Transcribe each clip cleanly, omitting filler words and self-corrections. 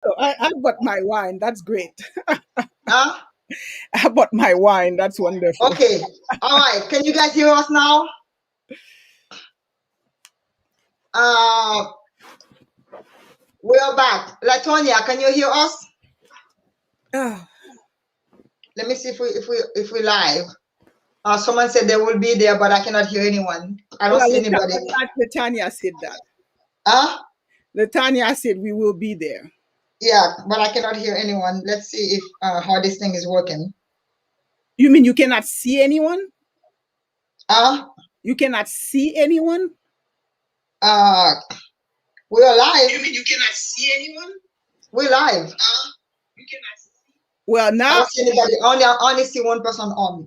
Oh, I bought my wine. That's great. Huh? I bought my wine. That's wonderful. Okay. All right. Can you guys hear us now? Uh, we're back. Latonia, can you hear us? Oh, Let me see if we live. Someone said they will be there, but I cannot hear anyone. I don't well, see anybody. Latanya said that. Huh? Latanya said we will be there. Yeah, but I cannot hear anyone. Let's see if how this thing is working. You mean you cannot see anyone? Uh, You cannot see anyone? uh, we're live. You mean you cannot see anyone? We're live. You cannot see. Well, I now, don't see anybody. I only see one person on.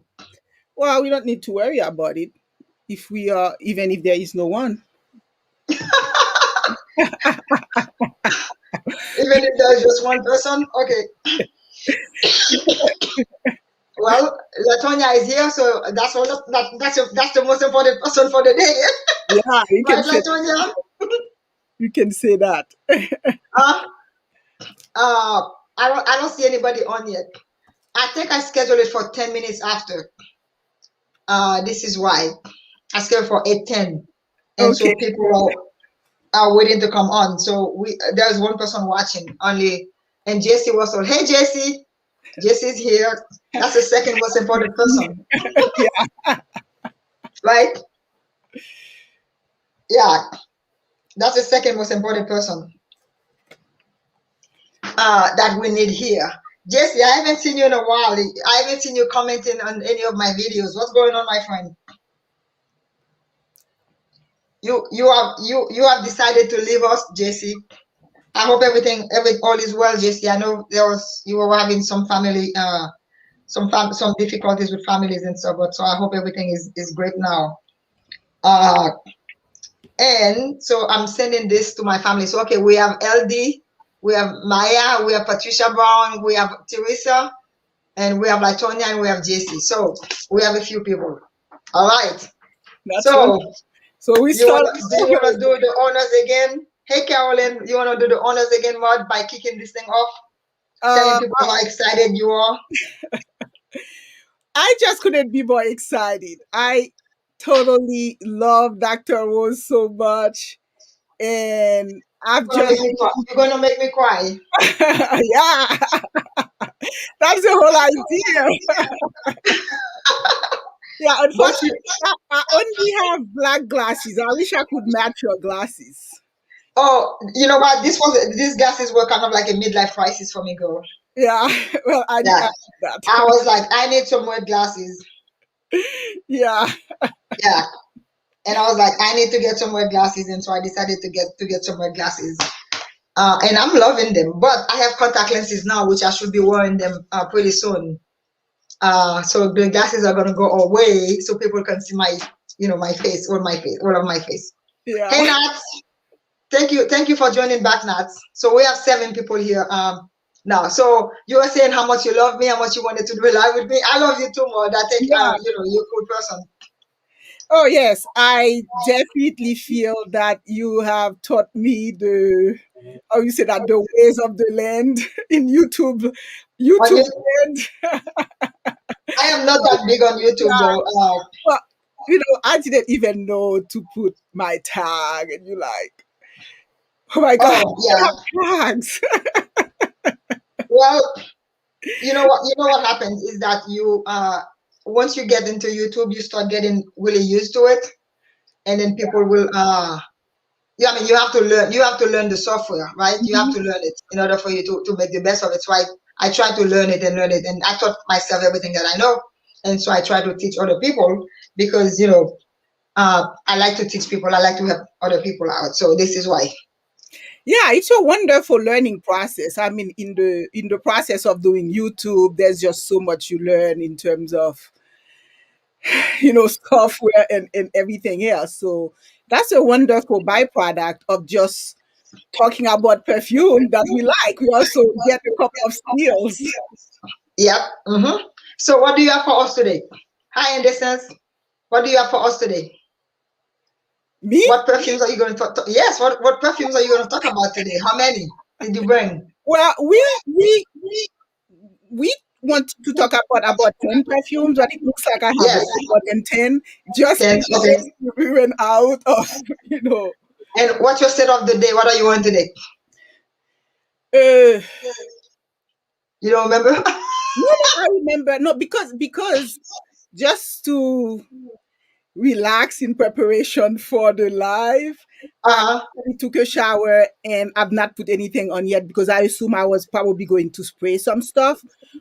well, we don't need to worry about it if we are, even if there is no one. Even if there's just one person, okay. Well, Latonia is here, so that's all. That's the most important person for the day. Yeah, you can Right, say, Latonia? you can say that. Uh, I don't see anybody on yet. I think I scheduled it for 10 minutes after. This is why I scheduled for 8:10, and so Okay. people are waiting to come on. So there's one person watching only, and Jesse was on. Hey, Jesse. Jesse's here. That's the second most important person. Yeah. Right? Yeah, that's the second most important person that we need here. Jesse, I haven't seen you in a while. I haven't seen you commenting on any of my videos. What's going on, my friend? You have decided to leave us, Jesse. I hope all is well, Jesse. I know you were having some family some difficulties with families and stuff, but so I hope everything is great now. And so I'm sending this to my family. So okay, we have LD, we have Maya, we have Patricia Brown, we have Teresa, and we have Latonia, and we have JC. So we have a few people. All right. That's so one. So we do you start. want to do the honors again? Hey, Carolyn, you want to do the honors again, Maud, by kicking this thing off? Telling people how excited you are. I just couldn't be more excited. I totally love Dr. Rose so much. And I've just, You're going to make me cry. yeah, that's the whole idea. Yeah, unfortunately, I only have black glasses. I wish I could match your glasses. Oh, you know what? These glasses were kind of like a midlife crisis for me, girl. Yeah, well, I Yeah. that. I was like, I need some more glasses. Yeah. Yeah. And I was like, I need to get some more glasses, and so I decided to get some more glasses. And I'm loving them, but I have contact lenses now, which I should be wearing them pretty soon. So the glasses are gonna go away, so people can see my face, all of my face. Yeah. Hey, Nats, thank you for joining back, Nats. So we have 7 people here now. So you were saying how much you love me, how much you wanted to do live with me. I love you too, Maud. I think Yeah. you're a cool person. Oh yes, I definitely feel that you have taught me the how you say that, the ways of the land in YouTube land. I am not that big on YouTube though. Well, I didn't even know to put my tag, and you like, oh my god, yeah. tags. Well, you know what happens is that you once you get into YouTube, you start getting really used to it, and then people will yeah, I mean, you have to learn the software, right? You have to learn it in order for you to make the best of it. So I try to learn it, and I taught myself everything that I know, and so I try to teach other people because I like to teach people. I like to help other people out. So this is why. Yeah, it's a wonderful learning process. I mean, in the process of doing YouTube, there's just so much you learn in terms of software and everything else. So that's a wonderful byproduct of just talking about perfume that we like. We also get a couple of skills. Yep. So what do you have for us today? Hi, Andersons. What do you have for us today? Me? What perfumes are you going to talk? Yes. What perfumes are you going to talk about today? How many did you bring? Well, we want to talk about 10 perfumes, but it looks like I have Yes. way more than 10, just in Then okay. case we run out of, you know. And what's your set of the day? What are you on today? Uh, You don't remember? no, I remember. No, because just to relax in preparation for the live, I Uh-huh. took a shower and I've not put anything on yet because I assume I was probably going to spray some stuff.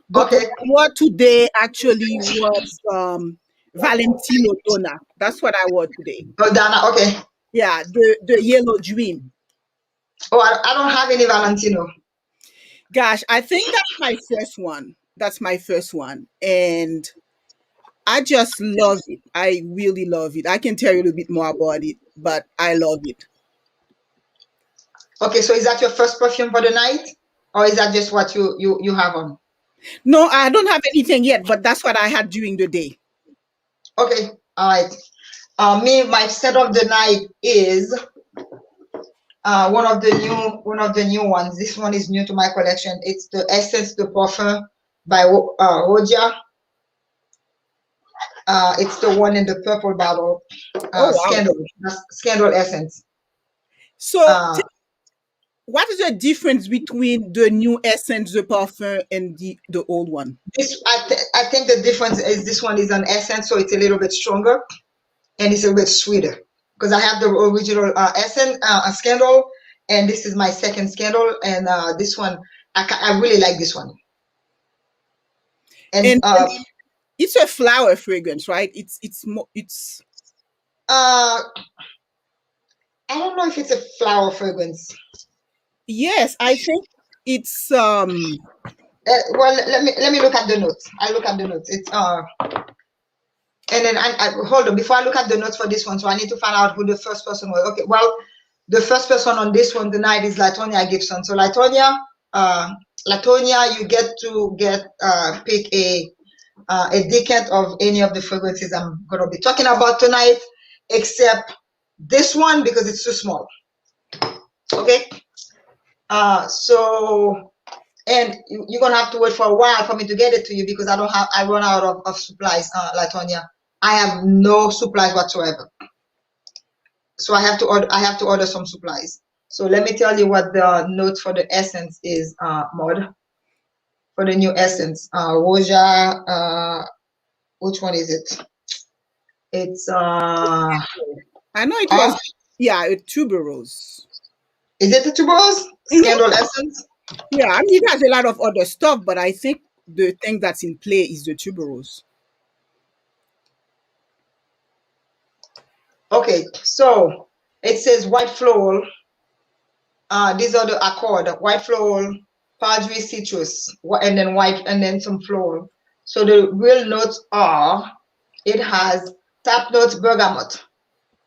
But what Okay. I wore today actually was Valentino Donna. That's what I wore today. Oh, Dana. Okay. Yeah, the Yellow Dream. Oh, I don't have any Valentino. Gosh, I think that's my first one. That's my first one. And I just love it. I really love it. I can tell you a little bit more about it, but I love it. Okay, so is that your first perfume for the night, or is that just what you have on? No, I don't have anything yet, but that's what I had during the day. Okay, all right. My set of the night is one of the new ones. This one is new to my collection. It's the Essence de Parfum by Roja. It's the one in the purple bottle. Oh wow. Scandal. That's Scandal Essence. So Uh, what is the difference between the new Essence de Parfum and the old one? I think the difference is this one is an Essence, so it's a little bit stronger and it's a bit sweeter. Because I have the original Essence, Scandal, and this is my second Scandal, and this one I really like this one. And And it's a flower fragrance, right? It's I don't know if it's a flower fragrance. yes, I think it's Well, let me look at the notes. I look at the notes. It's and then I hold on before I look at the notes for this one. So I need to find out who the first person was. Okay, well, the first person on this one tonight is Latonia Gibson. So Latonia, you get to pick a decant of any of the fragrances I'm gonna be talking about tonight, except this one because it's too small. Okay. And you're gonna have to wait for a while for me to get it to you because I run out of supplies, Latonia. I have no supplies whatsoever. So I have to order some supplies. So let me tell you what the note for the essence is, Maude. For the new essence. Roja, which one is it? It's I know it was a tuberose. Is it the tuberose? Scandal essence? Yeah, I mean it has a lot of other stuff, but I think the thing that's in play is the tuberose. Okay, so it says white floral. These are the accord: white floral, powdery citrus, and then white, and then some floral. So the real notes are: it has top notes bergamot,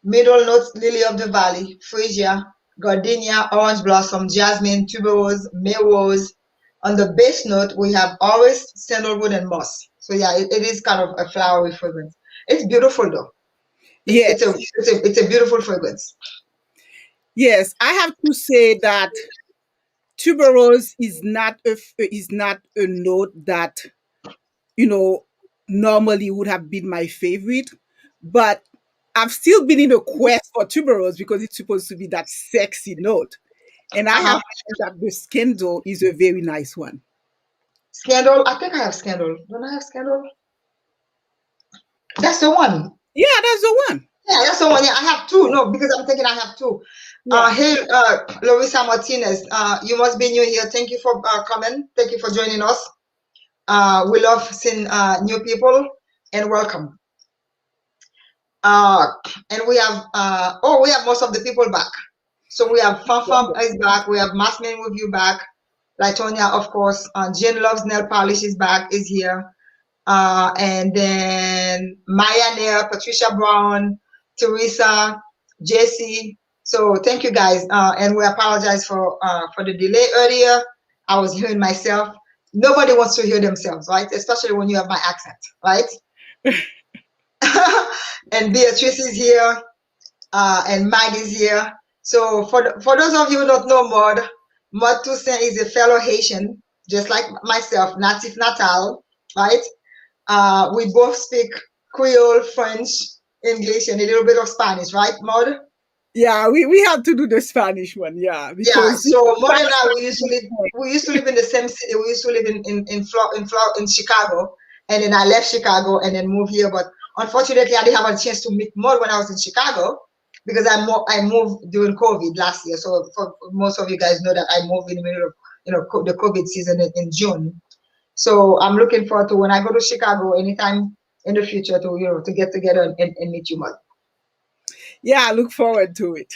middle notes lily of the valley, freesia, gardenia, orange blossom, jasmine, tuberose, melrose. On the base note, we have orris, sandalwood, and moss. So yeah, it is kind of a flowery fragrance. It's beautiful though. Yes. It's a beautiful fragrance. Yes, I have to say that tuberose is not a note that normally would have been my favorite, but I've still been in a quest for tuberose because it's supposed to be that sexy note, and I have found that the Scandal is a very nice one. Scandal, I think I have Scandal. Don't I have Scandal? That's the one. Yeah, that's the one. Yeah, that's the one. Yeah, I have two. No, because I'm thinking I have two. Yeah. Hey, Larissa Martinez, you must be new here. Thank you for coming. Thank you for joining us. We love seeing new people, and welcome. And we have we have most of the people back. So we have Femme is back. We have Masmin with you back. Latonia, of course. Jane Loves Nail Polish is back, is here. And then Maya Nair, Patricia Brown, Teresa, Jesse. So thank you guys. And we apologize for the delay earlier. I was hearing myself. Nobody wants to hear themselves, right? Especially when you have my accent, right? And Beatrice is here, and Mag is here. So for those of you who don't know Maude, Maude Toussaint is a fellow Haitian, just like myself, native Natal, right? We both speak Creole, French, English, and a little bit of Spanish, right, Maude? Yeah, we had to do the Spanish one, yeah, Yeah. because So Maude and I, we used to live in the same city. We used to live in Chicago, and then I left Chicago and then moved here. But unfortunately, I didn't have a chance to meet Maude when I was in Chicago because I moved during COVID last year. So for most of you guys know that I moved in the middle of the COVID season in June. So I'm looking forward to when I go to Chicago anytime in the future to get together and meet you, Maude. yeah, I look forward to it.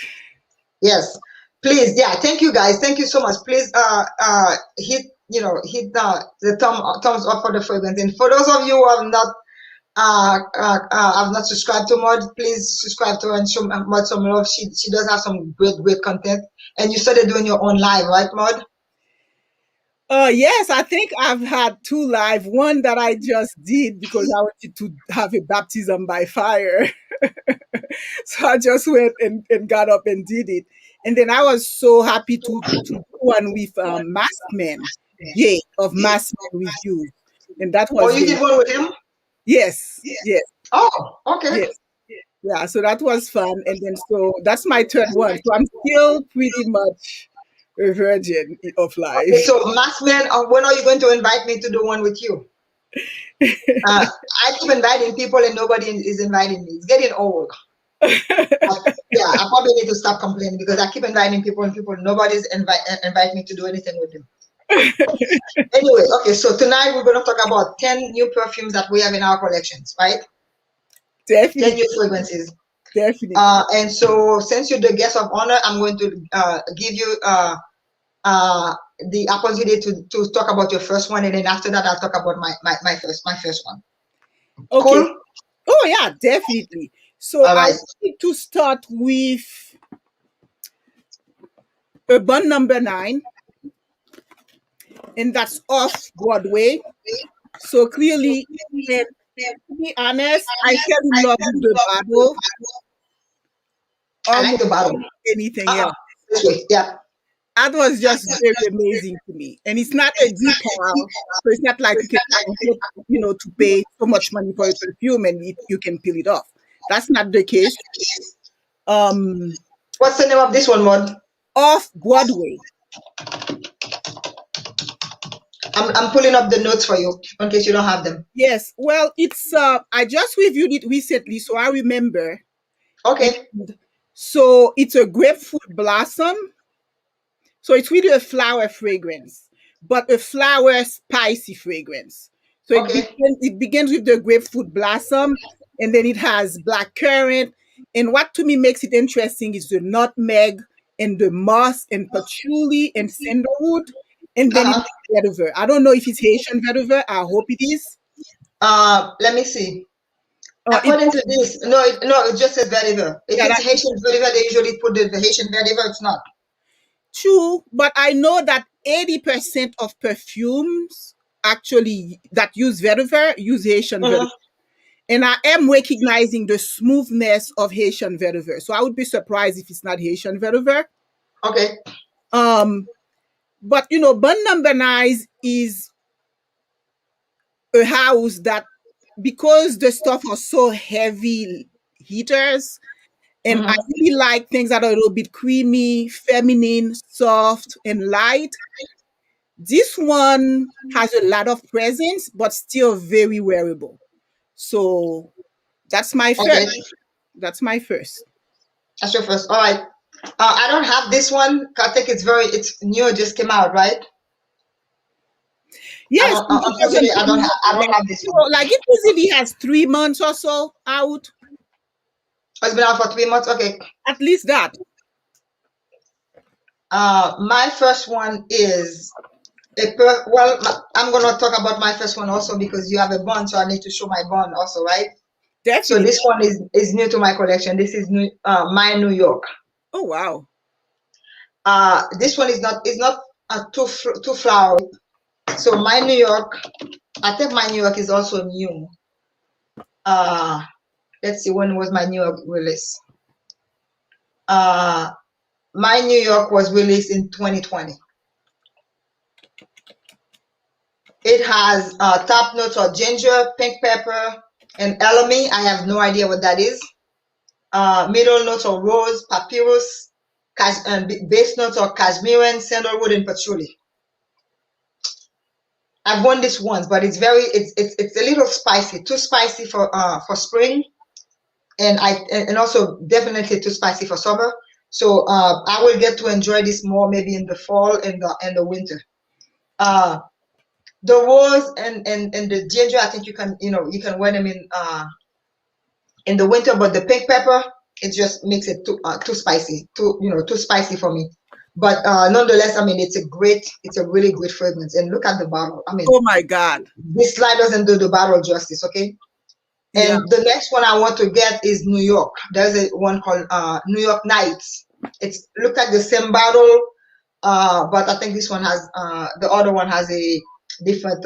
Yes, please. Yeah, thank you guys. Thank you so much. Please hit hit the thumbs up for the fragrance. And for those of you who have not subscribed to Maude, please subscribe to her and show Maude some love. She does have some great content. And you started doing your own live, right, Maude? Yes, I think I've had 2 live. One that I just did because I wanted to have a baptism by fire. So I just went and got up and did it. And then I was so happy to do one with Masked Man, Jay of Masked Man Reviews. And that Oh, was you very, did one with him? yes, yes, Oh, okay. yes. Yeah, so that was fun. And then so that's my third one. So I'm still pretty much a virgin of life. Okay, so Maskman, when are you going to invite me to do one with you? I keep inviting people and nobody is inviting me. It's getting old. Yeah, I probably need to stop complaining because I keep inviting people and nobody's invite me to do anything with them. Anyway, okay, so tonight we're going to talk about 10 new perfumes that we have in our collections, right? 10 Definitely, new fragrances. definitely. And so since you're the guest of honor, I'm going to give you the opportunity to talk about your first one, and then after that I'll talk about my first one. Okay. Cool? Oh yeah, definitely. So All I right. wanted to start with Urban Number 9, and that's off Broadway. So clearly, and to be honest, I fell in love with the bottle I like almost the bottom. anything else. This way. Yeah. That was just very amazing to me. And it's not a decal, so it's not like you can to pay so much money for a perfume and you can peel it off. That's not the case. What's the name of this one, Maud? Off Broadway. I'm pulling up the notes for you in case you don't have them. Yes. Well, it's I just reviewed it recently, so I remember. Okay. And so it's a grapefruit blossom. So it's really a flower fragrance, but a flower spicy fragrance. So Okay. it begins with the grapefruit blossom, and then it has black currant. And what to me makes it interesting is the nutmeg and the moss and patchouli and sandalwood, and then it's vetiver. I don't know if it's Haitian vetiver. I hope it is. Let me see. According to this, no, it just says vetiver. If Yeah, it's Haitian vetiver, they usually put the Haitian vetiver. It's not. True, but I know that 80% of perfumes actually that use vetiver use Haitian vetiver. And I am recognizing the smoothness of Haitian vetiver. So I would be surprised if it's not Haitian vetiver. Okay. But Bun Number 9 is a house that, because the stuff was so heavy heaters, and I really like things that are a little bit creamy, feminine, soft, and light. This one has a lot of presence, but still very wearable. So that's my first. Okay. That's my first. That's your first. All right. I don't have this one. I think it's new. It just came out, right? Yes. Unfortunately, I don't have this one. Like it usually has 3 months or so out. Oh, it's been out for 3 months. Okay. At least that. My first one is I'm gonna talk about my first one also because you have a bun, so I need to show my bun also, right? Definitely. So this one is new to my collection. This is new, my New York. Oh wow. This one is not too flowery. So my New York, I think my New York is also new. Let's see, when was my New York release? My New York was released in 2020. It has top notes or ginger, pink pepper, and elemi. I have no idea what that is. Middle notes or rose, papyrus, and base notes or cashmere, sandalwood, and patchouli. I've worn this once, but it's a little spicy, too spicy for spring, and also definitely too spicy for summer. So I will get to enjoy this more maybe in the fall and the winter. The rose and the ginger, I think you can wear them in the winter, but the pink pepper, it just makes it too spicy, too spicy for me. But nonetheless, I mean, it's a really great fragrance. And look at the bottle. I mean, oh my God, this slide doesn't do the bottle justice, okay? And the next one I want to get is New York. There's a one called New York Nights. It's look like the same bottle, but I think this one has the other one has a different.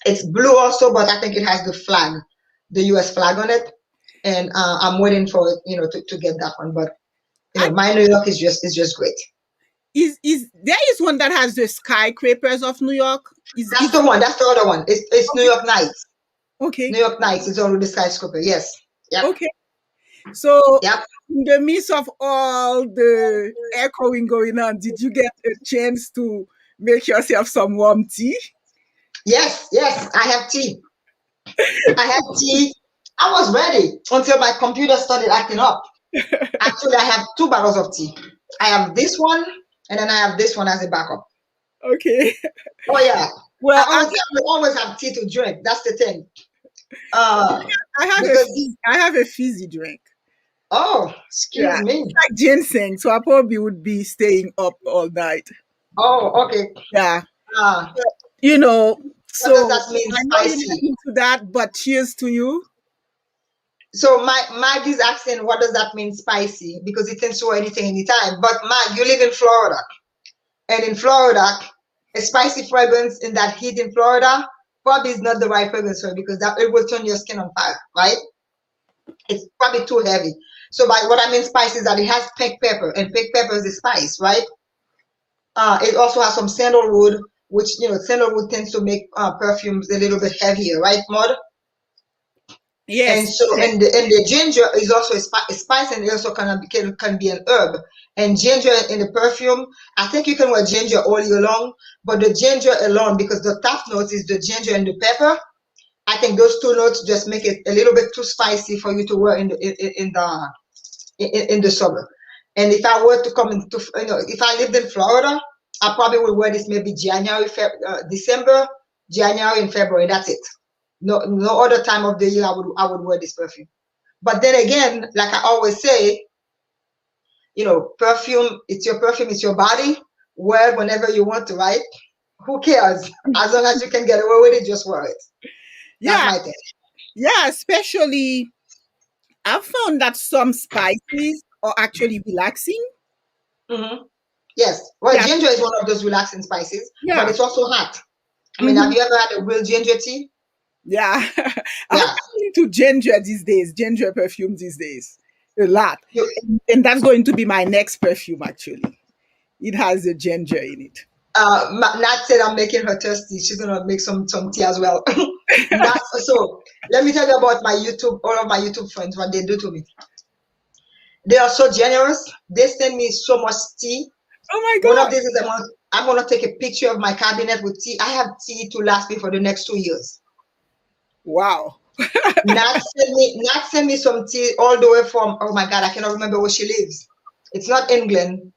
It's blue also, but I think it has the flag, the U.S. flag on it. And I'm waiting for it, to get that one. But my New York is just great. Is there is one that has the skyscrapers of New York? That's the one. That's the other one. It's okay. New York Nights. Okay. New York Nights is already the skyscraper. Yes. Yep. Okay. So yep. In the midst of all the echoing going on, did you get a chance to make yourself some warm tea? Yes. I have tea. I have tea. I was ready until my computer started acting up. Actually, I have 2 bottles of tea. I have this one, and then I have this one as a backup. Okay. Oh yeah. Well, I always have tea to drink. That's the thing. I have a fizzy drink. Oh, excuse me. It's like ginseng, so I probably would be staying up all night. Oh, okay. Yeah. So so that means I know you're not into that, but cheers to you. So Mag is asking, what does that mean, spicy? Because it can show anything anytime. But Mag, you live in Florida, and in Florida, a spicy fragrance in that heat in Florida probably is not the right fragrance for you, because it will turn your skin on fire, right? It's probably too heavy. So by what I mean spicy is that it has pink pepper, and pink pepper is a spice, right? It also has some sandalwood, which sandalwood tends to make perfumes a little bit heavier, right, Maude? Yes. And so and the ginger is also a spice, and it also can be an herb. And ginger in the perfume, I think you can wear ginger all year long, but the ginger alone, because the top notes is the ginger and the pepper, I think those 2 notes just make it a little bit too spicy for you to wear in the summer. And if I were to come into, if I lived in Florida, I probably would wear this maybe December, January, and February. That's it. No other time of the year I would wear this perfume. But then again, like I always say, perfume, it's your perfume, it's your body. Wear it whenever you want to, right? Who cares? As long as you can get away with it, just wear it. That's my thing. Yeah, especially I've found that some spices are actually relaxing. Mm-hmm. Yes. Well, ginger is one of those relaxing spices, but it's also hot. I mean, have you ever had a real ginger tea? Yeah. I'm into ginger these days, ginger perfume these days. A lot. And that's going to be my next perfume, actually. It has a ginger in it. Nat said I'm making her thirsty. She's gonna make some tea as well. So let me tell you about all of my YouTube friends, what they do to me. They are so generous. They send me so much tea. Oh my God. One of these is I'm gonna take a picture of my cabinet with tea. I have tea to last me for the next 2 years. Wow. Nat send me some tea all the way from, oh my God, I cannot remember where she lives. It's not England.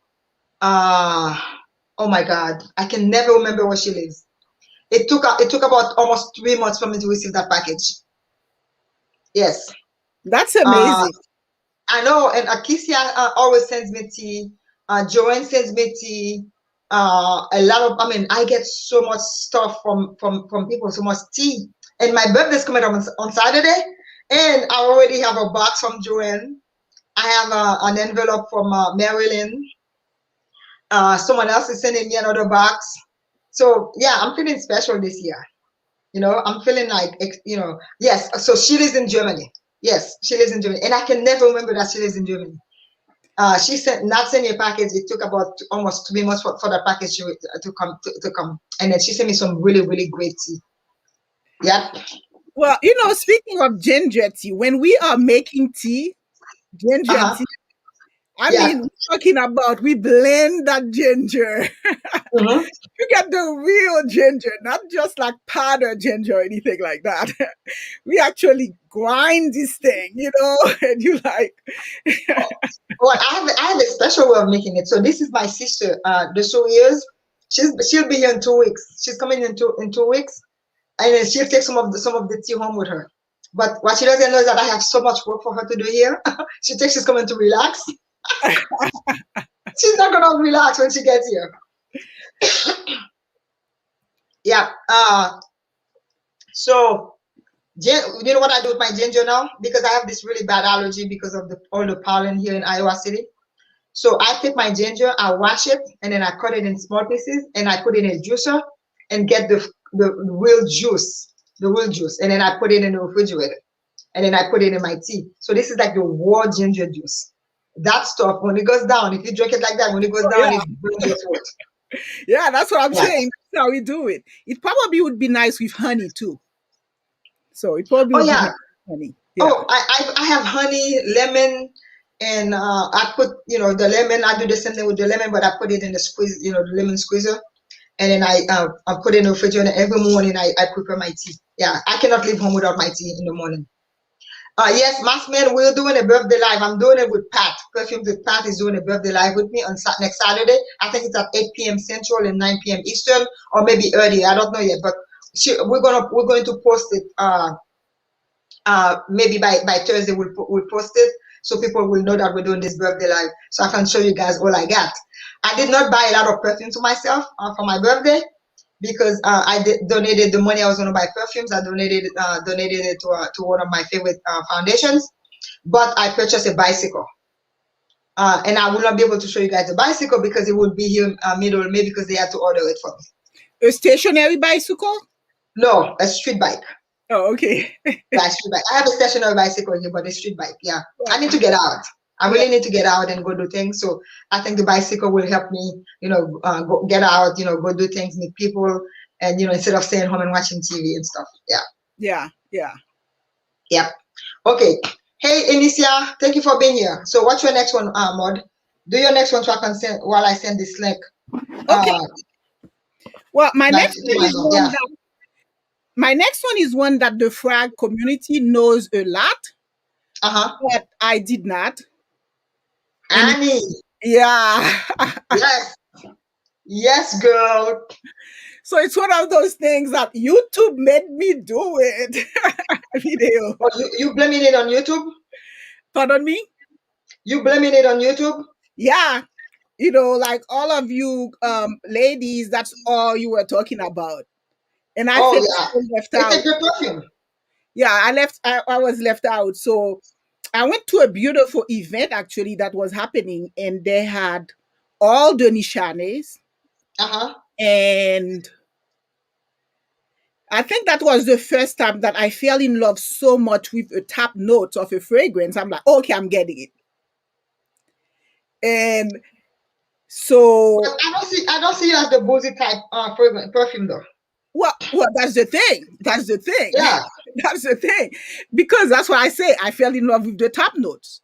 Oh my God, I can never remember where she lives. It took about almost 3 months for me to receive that package. Yes. That's amazing. I know, and Akisia always sends me tea. Joanne sends me tea. A lot of, I get so much stuff from people, so much tea. And my birthday's coming up on Saturday, and I already have a box from Joanne. I have an envelope from Marilyn. Someone else is sending me another box. So yeah, I'm feeling special this year. I'm feeling like, yes. So she lives in Germany. Yes, she lives in Germany. And I can never remember that she lives in Germany. She sent not send me a package. It took about almost 3 months for the package to come to come, and then she sent me some really really great tea. Yep. Well, speaking of ginger tea, when we are making tea, ginger Uh-huh. tea, I Yeah. mean, we're talking about we blend that ginger. Mm-hmm. You get the real ginger, not just like powder ginger or anything like that. We actually grind this thing, and you like. Well, I have a special way of making it. So this is my sister, the show is. She'll be here in 2 weeks. She's coming in 2 weeks, and then she'll take some of the tea home with her. But what she doesn't know is that I have so much work for her to do here. She thinks she's coming to relax. She's not gonna relax when she gets here. Yeah. So you know what I do with my ginger now? Because I have this really bad allergy because of all the pollen here in Iowa City. So I take my ginger, I wash it, and then I cut it in small pieces, and I put it in a juicer and get the real juice, and then I put it in the refrigerator, and then I put it in my tea. So this is like the raw ginger juice. That stuff, when it goes down, if you drink it like that, when it goes down, Yeah. it burns your throat. Yeah, that's what I'm Yeah. saying. That's how we do it. It probably would be nice with honey too. So it probably Oh would be yeah. nice with honey. Yeah. Oh, I have honey, lemon, and I put the lemon. I do the same thing with the lemon, but I put it in the squeeze, the lemon squeezer, and then I put it in the refrigerator. Every morning I prepare my tea. Yeah, I cannot leave home without my tea in the morning. Yes, Maskman, we're doing a birthday live. I'm doing it with Pat. Perfumes with Pat is doing a birthday live with me on next Saturday. I think it's at 8 p.m. Central and 9 p.m. Eastern, or maybe earlier. I don't know yet, but we're going to post it. Maybe by Thursday we'll post it so people will know that we're doing this birthday live. So I can show you guys all I got. I did not buy a lot of perfume to myself for my birthday, because I donated the money I was going to buy perfumes. I donated it to one of my favorite foundations. But I purchased a bicycle, and I will not be able to show you guys the bicycle because it would be here middle of May, because they had to order it for me. A stationary bicycle? No, a street bike. Oh, okay. Yeah, street bike. I have a stationary bicycle here, but a street bike. Yeah, I need to get out. I really need to get out and go do things. So I think the bicycle will help me, go get out, go do things, meet people, and instead of staying home and watching TV and stuff. Yeah. Yeah, yeah. Yep. Okay. Hey, Inicia, thank you for being here. So what's your next one, Maud? Do your next one so I can send while I send this link. Okay. Well, my Like, next one is one yeah. that my next one is one that the frag community knows a lot, but I did not. And Annie. yeah. Yes. Yes, girl. So it's one of those things that YouTube made me do it. Video. Oh, you blaming it on YouTube? Pardon me? You blaming it on YouTube? Yeah. Like all of you ladies, that's all you were talking about. And I felt left out. It's a good perfume. Yeah, I was left out. So I went to a beautiful event actually that was happening, and they had all the Nishanes. And I think that was the first time that I fell in love so much with a top note of a fragrance. I'm like, okay, I'm getting it. And so I don't see you as the boozy type perfume though. Well, that's the thing. That's the thing. Yeah. That's the thing. Because that's what I say. I fell in love with the top notes.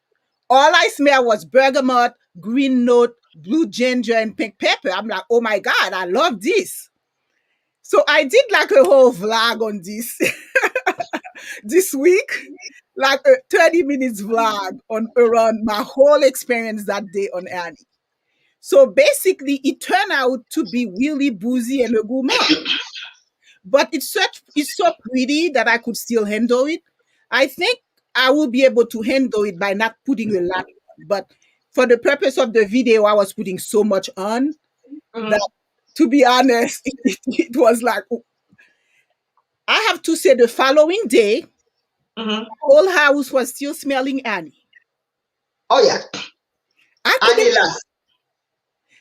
All I smelled was bergamot, green note, blue ginger, and pink pepper. I'm like, oh my God, I love this. So I did like a whole vlog on this this week, like a 30 minutes vlog around my whole experience that day on Annie. So basically, it turned out to be really boozy and a gourmand. But it's so pretty that I could still handle it. I think I will be able to handle it by not putting a lot. But for the purpose of the video, I was putting so much on that, to be honest, it was like, I have to say the following day, the whole house was still smelling Annie. Oh, yeah. Annie last.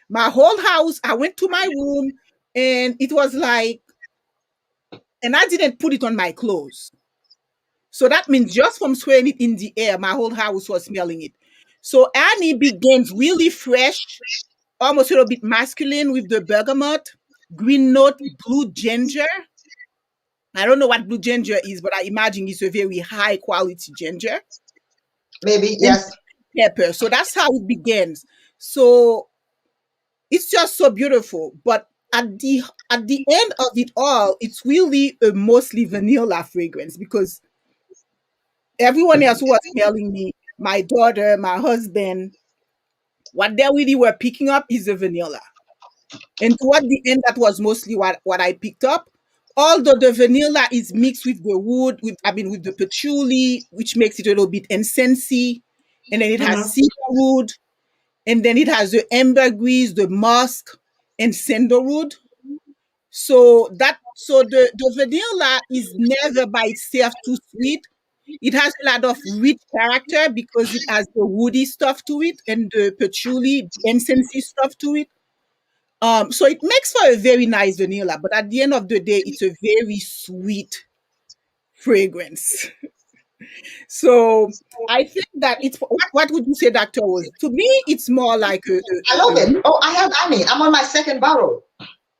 My whole house, I went to my room, and it was like, and I didn't put it on my clothes. So that means just from spraying it in the air, my whole house was smelling it. So Annie begins really fresh, almost a little bit masculine with the bergamot, green note, blue ginger. I don't know what blue ginger is, but I imagine it's a very high quality ginger Maybe, and yes. pepper. So that's how it begins. So it's just so beautiful. But at the end of it all, it's really a mostly vanilla fragrance because everyone else who was telling me, my daughter, my husband, what they really were picking up is the vanilla. And toward the end, that was mostly what I picked up. Although the vanilla is mixed with the wood, with the patchouli, which makes it a little bit incensey, and then it has Mm-hmm. cedarwood, and then it has the ambergris, the musk, and sandalwood. So the vanilla is never by itself too sweet. It has a lot of rich character because it has the woody stuff to it and the patchouli, incensey stuff to it. So it makes for a very nice vanilla, but at the end of the day, it's a very sweet fragrance. So I think that it's what would you say, Doctor Rose? To me, it's more like I love it. Oh, I have Annie. I'm on my second bottle.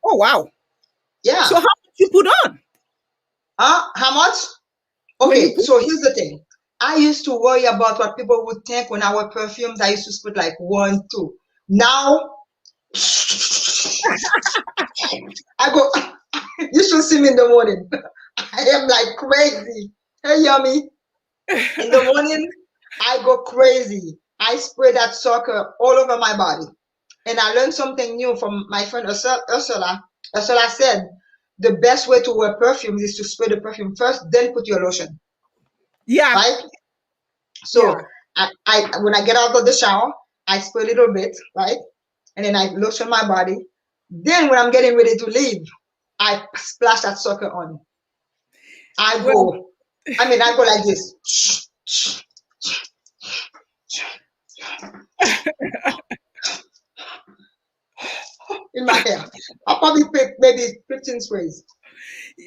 oh wow. Yeah. So how much you put on How much? when you Okay, put? so here's the thing. I used to worry about what people would think when I wear perfumes. I used to put like one, two. Now I go, you should see me in the morning. I am like crazy. Hey, yummy. In the morning, I go crazy. I spray that sucker all over my body. And I learned something new from my friend Ursula. Ursula said the best way to wear perfumes is to spray the perfume first, then put your lotion. Yeah, Right? yeah. So I when I get out of the shower, I spray a little bit, right? And then I lotion my body. Then when I'm getting ready to leave, I splash that sucker on. I Well, go, I go like this. In my hair. I'll probably pick maybe 15 sprays.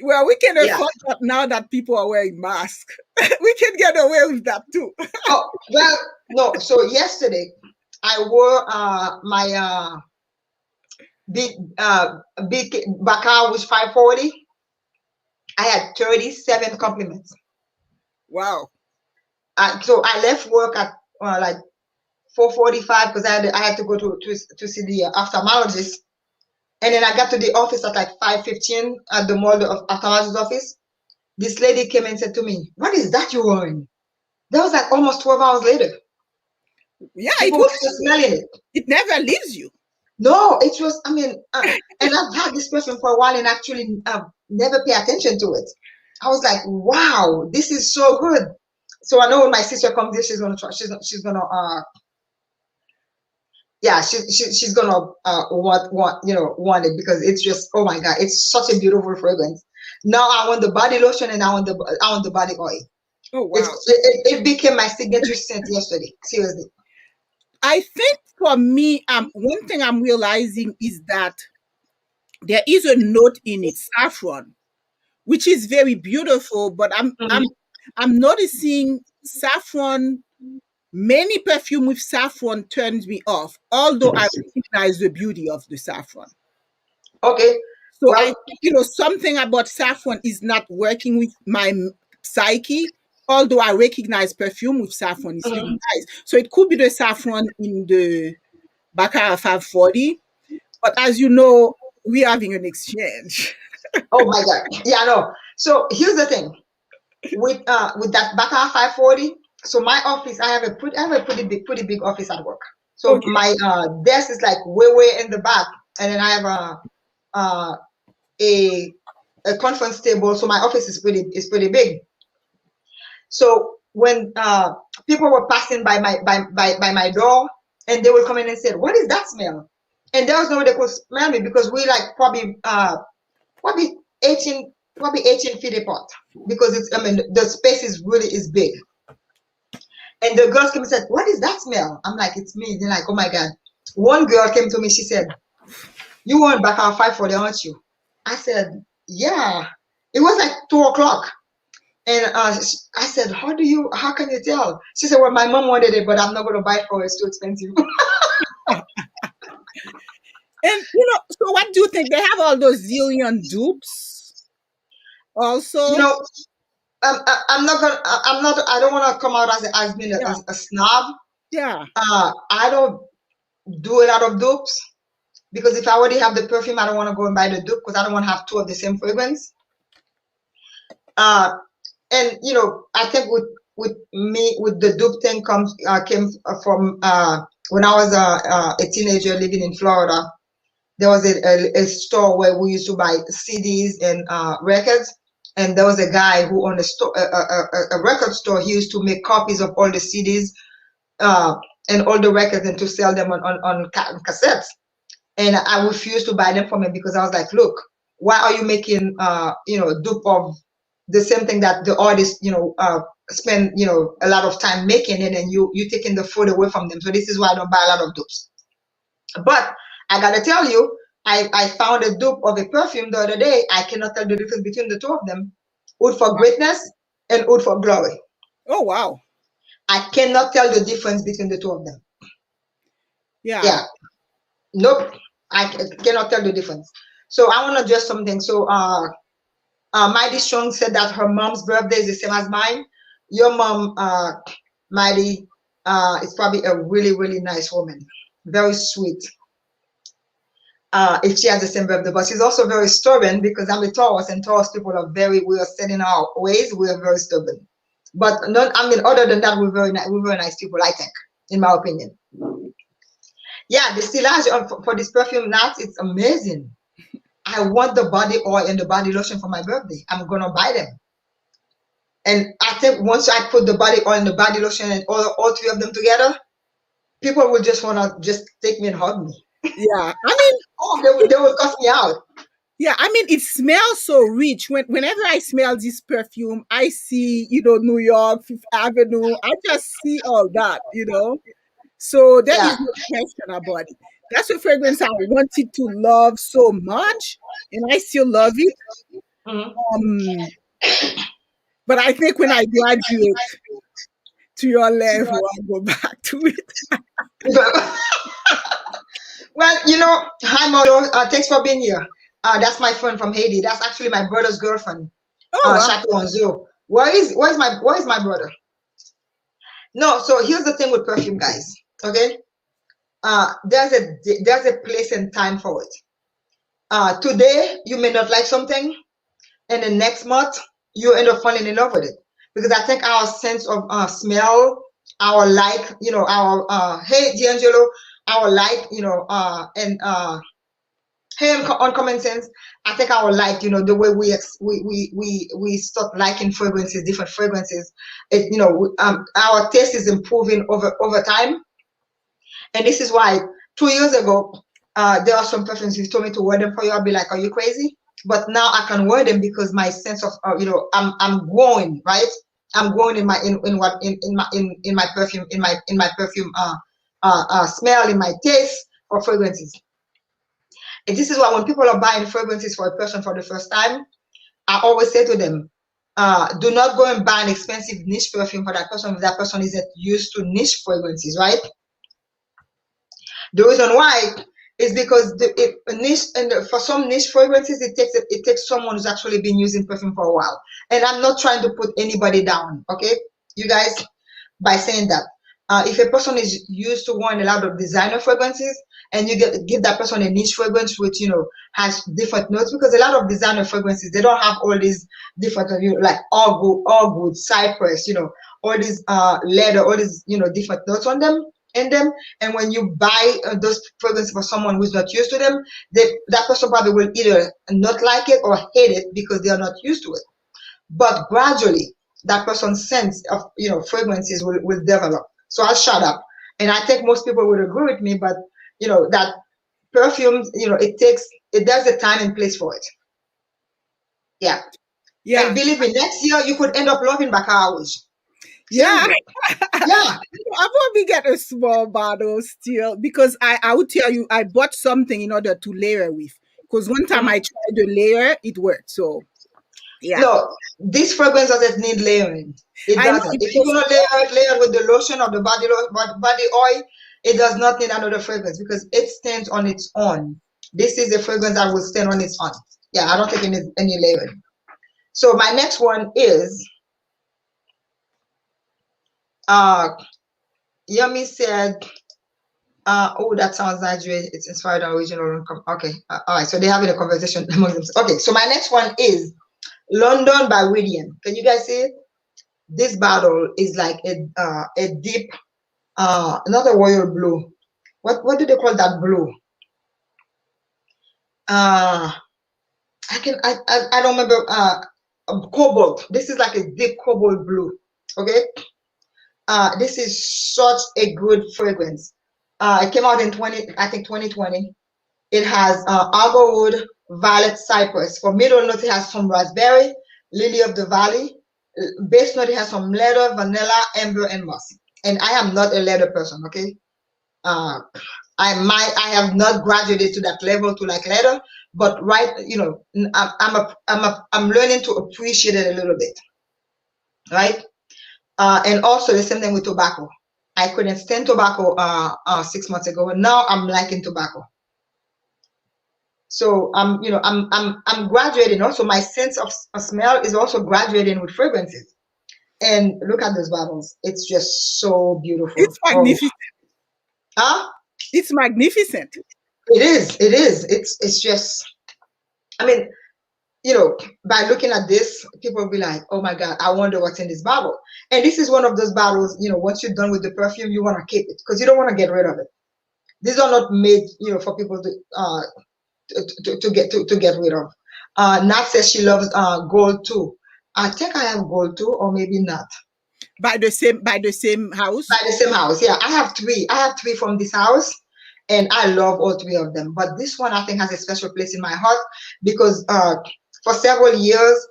well, we can Yeah. afford that now that people are wearing masks. We can get away with that too. Oh, well, no. So yesterday, I wore my big Baccar was 540. I had 37 compliments. Wow. So I left work at like 4:45 because I had to go to see the ophthalmologist. And then I got to the office at like 5:15 at the mall of ophthalmologist's office. This lady came and said to me, "What is that you're wearing?" That was like almost 12 hours later. Yeah, People were still smelling it. it never leaves you. No, it was, and I've had this perfume for a while and actually never pay attention to it. I was like, wow, this is so good. So I know when my sister comes here, she's gonna try. She's gonna yeah, she's gonna want it because it's just, oh my god, it's such a beautiful fragrance. Now I want the body lotion and I want the body oil. Oh wow. It became my signature scent yesterday. Seriously. I think for me, one thing I'm realizing is that there is a note in it, saffron, which is very beautiful, but I'm noticing saffron. Many perfume with saffron turns me off, although I recognize the beauty of the saffron. Okay. So I Well, think, something about saffron is not working with my psyche, although I recognize perfume with saffron is really nice. So it could be the saffron in the Baccarat 540, but as you know, we're having an exchange. oh my god. Yeah, no. So here's the thing. With that Baccarat 540, so my office, I have a pretty big office at work. So Okay. my desk is like way in the back, and then I have a conference table. So my office is pretty big. So when people were passing by my door, and they would come in and say, "What is that smell?" And there was no way they could smell me because we like probably 18 feet apart because the space is big. And the girls came and said, "What is that smell?" I'm like, "It's me." They're like, "Oh my god." One girl came to me, she said, "You weren't Baccarat 540, aren't you?" I said, "Yeah." It was like 2 o'clock. And I said, how can you tell? She said, well, my mom wanted it, but I'm not going to buy it for her. It's too expensive. And so what do you think? They have all those zillion dupes You also. know, I'm not going to, I'm not, I don't want to come out as being Yeah. a snob. Yeah. I don't do a lot of dupes because if I already have the perfume, I don't want to go and buy the dupe because I don't want to have two of the same fragrance. And I think with me with the dupe thing came from when I was a teenager living in Florida. There was a store where we used to buy CDs and records, and there was a guy who owned a record store. He used to make copies of all the CDs and all the records and to sell them on cassettes. And I refused to buy them from him because I was like, look, why are you making dupe of the same thing that the artist spend a lot of time making, and then you taking the food away from them. So this is why I don't buy a lot of dupes. But I gotta tell you, I found a dupe of a perfume the other day. I cannot tell the difference between the two of them. Oud for Greatness and Oud for Glory. Oh wow. I cannot tell the difference between the two of them. Yeah. Nope. I cannot tell the difference. So I want to address something. So Mighty Strong said that her mom's birthday is the same as mine. Your mom, Mighty, is probably a really, really nice woman. Very sweet. If she has the same birthday, but she's also very stubborn because I'm a Taurus, and Taurus people we are set in our ways. We are very stubborn. But other than that, we're very nice people, I think, in my opinion. Yeah, the stylage for this perfume nuts, it's amazing. I want the body oil and the body lotion for my birthday. I'm gonna buy them. And I think once I put the body oil and the body lotion and all three of them together, people will just wanna just take me and hug me. Yeah, they will cuss me out. Yeah, it smells so rich. Whenever I smell this perfume, I see, New York, Fifth Avenue. I just see all that, So there is no question about it. That's a fragrance I wanted to love so much, and I still love it. But I think when I graduate to your level, I'll go back to it. Well, hi Maude. Thanks for being here. That's my friend from Haiti. That's actually my brother's girlfriend. Chateau Anzio. Where is my brother? No, so here's the thing with perfume, guys. Okay, there's a place and time for it. Today you may not like something, and the next month you end up falling in love with it, because I think our sense of smell, our like, our hey D'Angelo, our like, and hey on Common Sense, I think our like, the way we start liking fragrances, different fragrances, our taste is improving over time. And this is why 2 years ago, there are some perfumes you told me to wear them for you. I'll be like, are you crazy? But now I can wear them because my sense of, I'm growing, right? I'm growing in my perfume, in my perfume smell, in my taste for fragrances. And this is why when people are buying fragrances for a person for the first time, I always say to them, do not go and buy an expensive niche perfume for that person if that person isn't used to niche fragrances, right? The reason why is because for some niche fragrances, it takes someone who's actually been using perfume for a while. And I'm not trying to put anybody down, okay, you guys, by saying that. If a person is used to wearing a lot of designer fragrances, and you give that person a niche fragrance which has different notes, because a lot of designer fragrances, they don't have all these different like all good cypress, all these leather, all these different notes on them. And when you buy those fragrances for someone who's not used to them, that person probably will either not like it or hate it because they are not used to it. But gradually, that person's sense of fragrances will develop. So I'll shut up. And I think most people would agree with me, but that perfumes, there's a time and place for it. Yeah. And believe me, next year you could end up loving Baccarat. Yeah. Yeah. I'll probably get a small bottle still, because I would tell you, I bought something in order to layer with. Because one time I tried to layer, it worked. So Yeah. No, this fragrance doesn't need layering. It I know doesn't. it If you're is. gonna layer it with the lotion or the body oil, it does not need another fragrance because it stands on its own. This is a fragrance that will stand on its own. Yeah, I don't think it needs any layering. So my next one is Yummy said, oh, that sounds Nigerian. It's inspired by original. Okay, all right. So they're having a conversation among themselves. Okay, so my next one is London by Widian. Can you guys see it? This bottle is like a deep, not a royal blue. What do they call that blue? I don't remember. Cobalt. This is like a deep cobalt blue. Okay. This is such a good fragrance. It came out in 2020. It has algarwood, violet, cypress. For middle note, it has some raspberry, lily of the valley. Base note, it has some leather, vanilla, amber, and musk. And I am not a leather person, okay? I have not graduated to that level to like leather, but I'm learning to appreciate it a little bit, right? And also the same thing with tobacco. I couldn't stand tobacco 6 months ago, and now I'm liking tobacco. So I'm graduating. Also, my sense of smell is also graduating with fragrances. And look at those bottles; it's just so beautiful. It's magnificent. Huh? It's magnificent. It is. It is. It's just. I mean, by looking at this, people will be like, "Oh my God, I wonder what's in this bottle." And this is one of those bottles. Once you're done with the perfume, you want to keep it because you don't want to get rid of it. These are not made, for people to get rid of. Nat says she loves gold too. I think I have gold too, or maybe not. By the same house? By the same house, yeah. I have three from this house, and I love all three of them. But this one I think has a special place in my heart because for several years,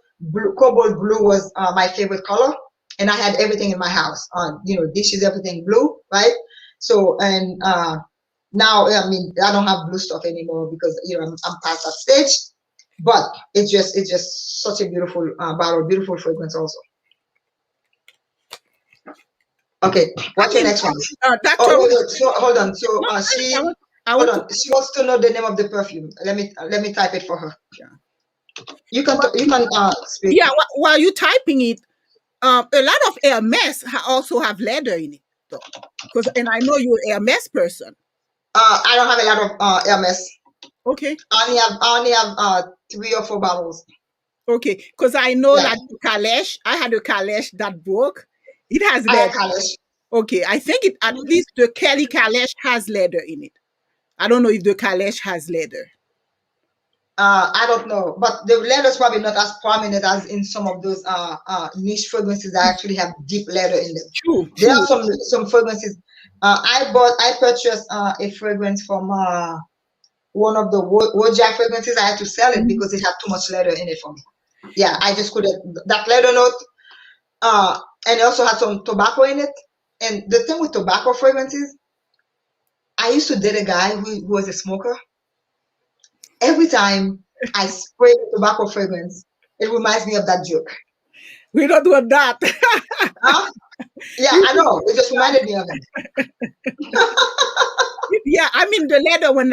cobalt blue was my favorite color, and I had everything in my house. Dishes, everything blue, right? So and now, I mean, I don't have blue stuff anymore because I'm past that stage. But it's just such a beautiful bottle, beautiful fragrance also. Okay, what's your next one? So hold on. So hold on. She wants to know the name of the perfume. Let me type it for her. Yeah. You can speak. Yeah, while you typing it, a lot of Hermes also have leather in it, though. And I know you're an Hermes person. I don't have a lot of Hermes. Okay. I only have 3 or 4 bottles. Okay, because I know that Kalesh, I had a Kalesh that broke. It has leather. I have Kalesh. Okay, I think at least the Kelly Kalesh has leather in it. I don't know if the Kalesh has leather. I don't know, but the leather is probably not as prominent as in some of those niche fragrances that actually have deep leather in them. True. There are some fragrances. I purchased a fragrance from one of the Wojak fragrances. I had to sell it because it had too much leather in it for me. Yeah, I just couldn't. That leather note, and it also had some tobacco in it. And the thing with tobacco fragrances, I used to date a guy who was a smoker. Every time I spray tobacco fragrance, it reminds me of that joke. We don't want that. Huh? Yeah, I know. It just reminded me of it. Yeah, I mean the leather when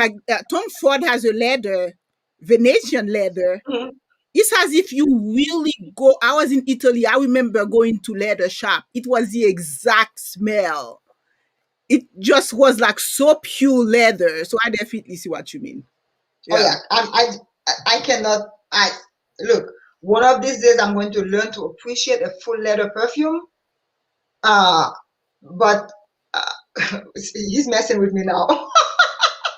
Tom Ford has a leather, Venetian leather. Mm-hmm. It's as if you really go. I was in Italy. I remember going to leather shop. It was the exact smell. It just was like so pure leather. So I definitely see what you mean. Yeah. Oh yeah, I cannot. Look. One of these days, I'm going to learn to appreciate a full leather perfume. But he's messing with me now.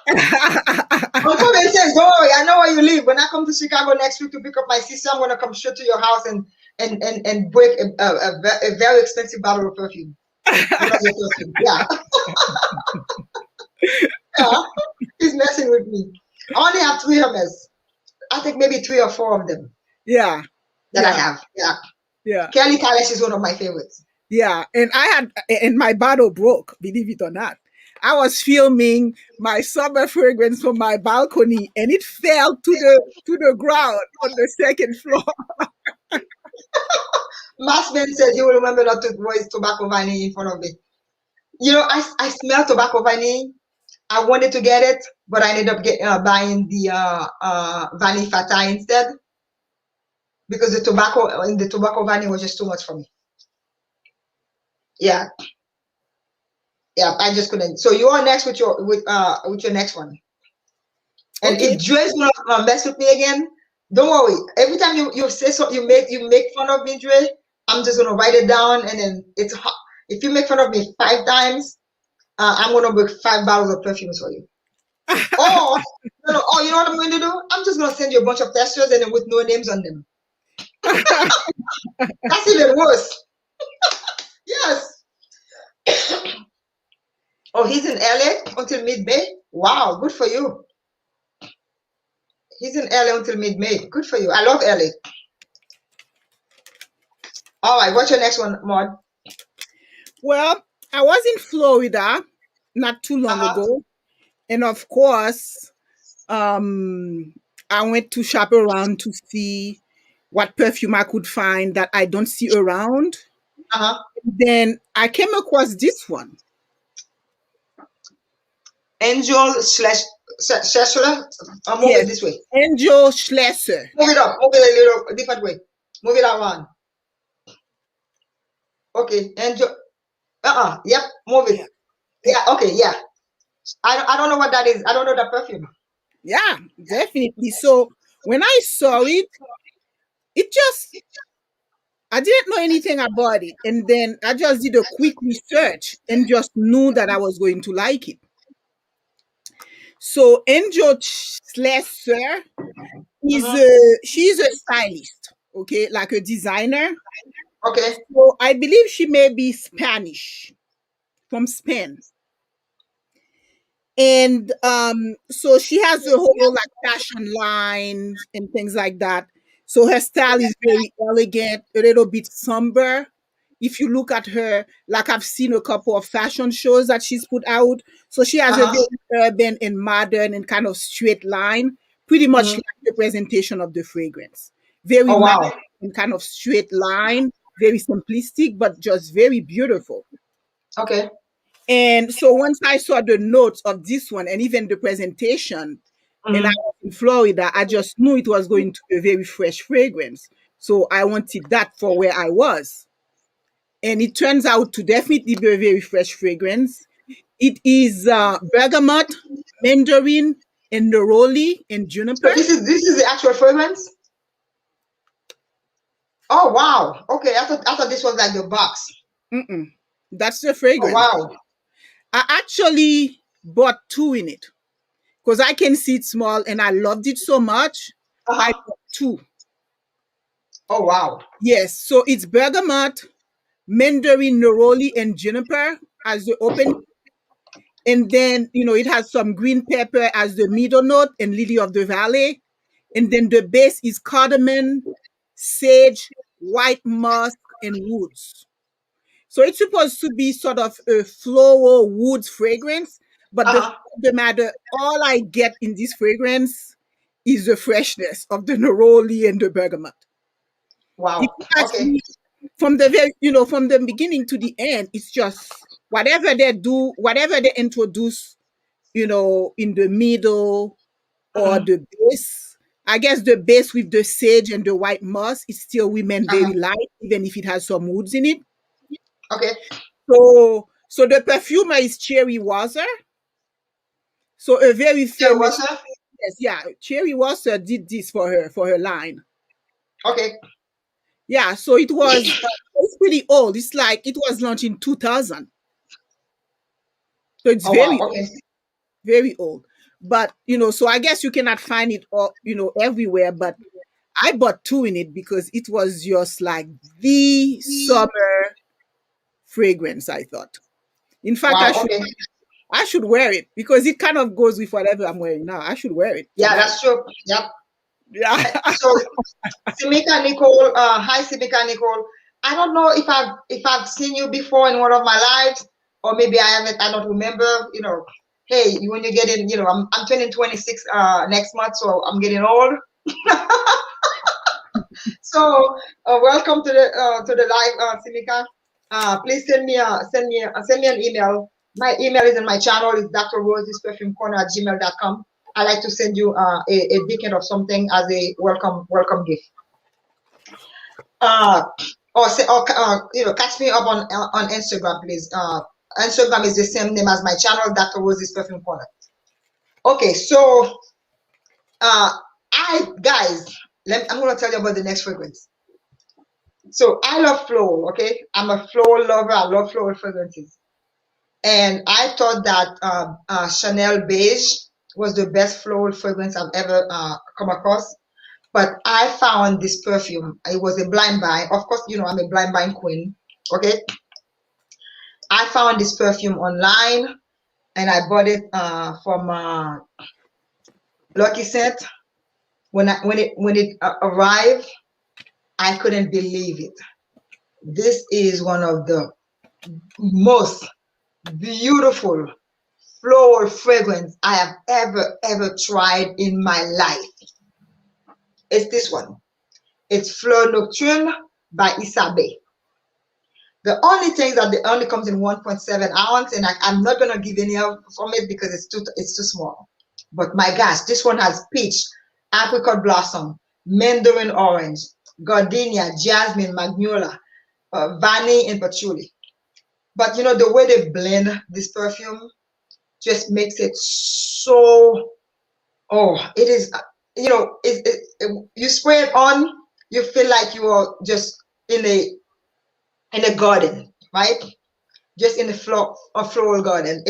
Don't come and say, "Don't worry, I know where you live. When I come to Chicago next week to pick up my sister, I'm going to come straight to your house and break a very expensive bottle of perfume." Yeah. Yeah. He's messing with me. I only have 3 Hermes. I think maybe 3 or 4 of them. Yeah. That I have. Yeah. Yeah. Kelly Kalesh is one of my favorites. Yeah. And my bottle broke, believe it or not. I was filming my summer fragrance from my balcony and it fell to the ground on the 2nd floor. Massman said he will remember not to voice tobacco vanille in front of me. You know, I smell tobacco vanille. I wanted to get it, but I ended up buying the vanille fata instead because the tobacco vanille was just too much for me. Yeah, I just couldn't. So you are next with your next one. And Okay. if Dre's gonna mess with me again, don't worry. Every time you say so, you make fun of me, Dre. I'm just gonna write it down, and then it's hot. If you make fun of me 5 times, I'm gonna book 5 bottles of perfumes for you. Oh, no, oh, you know what I'm going to do? I'm just going to send you a bunch of testers and then with no names on them. That's even worse. Yes. Oh, he's in LA until mid-May? Wow, good for you. He's in LA until mid-May. Good for you. I love LA. All right, what's your next one, Maude? Well, I was in Florida not too long ago. And of course, I went to shop around to see what perfume I could find that I don't see around. Then I came across this one. Angel Schlesser. I'll move it this way. Angel Schlesser. Move it up. Move it a little different way. Move it around. Okay. Angel. Yep. Move it. Yeah. Okay. Yeah. I don't know what that is. I don't know that perfume. Yeah, definitely. So when I saw it, I didn't know anything about it. And then I just did a quick research and just knew that I was going to like it. So Angel Schlesser she's a stylist, okay, like a designer. Okay. So I believe she may be Spanish, from Spain. And so she has a whole like fashion line and things like that. So her style is very elegant, a little bit somber. If you look at her, like I've seen a couple of fashion shows that she's put out. So she has a very urban and modern and kind of straight line, pretty much like the presentation of the fragrance. Very modern and kind of straight line, very simplistic, but just very beautiful. Okay. And so once I saw the notes of this one and even the presentation, and I was in Florida, I just knew it was going to be a very fresh fragrance. So I wanted that for where I was. And it turns out to definitely be a very fresh fragrance. It is bergamot, mandarin, and neroli, and juniper. So this is the actual fragrance? Oh, wow. Okay, I thought this was like the box. That's the fragrance. Oh, wow. I actually bought 2 in it because I can see it small and I loved it so much. I bought 2. Oh, wow. Yes. So it's bergamot, mandarin, neroli, and juniper as the opening. And then, it has some green pepper as the middle note and lily of the valley. And then the base is cardamom, sage, white musk, and woods. So it's supposed to be sort of a floral woods fragrance, but the matter, all I get in this fragrance is the freshness of the neroli and the bergamot. Wow. If you ask me, from the beginning to the end, it's just whatever they do, whatever they introduce, in the middle or the base. I guess the base with the sage and the white musk is still women very light, even if it has some woods in it. Okay. So the perfumer is Cherry Wasser. So a very famous. Yes, yeah. Cherry Wasser did this for her line. Okay. Yeah, so it was it's pretty old. It's like it was launched in 2000. So it's very old. But so I guess you cannot find it all, everywhere, but I bought 2 in it because it was just like the summer fragrance, I thought. In fact, I should wear it because it kind of goes with whatever I'm wearing now. I should wear it. Yeah, that's true. Yep. Yeah. So Simika Nicole, hi Simika Nicole. I don't know if I've seen you before in one of my lives, or maybe I haven't. I don't remember. Hey, when you get in, I'm turning 26 next month, so I'm getting old. So welcome to the live, Simika. Please send me an email. My email is in my channel. It's drrosesperfumecorner@gmail.com. I like to send you a decant of something as a welcome gift. Catch me up on Instagram, please. Instagram is the same name as my channel, Dr. Rose's Perfume Corner. Okay, so I'm gonna tell you about the next fragrance. So I love floral, okay? I'm a floral lover. I love floral fragrances. And I thought that Chanel Beige was the best floral fragrance I've ever come across. But I found this perfume. It was a blind buy. Of course, I'm a blind buying queen, okay? I found this perfume online and I bought it from Lucky Scent. When it arrived, I couldn't believe it. This is one of the most beautiful floral fragrance I have ever tried in my life. It's this one. It's Fleur Nocturne by Isabey. The only thing that it only comes in 1.7 ounce, and I'm not gonna give any from it because it's too small. But my gosh, this one has peach, apricot blossom, mandarin orange, gardenia, jasmine, magnolia, vanille, and patchouli. But the way they blend this perfume just makes it so. Oh, it is. You spray it on, you feel like you are just in a garden, right? Just in a floral garden.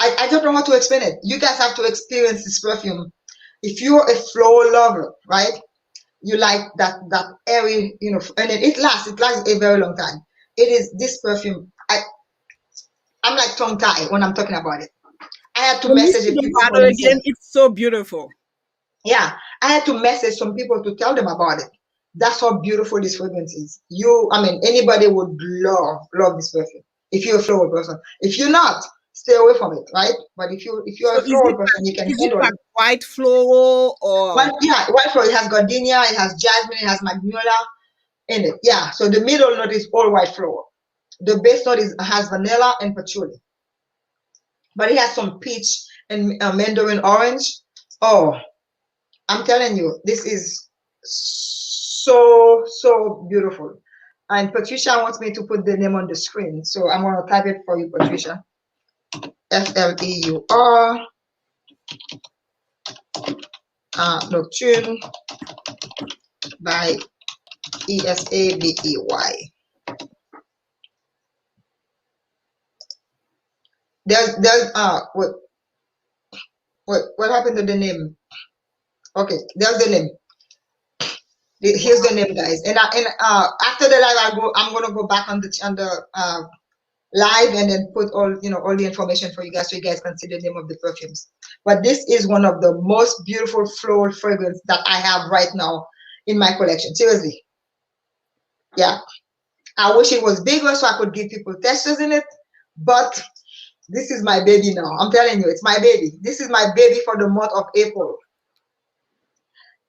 I don't know how to explain it. You guys have to experience this perfume. If you're a floral lover, right? You like that airy, and it lasts a very long time. It is this perfume. I'm like tongue tied when I'm talking about it. I had to Let me message see the the people for bottle again. listen. It's so beautiful. Yeah, I had to message some people to tell them about it. That's how beautiful this fragrance is. Anybody would love this perfume if you're a floral person. If you're not, stay away from it, right? But if you're So a floral person, you can is it handle it. like white floral or White floral. It has gardenia, it has jasmine, it has magnolia in it. Yeah. So the middle note is all white floral. The base note has vanilla and patchouli, but it has some peach and mandarin orange. Oh, I'm telling you, this is so beautiful. And Patricia wants me to put the name on the screen, so I'm gonna type it for you, Patricia. Fleur Nocturne by Isabey. There's what happened to the name? Okay, there's the name. Here's the name, guys. And after the live, I'm gonna go back on the live and then put all the information for you guys so you guys can see the name of the perfumes. But this is one of the most beautiful floral fragrance that I have right now in my collection. Seriously. Yeah. I wish it was bigger so I could give people testers in it, but this is my baby now. I'm telling you, it's my baby. This is my baby for the month of April.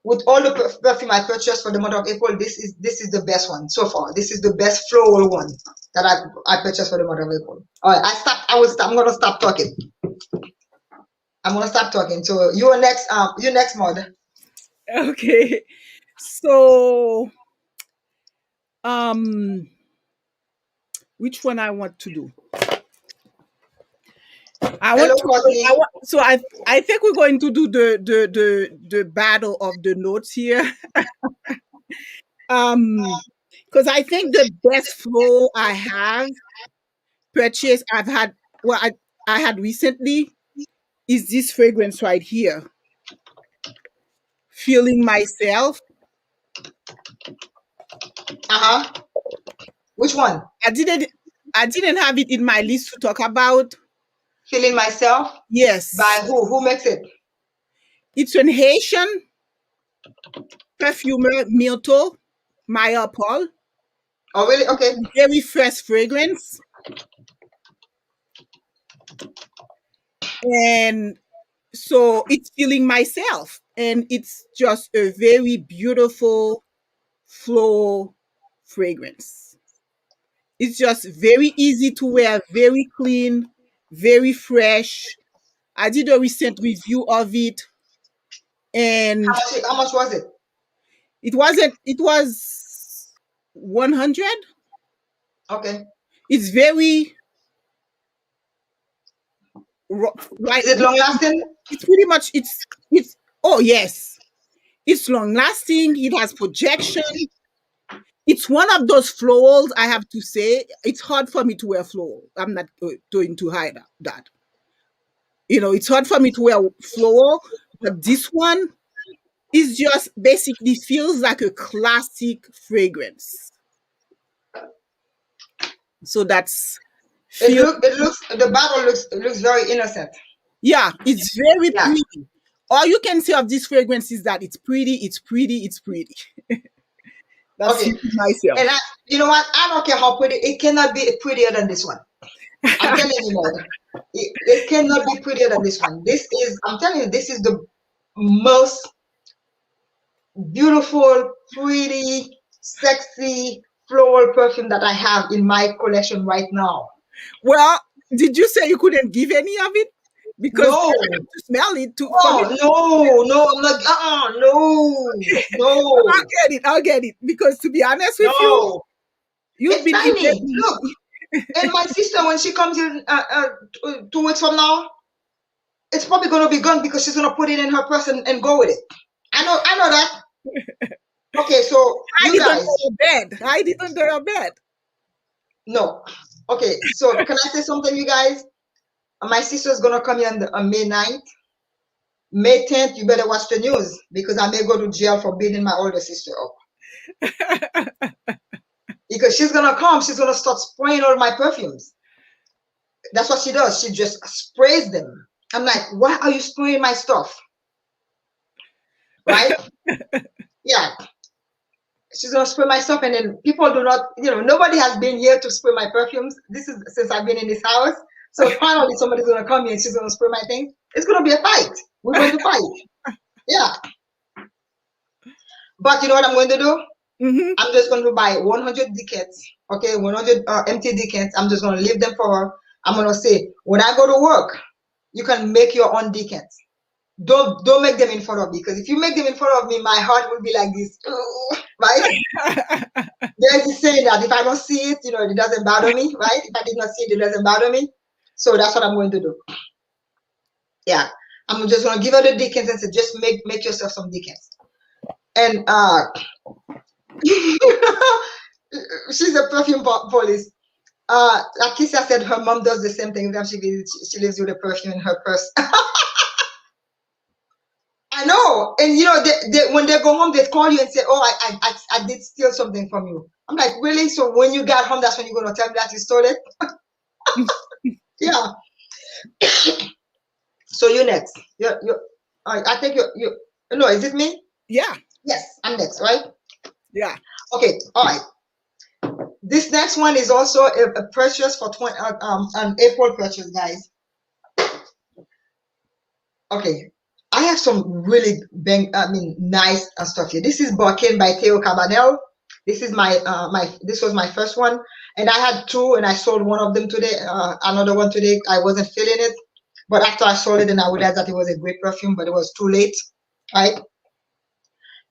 With all the perfume I purchased for the month of April, this is the best one so far. This is the best floral one that I purchased for the month of April. All right, I'm gonna stop talking. I'm gonna stop talking. So you're next. You're next, Maude. okay. So which one I want to do? I want Hello, to Courtney. so I think we're going to do the battle of the notes here. Because I think the best flow I have purchased I had recently is this fragrance right here. Feeling myself. Uh-huh. Which one? I didn't have it in my list to talk about. Feeling myself. By Yes. who? Who makes it? It's an Haitian perfumer, Milto Maya Paul. Oh, really? Okay. Very fresh fragrance. And so it's feeling myself. And it's just a very beautiful flow fragrance. It's just very easy to wear, very clean, very fresh. I did a recent review of it, and How much was it? it was 100. Okay. It's very like Is it long lasting? it's pretty much it's oh yes. It's long lasting, it has projection. It's one of those florals, I have to say. It's hard for me to wear floral. I'm not going to hide that. It's hard for me to wear floral, but this one is just basically feels like a classic fragrance. So that's It looks the bottle looks very innocent. yeah, it's very Yeah. pretty. All you can say of this fragrance is that it's pretty, it's pretty, it's pretty. That's Okay. myself. And you know what? I don't care how pretty. It cannot be prettier than this one. I'm telling you, Lord. It cannot be prettier than this one. I'm telling you, this is the most beautiful, pretty, sexy floral perfume that I have in my collection right now. Well, did you say you couldn't give any of it? Because No. I have to smell it too. No, I'm not. No. I'll get it. Because to be honest with you, you've It's been tiny. eating. Look, and my sister, when she comes in 2 weeks from now, it's probably gonna be gone because she's gonna put it in her purse and go with it. I know that. Okay, so Hide you it guys. under your bed. Hide it under your bed. No. Okay, so can I say something, you guys? My sister's gonna come here on May 9th. May 10th, you better watch the news because I may go to jail for beating my older sister up. Because she's gonna come, she's gonna start spraying all my perfumes. That's what she does. She just sprays them. I'm like, why are you spraying my stuff? Right? Yeah. She's gonna spray my stuff, and then people do not, nobody has been here to spray my perfumes. This is since I've been in this house. So finally somebody's gonna come here and she's gonna spray my thing. It's gonna be a fight. We're going to fight. Yeah. But you know what I'm going to do? Mm-hmm. I'm just going to buy 100 decants. Okay, 100 empty decants. I'm just going to leave them for her. I'm going to say, when I go to work, you can make your own decants. Don't make them in front of me, because if you make them in front of me, my heart will be like this, right? There's this saying that if I don't see it, it doesn't bother me, right? If I did not see it, it doesn't bother me. So that's what I'm going to do. Yeah, I'm just going to give her the decants and say, just make yourself some decants. And she's a perfume police. Akisa said her mom does the same thing. She lives with a perfume in her purse. I know. And they when they go home, they call you and say, oh, I did steal something from you. I'm like, really? So when you got home, that's when you're going to tell me that you stole it? Yeah. So you next. I think you no, is it me? Yeah. Yes, I'm next, right? Yeah. Okay, all right. This next one is also a purchase for an April purchase, guys. Okay, I have some really nice stuff here. This is Barkane by Teo Cabanel. This is this was my first one, and I had two, and I sold one of them today. Another one today. I wasn't feeling it, but after I sold it, and I realized that it was a great perfume, but it was too late, right?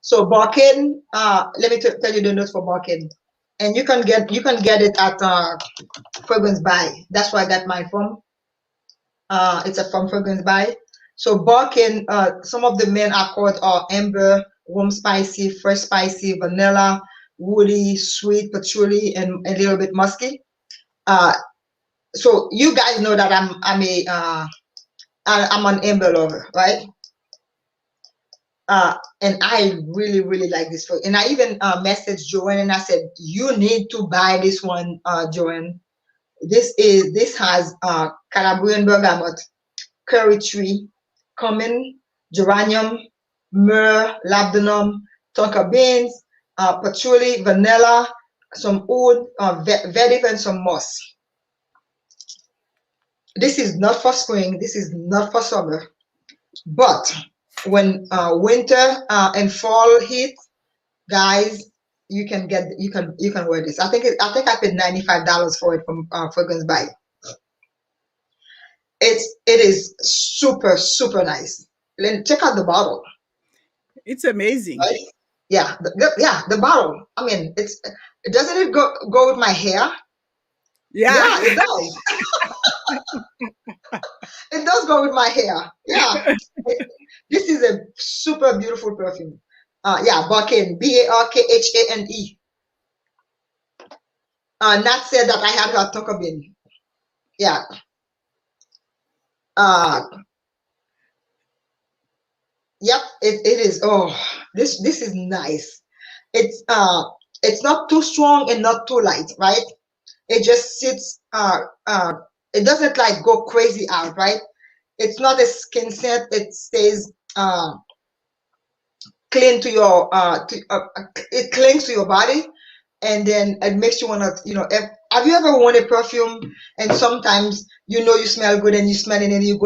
So Barkane, let me tell you the notes for Barkane, and you can get it at Fragrance Buy. That's where I got mine from. It's from Fragrance Buy. So Barkane, some of the main accords are amber, warm spicy, fresh spicy, vanilla, woody, sweet, patchouli, and a little bit musky. So you guys know that I'm an amber lover, right? And I really, really like this. And I even messaged Joanne and I said, you need to buy this one, Joanne. This has Calabrian bergamot, curry tree, cumin, geranium, myrrh, labdanum, tonka beans, patchouli, vanilla, some oud, vetiver, and some moss. This is not for spring. This is not for summer. But when winter and fall hit, guys, you can get you can wear this. I think I paid $95 for it from Fragrance Buy. It is super super nice. Then check out the bottle. It's amazing. Right? Yeah, the bottle. I mean, doesn't it go with my hair? Yeah. Yeah, it does. It does go with my hair. Yeah. This is a super beautiful perfume. Yeah, Barkane, Barkhane. Nat said that I had her Tonka Bean. Yeah. Yep, it is. Oh, this is nice. It's not too strong and not too light, right? It just sits it doesn't like go crazy out, right? It's not a skin scent. It stays clean to your it clings to your body, and then it makes you want to, have you ever worn a perfume and sometimes you smell good and you smell it and you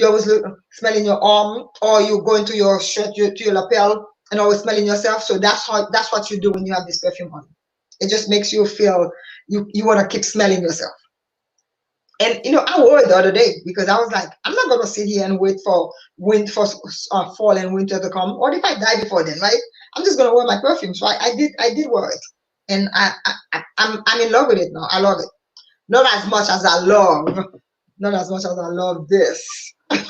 always smelling your arm, or you go into your shirt to your lapel and always smelling yourself. So that's what you do when you have this perfume on. It just makes you feel you want to keep smelling yourself. And I wore it the other day because I was like, I'm not gonna sit here and wait for fall and winter to come. What if I die before then, right? I'm just gonna wear my perfume. So I did wear it, and I'm in love with it now. I love it. Not as much as I love this.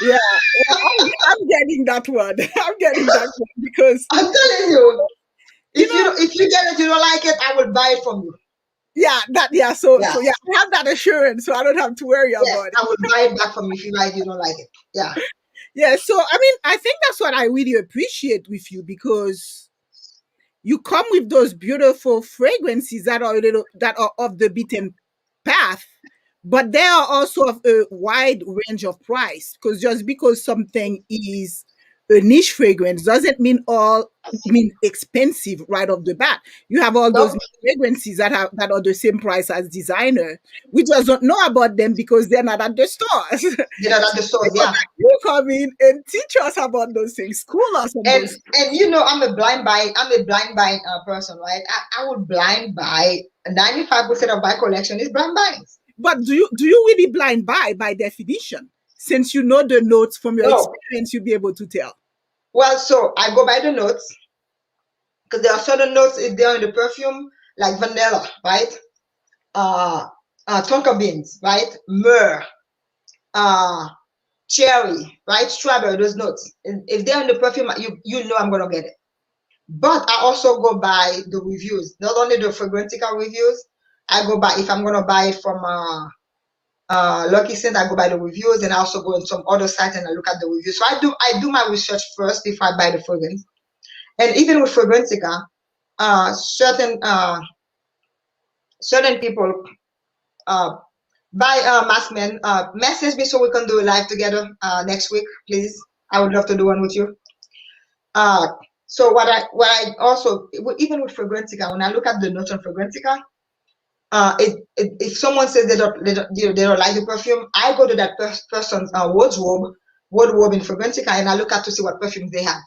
Yeah, I'm getting that one. I'm getting that one because I'm telling you, if you get it, you don't like it, I will buy it from you. So I have that assurance, so I don't have to worry about it. I will buy it back from you if you don't like it. Yeah. Yeah, so I mean, I think that's what I really appreciate with you, because you come with those beautiful fragrances that are of the beaten path, but they are also of a wide range of price. Because just because something is a niche fragrance doesn't mean expensive right off the bat. You have all those fragrances that are the same price as designer. We just don't know about them because they're not at the stores. They're not at the stores, yeah. You come in and teach us about those things, school us on those. And I'm a blind buy person, right? I would blind buy. 95% of my collection is blind buys. But do you really blind buy by definition? Since you know the notes from your experience, you'll be able to tell. Well, so I go by the notes, because there are certain notes if they're in the perfume, like vanilla, right? Tonka beans, right? Myrrh, cherry, right? Strawberry, those notes. If they're in the perfume, you know I'm gonna get it. But I also go by the reviews, not only the Fragrantica reviews. I go by, if I'm gonna buy it from Lucky Scent, I go by the reviews, and I also go on some other sites and I look at the reviews. So I do my research first before I buy the fragrance. And even with Fragrantica, certain people buy Maskman. Message me so we can do a live together next week, please. I would love to do one with you. So what I also, even with Fragrantica, when I look at the notes on Fragrantica, if someone says they don't like the perfume, I go to that person's wardrobe in Fragrantica, and I look at to see what perfumes they have.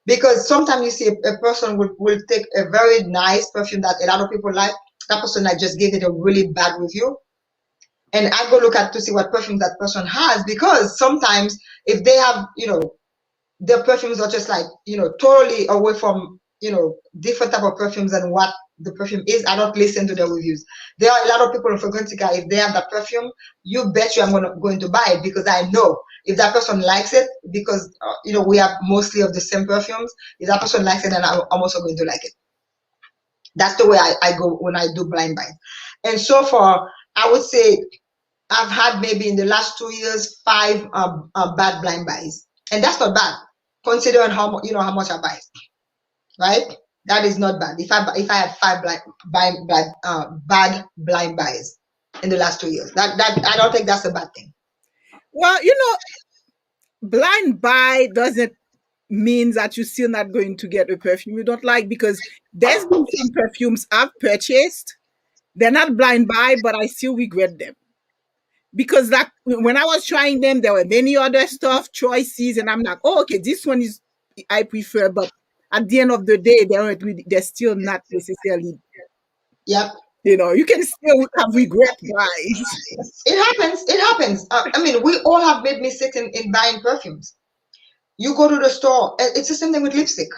Because sometimes you see a person will take a very nice perfume that a lot of people like. That person like just gave it a really bad review, and I go look at to see what perfume that person has. Because sometimes if they have, their perfumes are just like, totally away from, different type of perfumes and what the perfume is, I don't listen to the reviews. There are a lot of people in Fragrantica, if they have that perfume, you bet you I'm going to buy it, because I know if that person likes it, because we have mostly of the same perfumes. If that person likes it, then I'm also going to like it. That's the way I go when I do blind buy. And so far, I would say I've had maybe in the last 2 years 5 bad blind buys, and that's not bad considering how much I buy. Right? That is not bad. If I had 5 bad blind buys in the last 2 years, that I don't think that's a bad thing. Well, blind buy doesn't mean that you're still not going to get a perfume you don't like, because there's been some perfumes I've purchased. They're not blind buy, but I still regret them. Because when I was trying them, there were many other stuff, choices, and I'm like, oh, okay, this one is I prefer, but at the end of the day, they're still not necessarily. Yep. You can still have regret buys. It happens. It happens. I mean, we all have made mistakes in buying perfumes. You go to the store. It's the same thing with lipstick,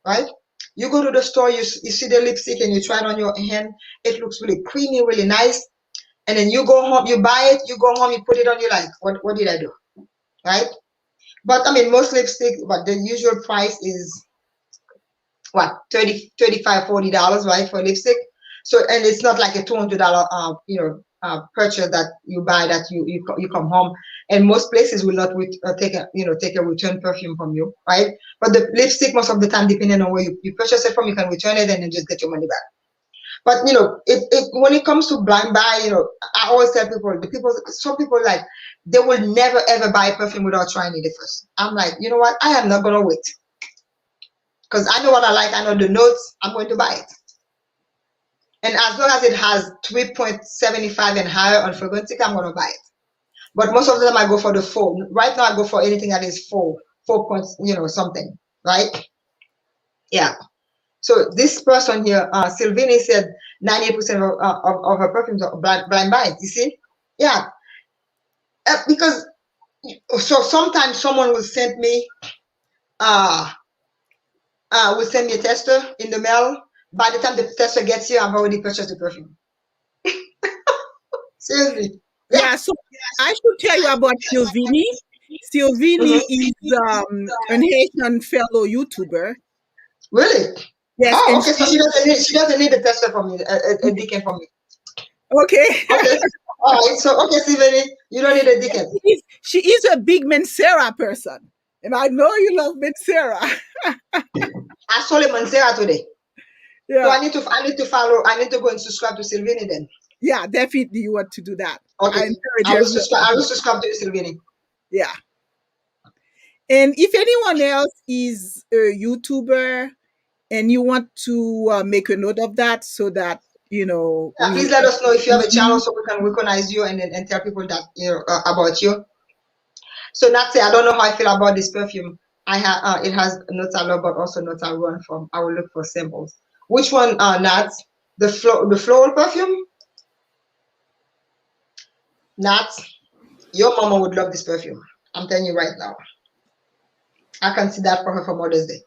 right? You go to the store, you see the lipstick and you try it on your hand. It looks really creamy, really nice. And then you go home, you buy it, you go home, you put it on, you're like, what did I do? Right? But I mean, most lipstick, but the usual price is what, $30, $35, $40, right, for lipstick. So, and it's not like a $200 purchase that you buy that you come home, and most places will not take a return perfume from you, right? But the lipstick, most of the time, depending on where you purchase it from, you can return it and then just get your money back. But when it comes to blind buy, I always tell people, some people like, they will never ever buy perfume without trying it first. I'm like, you know what? I am not gonna wait, because I know what I like. I know the notes. I'm going to buy it. And as long as it has 3.75 and higher on frequency, I'm going to buy it. But most of the time I go for the 4. Right now I go for anything that is 4 points, something, right? Yeah. So this person here, Sylvini, said 98% of her perfumes are blind buys. You see? Yeah. Because so sometimes someone will send me a tester in the mail. By the time the tester gets here, I've already purchased the perfume. Seriously. Yeah, so I should tell you about Sylvini. Sylvini is an Haitian fellow YouTuber. Really? Yes. Oh, okay. So she doesn't need a tester from me, a deacon from me. Okay. Okay. All right. So Sylvini, you don't need a deacon. She is a big Mancera person, and I know you love Mancera. I saw Mancera today. Yeah. So I need to follow. I need to go and subscribe to Sylvini then. Yeah, definitely you want to do that. Okay. I will subscribe to Sylvini. Yeah. And if anyone else is a YouTuber and you want to make a note of that, so that please let us know if you have a channel so we can recognize you and tell people that about you. So Natse, I don't know how I feel about this perfume. It has notes I love, but also notes I run from. I will look for samples. Which one, Nats? The floral perfume? Nats, your mama would love this perfume. I'm telling you right now. I can see that for her for Mother's Day.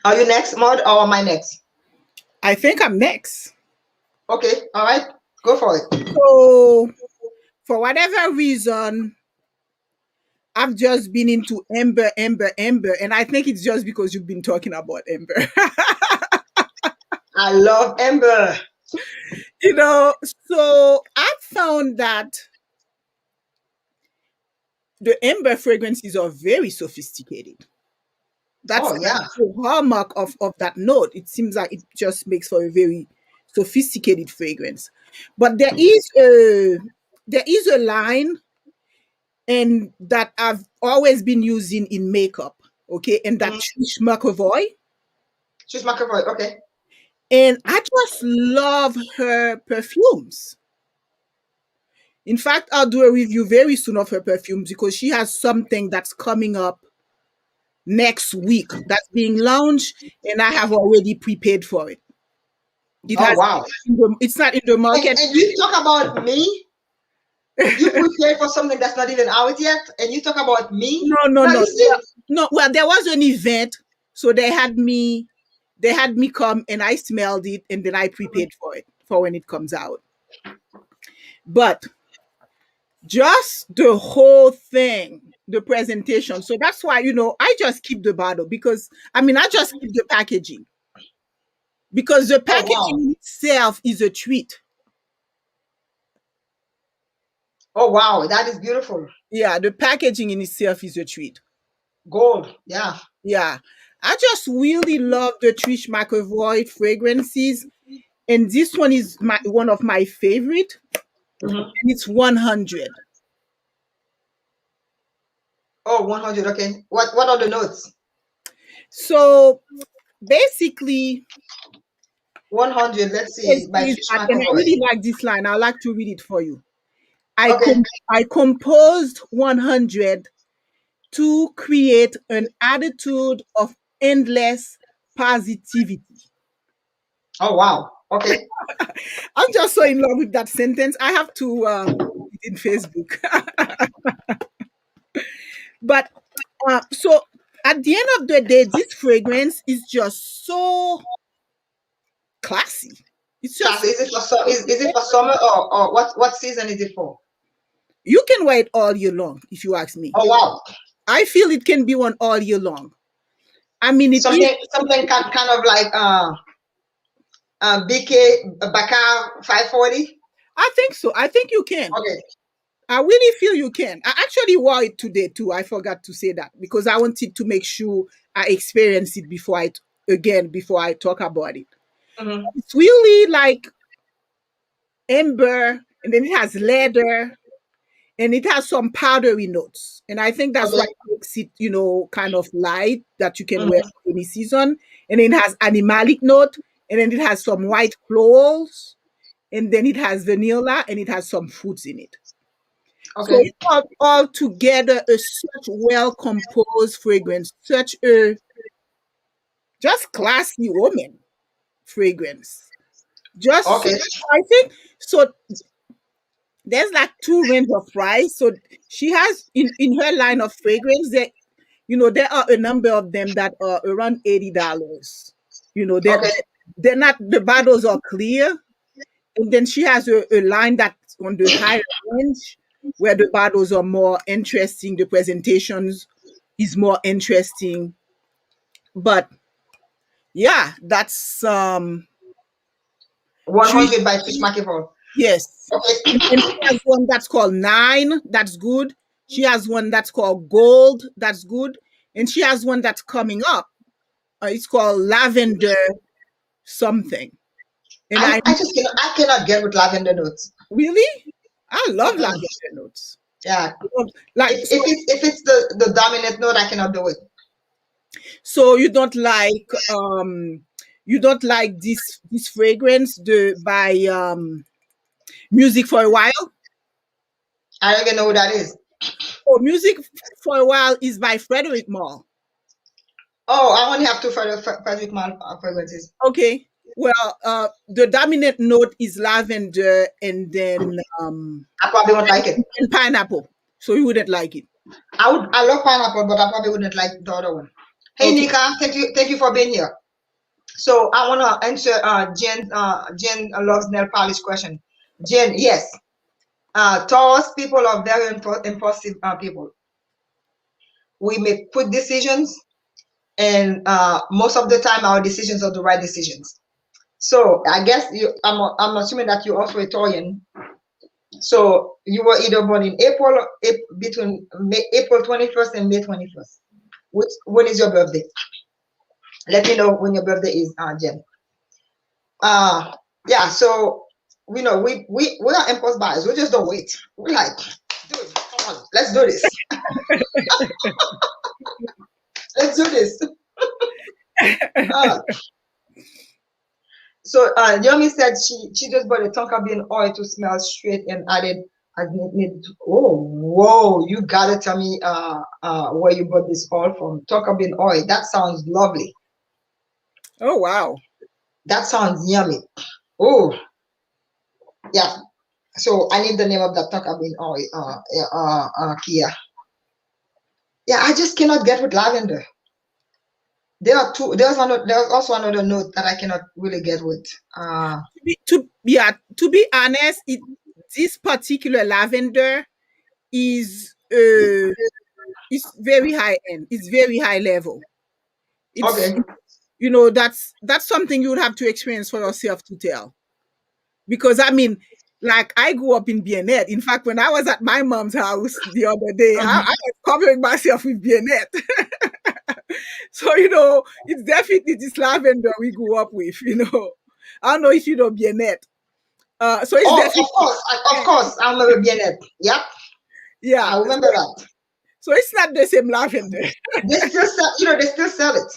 Are you next, Maud, or am I next? I think I'm next. Okay, all right. Go for it. So, for whatever reason, I've just been into Amber, and I think it's just because you've been talking about Amber. I love Amber. So I found that the Amber fragrances are very sophisticated. That's the hallmark of that note. It seems like it just makes for a very sophisticated fragrance. But there is a line and that I've always been using in makeup, okay? And that Trish McEvoy. Trish McEvoy, okay. And I just love her perfumes. In fact, I'll do a review very soon of her perfumes because she has something that's coming up next week that's being launched, and I have already prepared for it. Wow. It's not in the market. And you talk about me? You prepared for something that's not even out yet, and you talk about me? No. No, well, there was an event, so they had me come and I smelled it and then I prepared for it for when it comes out. But just the whole thing, the presentation. So that's why, I just keep the bottle because, I just keep the packaging. Because the packaging itself is a treat. Oh, wow. That is beautiful. Yeah, the packaging in itself is a treat. Gold. Yeah. Yeah. I just really love the Trish McEvoy fragrances. And this one is one of my favorite. And it's 100. Oh, 100. Okay. What are the notes? So basically 100. Let's see. By Trish McEvoy. And I really like this line. I'd like to read it for you. I composed 100 to create an attitude of endless positivity. Oh wow. Okay. I'm just so in love with that sentence. I have to put it in Facebook. But so at the end of the day, this fragrance is just so classy. It's Class, just is it for summer or what season is it for? you can wear it all year long, if you ask me. Oh wow. I feel it can be worn all year long. I mean, it is. Something kind of like BK Bakar 540. I think so. I think you can. Okay. I really feel you can. I actually wore it today too. I forgot to say that because I wanted to make sure I experience it before I talk about it. Mm-hmm. It's really like amber, and then it has leather, and it has some powdery notes. And I think that's what Okay. makes it, kind of light that you can wear Mm-hmm. any season. And then it has animalic note, and then it has some white florals, and then it has vanilla, and it has some fruits in it. So Okay. it's all together a such well composed fragrance, such a just classy woman fragrance. Just so, Okay. I think so. There's like two range of price. So she has in her line of fragrance that there are a number of them that are around $80. You know, they're Okay. they're not the bottles are clear, and then she has a line that's on the higher range where the bottles are more interesting, the presentations is more interesting. But yeah, that's 100 by Trish McEvoy. yes. Okay. And she has one that's called Nine, that's good. She has one that's called Gold, that's good. And she has one that's coming up. It's called Lavender something. And I cannot get with lavender notes. really, I love Mm-mm. lavender notes. Yeah. Like If it's the dominant note, I cannot do it. so you don't like this fragrance by Music for a While? I don't even know who that is. Oh, Music for a While is by Frederick Malle. Oh, I only have two Frederick Malle fragrances. Okay. Well, the dominant note is lavender and then I probably won't like it. and pineapple. So you wouldn't like it. I love pineapple, but I probably wouldn't like the other one. Hey Okay. Nika, thank you for being here. So I wanna answer Jen loves nail polish question. Jen, yes. Taurus people are very impulsive people. We make quick decisions, and most of the time our decisions are the right decisions. So I guess I'm assuming that you're also a Taurian. So you were either born in between April 21st and May 21st. When is your birthday? Let me know when your birthday is, Jen. Yeah. So we know we are impulse buyers. We just don't wait. We're like, dude, come on, let's do this. Let's do this. So Yomi said she just bought a tonka bean oil to smell straight and added as needed. Oh, whoa! You gotta tell me where you bought this oil from. Tonka bean oil. That sounds lovely. Oh wow. That sounds yummy. Oh, yeah. So I need the name of that tonka bean oil. Kia. Yeah, I just cannot get with lavender. There's also another note that I cannot really get with. To be honest, this particular lavender is very high end. It's very high level. It's Okay. that's something you would have to experience for yourself to tell. Because I mean, like I grew up in Biennet. In fact, when I was at my mom's house the other day, I was covering myself with Biennet. So it's definitely this lavender we grew up with. I don't know if you know Biennet. So it's definitely of course, I remember Biennet. Yep. Yeah, I remember that. So it's not the same lavender. They still sell, they still sell it.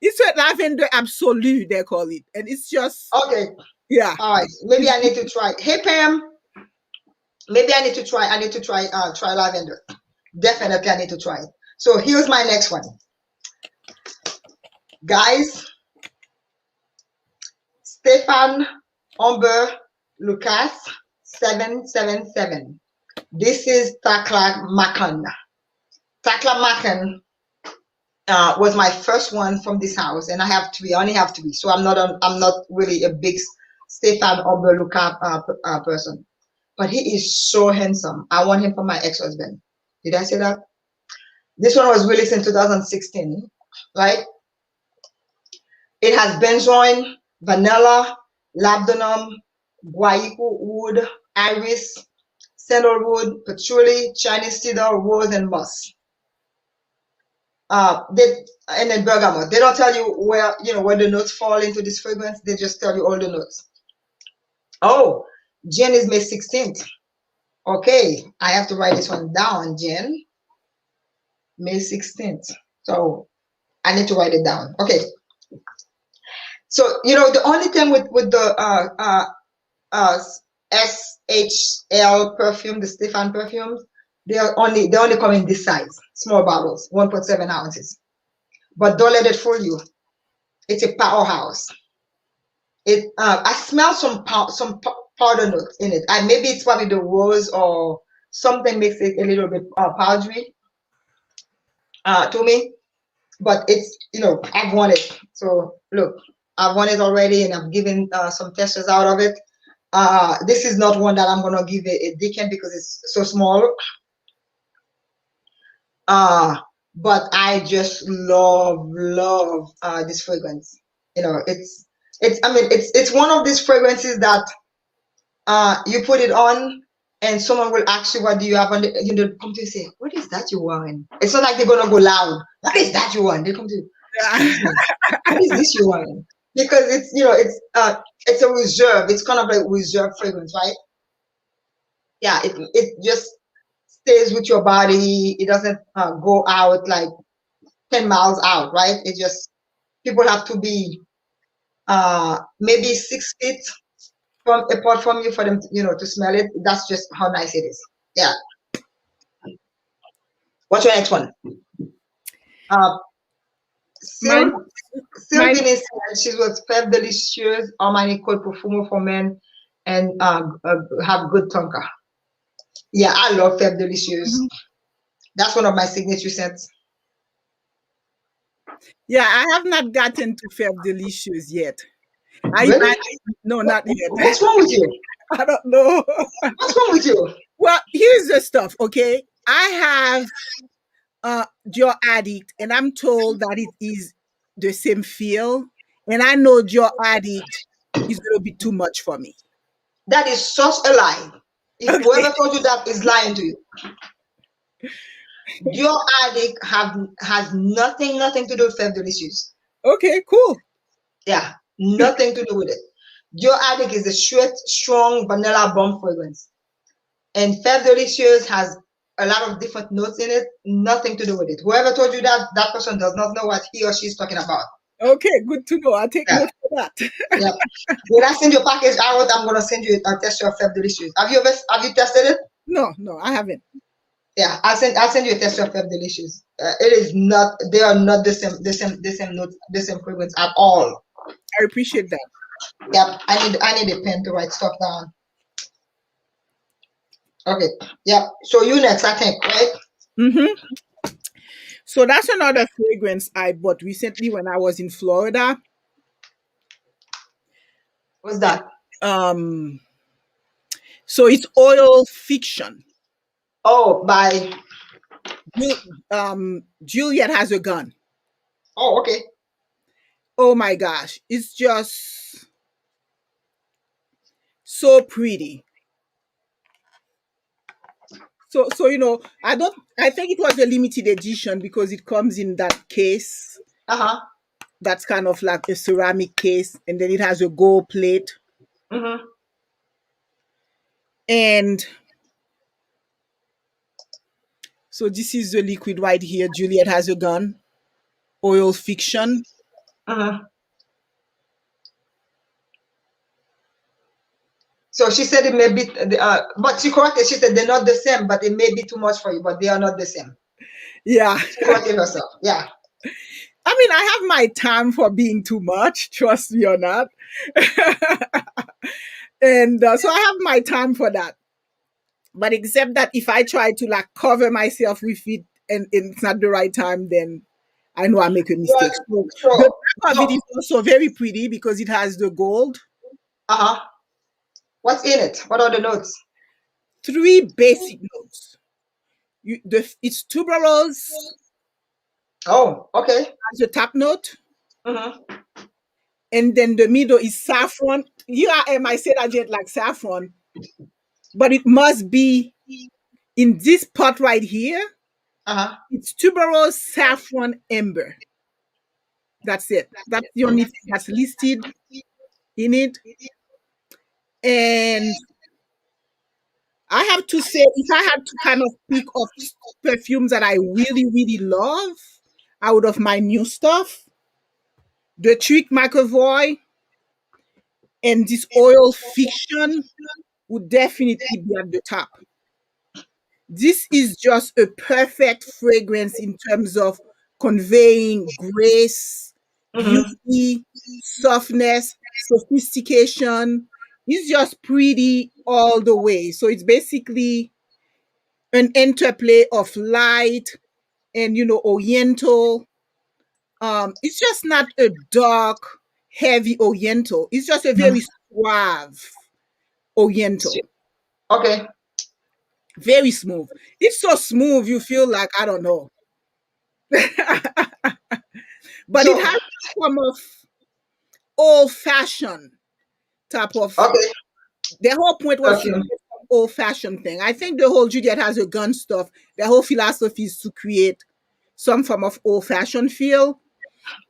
It's a lavender absolute, they call it, and it's just okay. Yeah. All right. Maybe I need to try. Hey Pam. Maybe I need to try. Try lavender. Definitely, I need to try it. So here's my next one, guys. Stephane Humbert Lucas 777. This is Taklamakan. Taklamakan was my first one from this house, and I have three. I only have three, so I'm not really a big Stephane Humbert Lucas person. But he is so handsome. I want him for my ex-husband. Did I say that? This one was released in 2016, right? It has benzoin, vanilla, labdanum, guaiaco wood, iris, sandalwood, patchouli, Chinese cedar, rose, and musk. And then bergamot. They don't tell you where the notes fall into this fragrance. They just tell you all the notes. Oh, Jen is May 16th. Okay, I have to write this one down, Jen. May 16th. So I need to write it down. Okay. So the only thing with the SHL perfume, the Stephane perfumes, they only come in this size, small bottles, 1.7 ounces. But don't let it fool you. It's a powerhouse. I smell some powder notes in it. Maybe it's probably the rose or something makes it a little bit powdery to me. But it's I've won it. So look, I've won it already, and I've given some testers out of it. This is not one that I'm gonna give a decant because it's so small. But I just love this fragrance. It's one of these fragrances that you put it on and someone will ask you, what do you have on the, come to you say, what is that you wearing? It's not like they're gonna go loud. What is that you want? They come to you, what is this you wearing? Because it's a reserve. It's kind of like reserve fragrance, right? Yeah, it just stays with your body. It doesn't go out like 10 miles out, right? It just, people have to be maybe 6 feet apart from you for them to smell it. That's just how nice it is. Yeah. What's your next one? Sylvie, she was Femme Delicieuse, Armani Code Perfume for men, and have good tonka. Yeah, I love Femme Delicieuse. That's one of my signature scents. Yeah, I have not gotten to Femme Delicieuse yet. Really? No, not yet. What's wrong with you? I don't know. What's wrong with you? Well, here's the stuff, okay? I have Dior Addict, and I'm told that it is the same feel, and I know Dior Addict is going to be too much for me. That is such a lie. If Okay. whoever told you that is lying to you. Dior Addict has nothing to do with Femme Delicieuse. Okay, cool. Yeah, nothing to do with it. Dior Addict is a strong vanilla bomb fragrance. And Femme Delicieuse has a lot of different notes in it, nothing to do with it. Whoever told you that person does not know what he or she is talking about. Okay, good to know. I'll take note of that. Yeah. When I send you a package out, I'm gonna send you a tester of Femme Delicieuse. Have you tested it? No, I haven't. Yeah, I'll send you a tester of Femme Delicieuse. It is not. They are not the same notes, the same fragrance at all. I appreciate that. Yep. I need a pen to write stuff down. Okay. Yep. So you next, I think, right? Mm-hmm. So that's another fragrance I bought recently when I was in Florida. What's that? So it's Oil Fiction. Oh, by Juliet Has a Gun. Oh, okay. Oh my gosh, it's just so pretty. So I think it was a limited edition because it comes in that case. Uh-huh. That's kind of like a ceramic case, and then it has a gold plate. Mm-hmm. And so this is the liquid right here. Juliet Has a Gun, Oil Fiction. Uh-huh. So she said it may be, but she corrected. She said they're not the same, but it may be too much for you, but they are not the same. Yeah. She corrected herself. Yeah. I mean, I have my time for being too much, trust me or not. And so I have my time for that. But except that if I try to like cover myself with it and it's not the right time, then I know I make a mistake. So the back of it is also very pretty because it has the gold. Uh-huh. What's in it? What are the notes? 3 basic notes. It's tuberose. Oh, okay. As the top note. Mm-hmm. And then the middle is saffron. Here I am, I said I didn't like saffron. But it must be in this pot right here. Uh-huh. It's tuberose, saffron, amber. That's it. That's the only thing that's listed in it. And I have to say, if I had to kind of pick of perfumes that I really, really love out of my new stuff, the Trish McEvoy and this Oil Fiction would definitely be at the top. This is just a perfect fragrance in terms of conveying grace, beauty, softness, sophistication. It's just pretty all the way. So it's basically an interplay of light and oriental. It's just not a dark, heavy oriental. It's just a very suave oriental. Okay. Very smooth. It's so smooth you feel like I don't know. But it has some of old-fashioned type of. Okay. The whole point was old-fashioned thing. I think the whole Juliet has a gun stuff. The whole philosophy is to create some form of old-fashioned feel.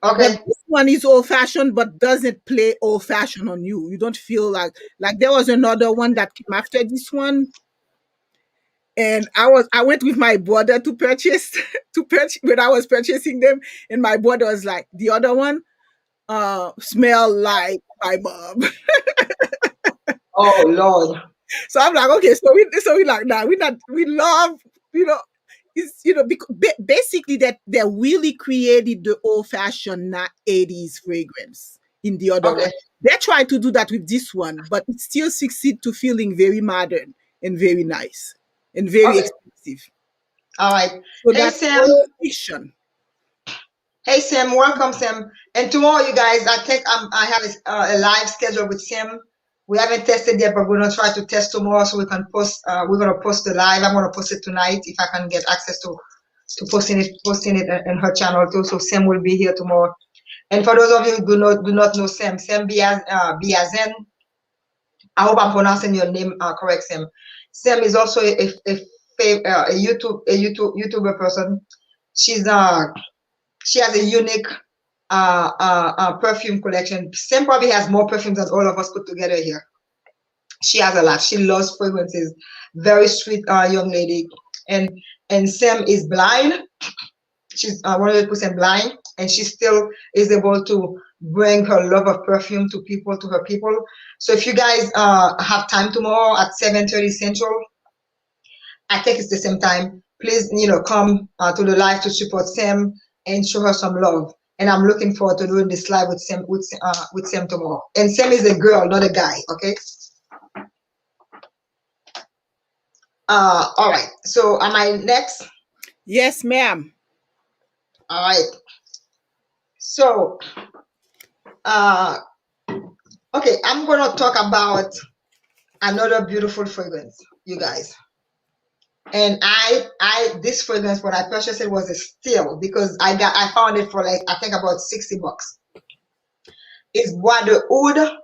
Okay. But this one is old-fashioned, but doesn't play old-fashioned on you. You don't feel like there was another one that came after this one. And I went with my brother to purchase when I was purchasing them, and my brother was like, the other one smell like my mom. Oh Lord. So I'm like, okay, so we like that. We love, it's basically that they really created the old fashioned 80s fragrance in the other one. They tried to do that with this one, but it still succeed to feeling very modern and very nice. And very expensive. All right. So hey, Sam. Fiction. Hey, Sam. Welcome, Sam. And tomorrow, you guys, I have a live schedule with Sam. We haven't tested yet, but we're going to try to test tomorrow so we can post. We're going to post the live. I'm going to post it tonight if I can get access to posting it in her channel too. So Sam will be here tomorrow. And for those of you who do not know Sam Biazen, I hope I'm pronouncing your name correct, Sam. Sam is also a YouTuber person. She has a unique perfume collection. Sam probably has more perfumes than all of us put together here. She has a lot. She loves fragrances. Very sweet young lady. And Sam is blind. She's 100% blind, and she still is able to bring her love of perfume to her people. So if you guys have time tomorrow at 7:30 Central, I think it's the same time, please, come to the live to support Sam and show her some love. And I'm looking forward to doing this live with Sam tomorrow. And Sam is a girl, not a guy, okay? All right. So am I next? Yes, ma'am. All right. So, okay, I'm gonna talk about another beautiful fragrance, you guys. And this fragrance, when I purchased it, was a steal because I found it for I think about $60. It's Bois de Oud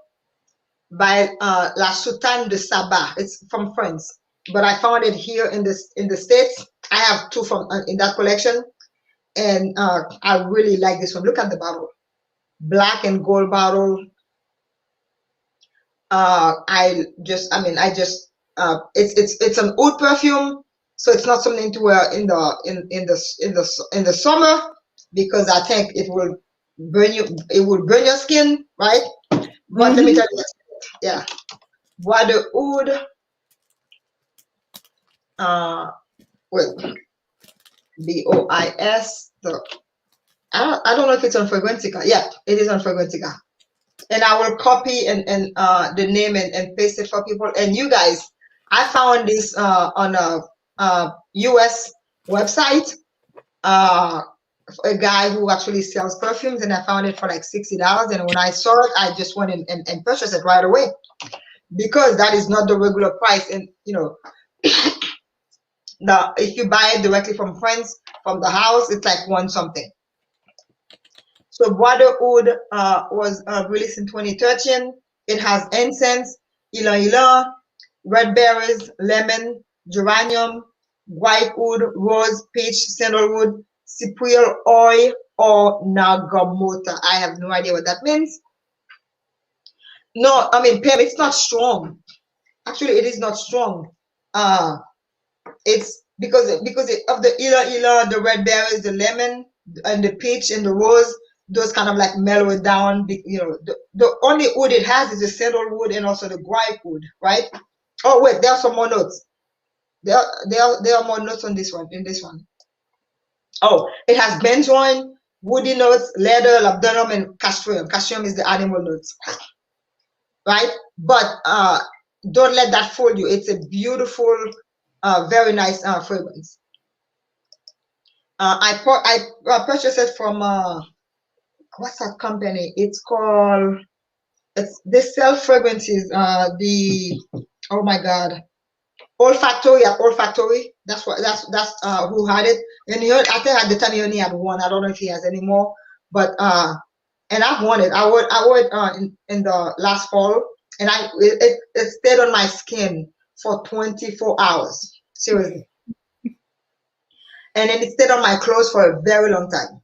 by La Sultane de Saba. It's from France, but I found it here in the States. I have two from in that collection. And I really like this one. Look at the bottle, black and gold bottle. It's an oud perfume, so it's not something to wear in the summer because I think it will burn you. It will burn your skin, right? But let me tell you, yeah. Bois de Oud. Well, BOIS. I don't know if it's on Fragrantica. Yeah, it is on Fragrantica. And I will copy and the name and paste it for people. And you guys, I found this on a US website. A guy who actually sells perfumes, and I found it for like $60. And when I saw it, I just went and purchased it right away, because that is not the regular price. And you know, if you buy it directly from friends from the house, it's like one something. So Bois de Oud was released in 2013. It has incense, ylang ylang, red berries, lemon, geranium, white oud, rose, peach, sandalwood, cypriol oil, or nagamota. I have no idea what that means. No, I mean, Pam, it's not strong. Actually, it is not strong. It's because of the ylang ylang, the red berries, the lemon, and the peach and the rose. Those kind of like mellow it down. You know, the only wood it has is the sandalwood and also the gripe wood, right? Oh wait, there are some more notes. There are more notes on this one. In this one, oh, it has benzoin, woody notes, leather, labdanum, and castrium. Castrium is the animal notes, right? But don't let that fool you. It's a beautiful, very nice fragrance. I purchased it from what's that company? It's called. They sell fragrances. Oh my God, Olfactory at Olfactory. That's who had it. And I think at the time he only had one. I don't know if he has any more. But and I've worn it. I wore it in the last fall, and it stayed on my skin for 24 hours. Seriously. And then it stayed on my clothes for a very long time.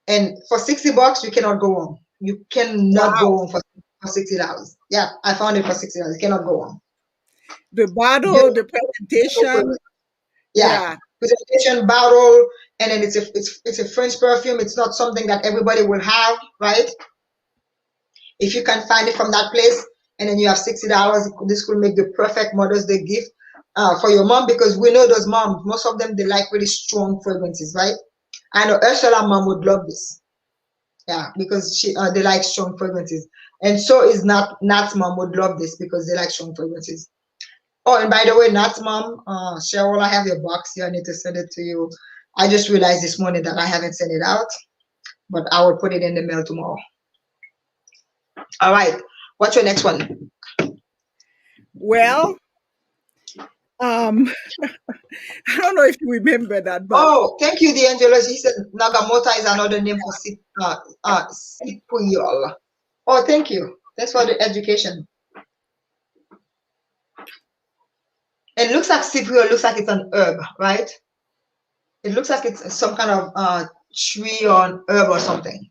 And for $60, you cannot go wrong. You cannot go wrong for $60. Yeah, I found it for $60. You cannot go wrong. The bottle, the presentation. Yeah. Presentation, bottle, and then it's a French perfume. It's not something that everybody will have, right? If you can find it from that place, and then you have $60, this could make the perfect Mother's Day gift for your mom, because we know those moms, most of them, they like really strong fragrances, right? I know Ursula mom would love this. Yeah, because they like strong fragrances. And so is Nat's mom would love this, because they like strong fragrances. Oh, and by the way, Nat's mom, Cheryl, I have your box here. I need to send it to you. I just realized this morning that I haven't sent it out, but I will put it in the mail tomorrow. All right. What's your next one? Well, I don't know if you remember that, but oh, thank you, D'Angelo. He said Nagamota is another name for cypriol. Oh, thank you. Thanks for the education. It looks like cypriol. Looks like it's an herb, right? It looks like it's some kind of tree or an herb or something.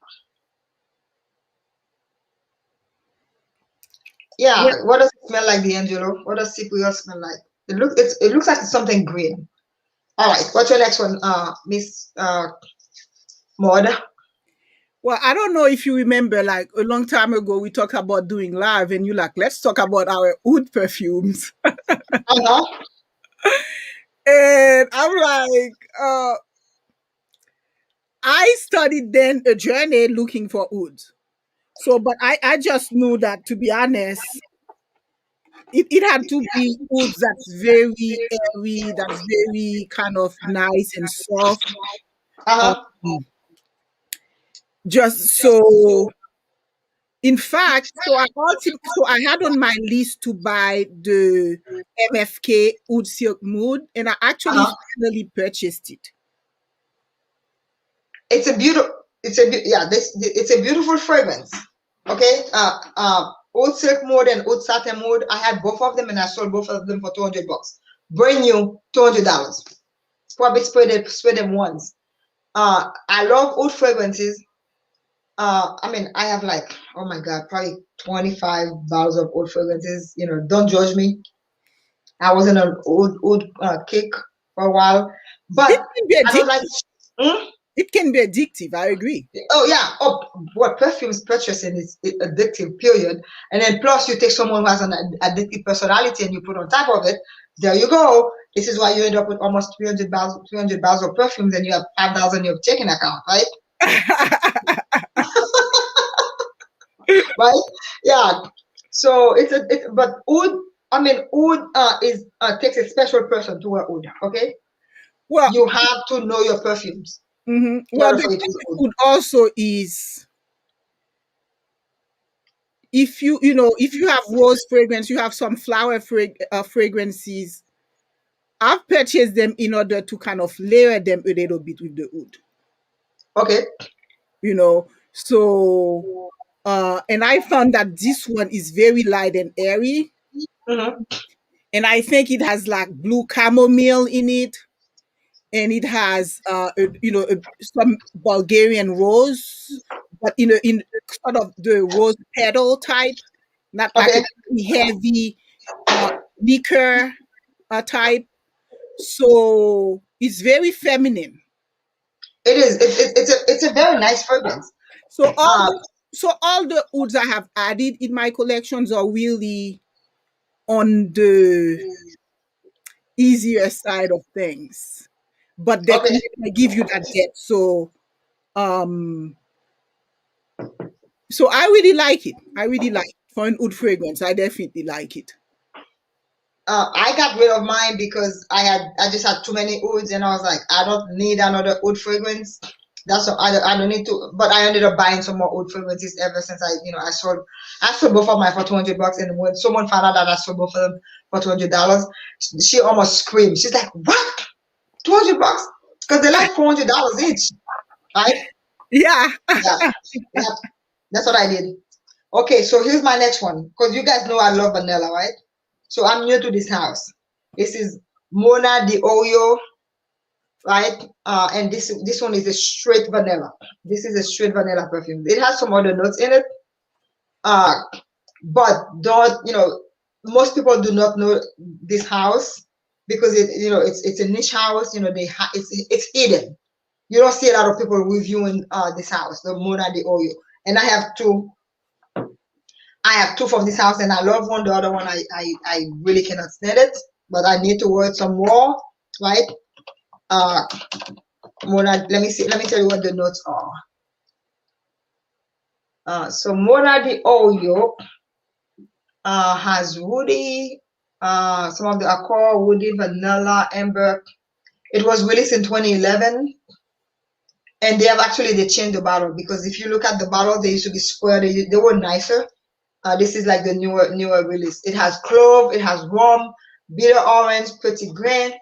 Yeah. What does it smell like, D'Angelo? What does cypriol smell like? It looks like it's something green. All right. What's your next one, Miss Maude? Well, I don't know if you remember, like a long time ago, we talked about doing live, and you like, let's talk about our oud perfumes. And I'm like, I studied then a journey looking for oud. So, but I just knew that, to be honest, it had to be oud that's very airy, that's very kind of nice and soft. Just so, in fact, so I had on my list to buy the MFK Oud Silk Mood, and I actually finally purchased it. It's a beautiful fragrance. Okay, Oud Silk Mood and Oud Satin Mood. I had both of them, and I sold both of them for $200. Brand new, $200. Probably spray them once. I love oud fragrances. I mean, I have like, oh my God, probably 25 bottles of oud fragrances. You know, don't judge me. I was in an oud kick for a while, but I don't like. It can be addictive. I agree. Oh yeah. Oh, what perfumes purchasing is addictive. Period. And then plus you take someone who has an addictive personality and you put on top of it. There you go. This is why you end up with almost 300 bags of perfumes, and you have 5,000 in your checking account, right? Right? Yeah. So but oud. I mean, oud is takes a special person to wear oud. Okay. Well, You have to know your perfumes in well, order the for you to thing use with oud. oud also is if you have rose fragrance, you have some flower fragrances. I've purchased them in order to kind of layer them a little bit with the oud. Okay. So and I found that this one is very light and airy, Mm-hmm. and I think it has like blue chamomile in it, and it has some Bulgarian rose, but in sort of the rose petal type, not like a Okay. very heavy liquor type. So it's very feminine. It is. It's a very nice fragrance. So all Uh, the so all the ouds I have added in my collections are really on the easier side of things, but they okay. give you that depth. Um, so I really like it. I really like it. For an oud fragrance. I definitely like it. I got rid of mine because I just had too many ouds, and I was like, I don't need another oud fragrance. That's what I don't need to. But I ended up buying some more oud fragrances ever since I sold both of mine for $200, and when someone found out that I sold both of them for $200, she almost screamed. She's like, "What? $200?" Because they're like $400 each, right? Yeah. Yeah, yeah. That's what I did. Okay, so here's my next one. Because you guys know I love vanilla, right? So I'm new to this house. This is Mona de Orio, right? And this one is a straight vanilla. This is a straight vanilla perfume. It has some other notes in it. Uh, but don't most people do not know this house because it's a niche house. It's hidden. You don't see a lot of people reviewing this house, the Mona de Orio. And I have two. I have two from this house, and I love one. The other one, I really cannot stand it, but I need to wear some more, right? Uh, Mona, let me see. Let me tell you what the notes are. So Mona de Oyo has woody, some of the Accor, woody, vanilla, amber. It was released in 2011, and they changed the bottle because if you look at the bottle, they used to be square. They were nicer. This is like the newer release. It has clove, it has rum, bitter orange, petit grain.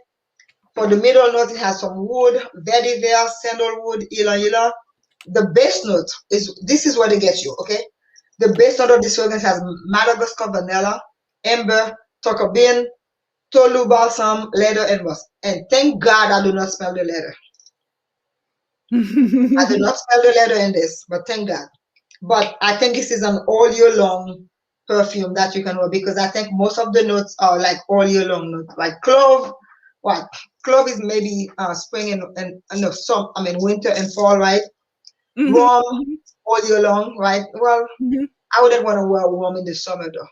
For the middle note, it has some wood, vetiver, sandalwood, ylang ylang. The base note this is where they get you, okay? The base note of this fragrance has Madagascar vanilla, amber, tonka bean, tolu balsam, leather, and rust. And thank God I do not smell the leather. I do not smell the leather in this, but thank God. But I think this is an all year long perfume that you can wear because I think most of the notes are like all year long notes. Like clove, what? Clove is maybe spring and no, winter and fall, right? Mhm, Rum mhm, all year long, right? Well, mhm. I wouldn't want to wear rum in the summer though.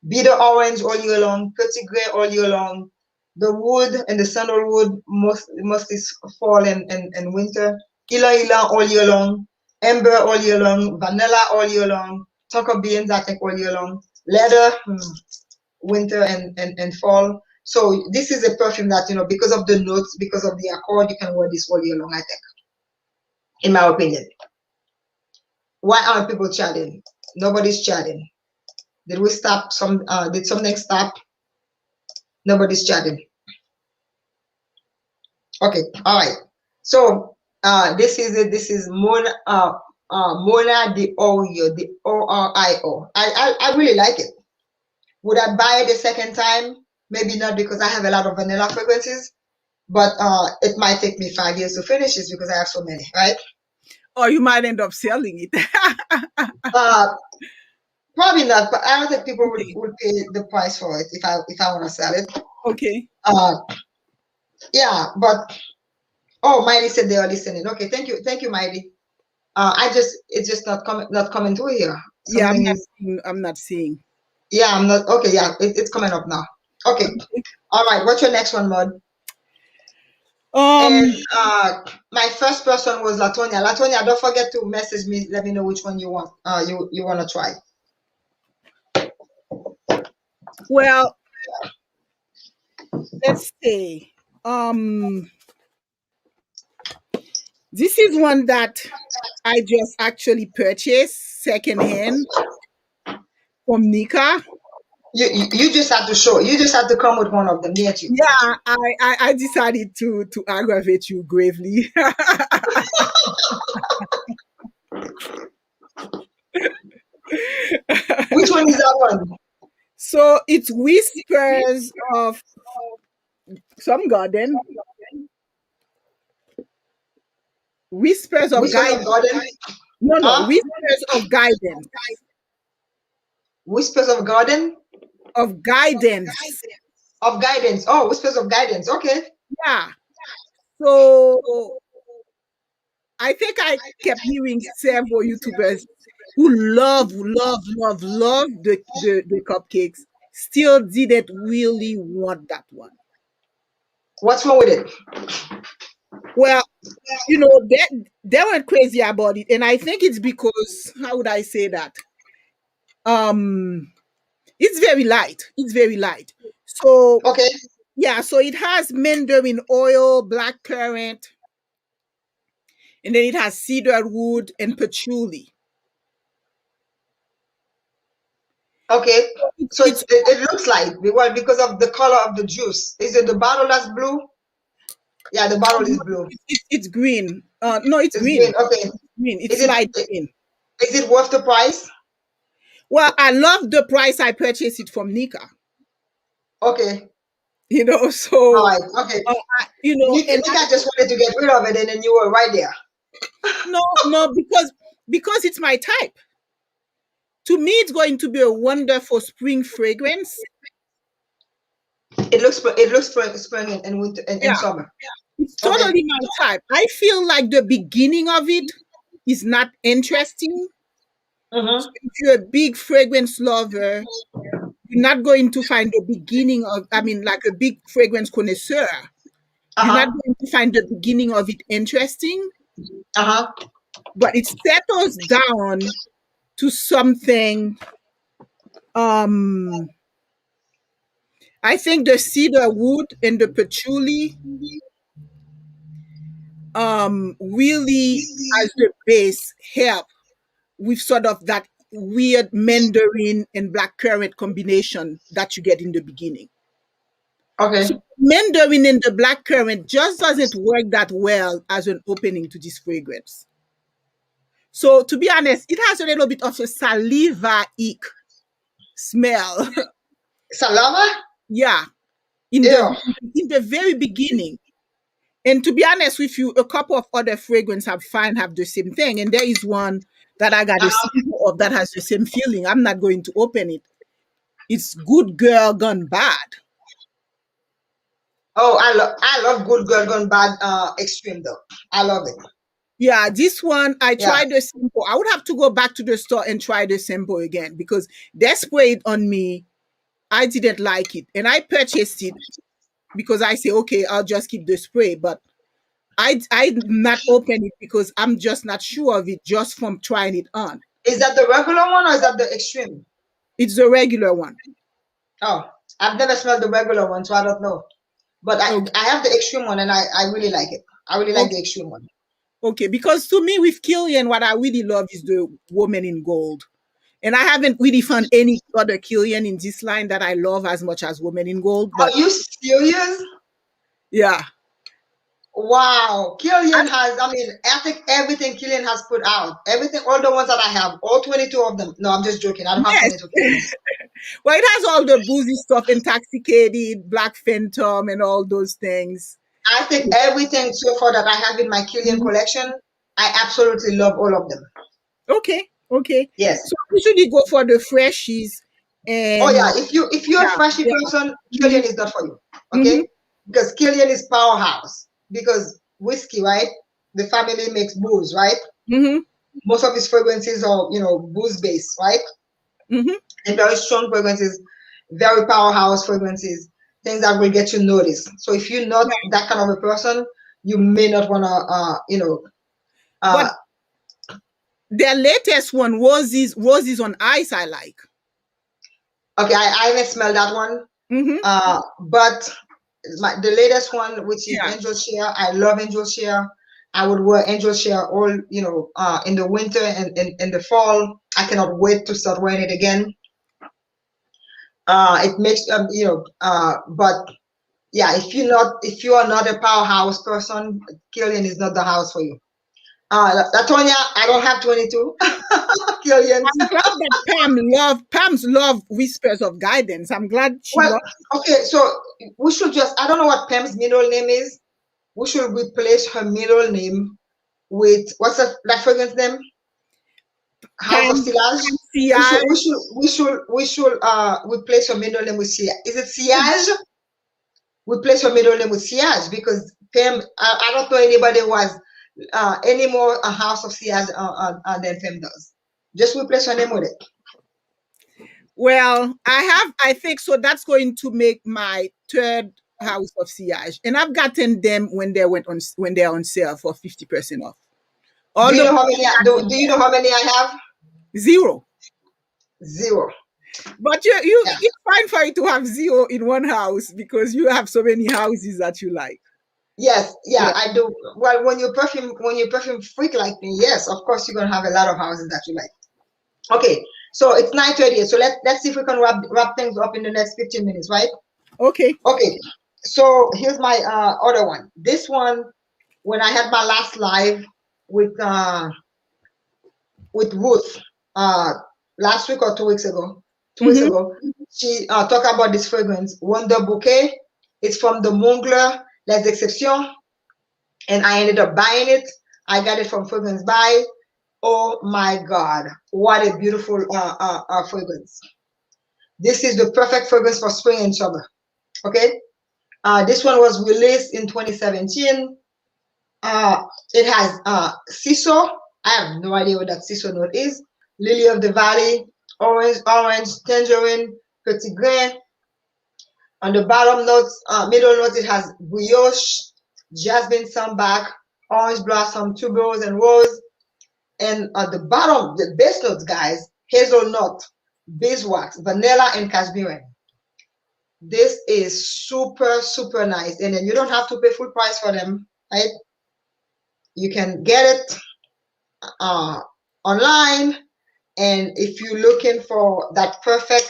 Bitter orange all year long, petit gray all year long. The wood and the sandalwood mostly fall and winter. Ylang ylang all year long. Amber all year long. Vanilla all year long. Tonka beans I think all year long. Leather, winter and fall. So this is a perfume that because of the notes, because of the accord, you can wear this all year long. I think, in my opinion. Why aren't people chatting? Nobody's chatting. Did we stop? Did something stop? Nobody's chatting. Okay, all right. So this is it. This is Mona de Orio, the Orio. I really like it. Would I buy it a second time? Maybe not because I have a lot of vanilla fragrances, but it might take me 5 years to finish this because I have so many, right? Or you might end up selling it. Uh, Probably not, but I don't think people Okay. would pay the price for it if I want to sell it. Okay. Uh, yeah, but Oh, Miley said they are listening. Okay, thank you, Miley. It's just not coming through here. Yeah, Something is. I'm not seeing. Yeah, I'm not. Okay, yeah, it's coming up now. Okay, all right. What's your next one, Maud? And my first person was Latonia. Latonia, don't forget to message me. Let me know which one you want. You want to try. Well, let's see. This is one that I just actually purchased secondhand from Nika. You just have to show. You just have to come with one of them, didn't you? Yeah, I decided to aggravate you gravely. Which one is that one? So it's Whispers of some garden. Whispers of Which one of guidance. garden? No, Huh? Whispers of guidance. Whispers of garden? Of guidance. Of guidance. Oh, whispers of guidance. Okay. Yeah. So I think I kept hearing several YouTubers who love the cupcakes still didn't really want that one. What's wrong with it? Well, they went crazy about it, and I think it's because, how would I say that? It's very light. It's very light. So Okay. yeah, so it has mandarin oil, black currant, and then it has cedar wood and patchouli. Okay. So it looks like, well, because of the color of the juice. Is it the bottle that's blue? Yeah, the bottle is blue. It's green. No, it's green. Green. Okay. Green. It's light green. Is it worth the price? Well, I love the price I purchased it from Nika. Okay. So all right. Okay. Nika just wanted to get rid of it, and then you were right there. No, because it's my type. To me, it's going to be a wonderful spring fragrance. It looks spring and winter and summer. It's totally my type. I feel like the beginning of it is not interesting. So if you're a big fragrance lover, you're not going to find the beginning of, like a big fragrance connoisseur. You're not going to find the beginning of it interesting. But it settles down to something. I think the cedar wood and the patchouli really, as the base, help with sort of that weird mandarin and blackcurrant combination that you get in the beginning. Okay. So mandarin and the blackcurrant just doesn't work that well as an opening to this fragrance. So to be honest, it has a little bit of a saliva-ic smell. Saliva? Yeah. In the very beginning. And to be honest with you, a couple of other fragrances have the same thing. And there is one that I got a sample of that has the same feeling. I'm not going to open it. It's Good Girl Gone Bad. Oh, I love Good Girl Gone Bad extreme though. I love it. Yeah, this one, I tried the sample. I would have to go back to the store and try the sample again because they sprayed on me. I didn't like it. And I purchased it because I say, okay, I'll just keep the spray. But I not open it because I'm just not sure of it just from trying it on. Is that the regular one or is that the extreme? It's the regular one. Oh, I've never smelled the regular one, so I don't know. But I have the extreme one and I really like it. I really like the extreme one. Okay, because to me with Kilian, what I really love is the Woman in Gold. And I haven't really found any other Kilian in this line that I love as much as Woman in Gold. But, are you serious? Yeah. Wow. Kilian has, I think everything Kilian has put out, everything, all the ones that I have, all 22 of them. No, I'm just joking. I don't have 22 Kilians. Well, it has all the boozy stuff, Intoxicated, Black Phantom, and all those things. I think everything so far that I have in my Kilian collection, I absolutely love all of them. Okay. Yes. So usually go for the freshies. And if you're a freshy person, Kilian is not for you. Okay? Because Kilian is powerhouse. Because whiskey, right? The family makes booze, right? Mm-hmm. Most of his fragrances are, booze based, right? Mm-hmm. And very strong fragrances, very powerhouse fragrances, things that will get you noticed. So if you're not that kind of a person, you may not want to, But uh, their latest one, Roses on Ice, I like. okay, I haven't smelled that one. Mm-hmm. But the latest one, which is Yeah. Angel Share, I love Angel Share. I would wear Angel Share all, in the winter and in the fall. I cannot wait to start wearing it again. It makes but yeah, if you are not a powerhouse person, Killian is not the house for you. Latonia, I don't have 22 Killians. I'm glad that Pam's love Whispers of Guidance. I'm glad she Well, loves. okay, so we should just, I don't know what Pam's middle name is. We should replace her middle name with, what's that fragrance name? House of Pam Sillage. Sillage. We should replace her middle name with Sillage. Is it Sillage? Replace her middle name with Sillage, because Pam, I don't know anybody who has any more a House of Sillage than Pam does. Just replace her name with it. Well, I think so. That's going to make my third House of Sillage, and I've gotten them when they're on sale for 50% off. Do you Although know how many? Do you know how many I have? zero. Zero. But Yeah. it's fine for you to have zero in one house because you have so many houses that you like. Yes, yeah, Yeah. I do. Well, when you perfume freak like me, yes, of course you're gonna have a lot of houses that you like. Okay, so it's 9:30. So let's see if we can wrap things up in the next 15 minutes, right? Okay. Okay. So here's my other one. This one, when I had my last live with Ruth, last week or 2 weeks ago, Mm-hmm. she talked about this fragrance, Wonder Bouquet. It's from the Mugler, Les Exceptions, and I ended up buying it. I got it from Fragrance Buy. Oh my God, what a beautiful fragrance. This is the perfect fragrance for spring and summer. Okay, this one was released in 2017. It has Ciso. I have no idea what that Ciso note is. Lily of the Valley, orange, tangerine, petit grain. On the bottom notes, middle notes, it has brioche, jasmine, sambac, orange blossom, tuberose, and rose. And at the bottom, the base notes, guys, hazelnut, beeswax, vanilla, and cashmere. This is super, super nice. And then you don't have to pay full price for them, right? You can get it online. And if you're looking for that perfect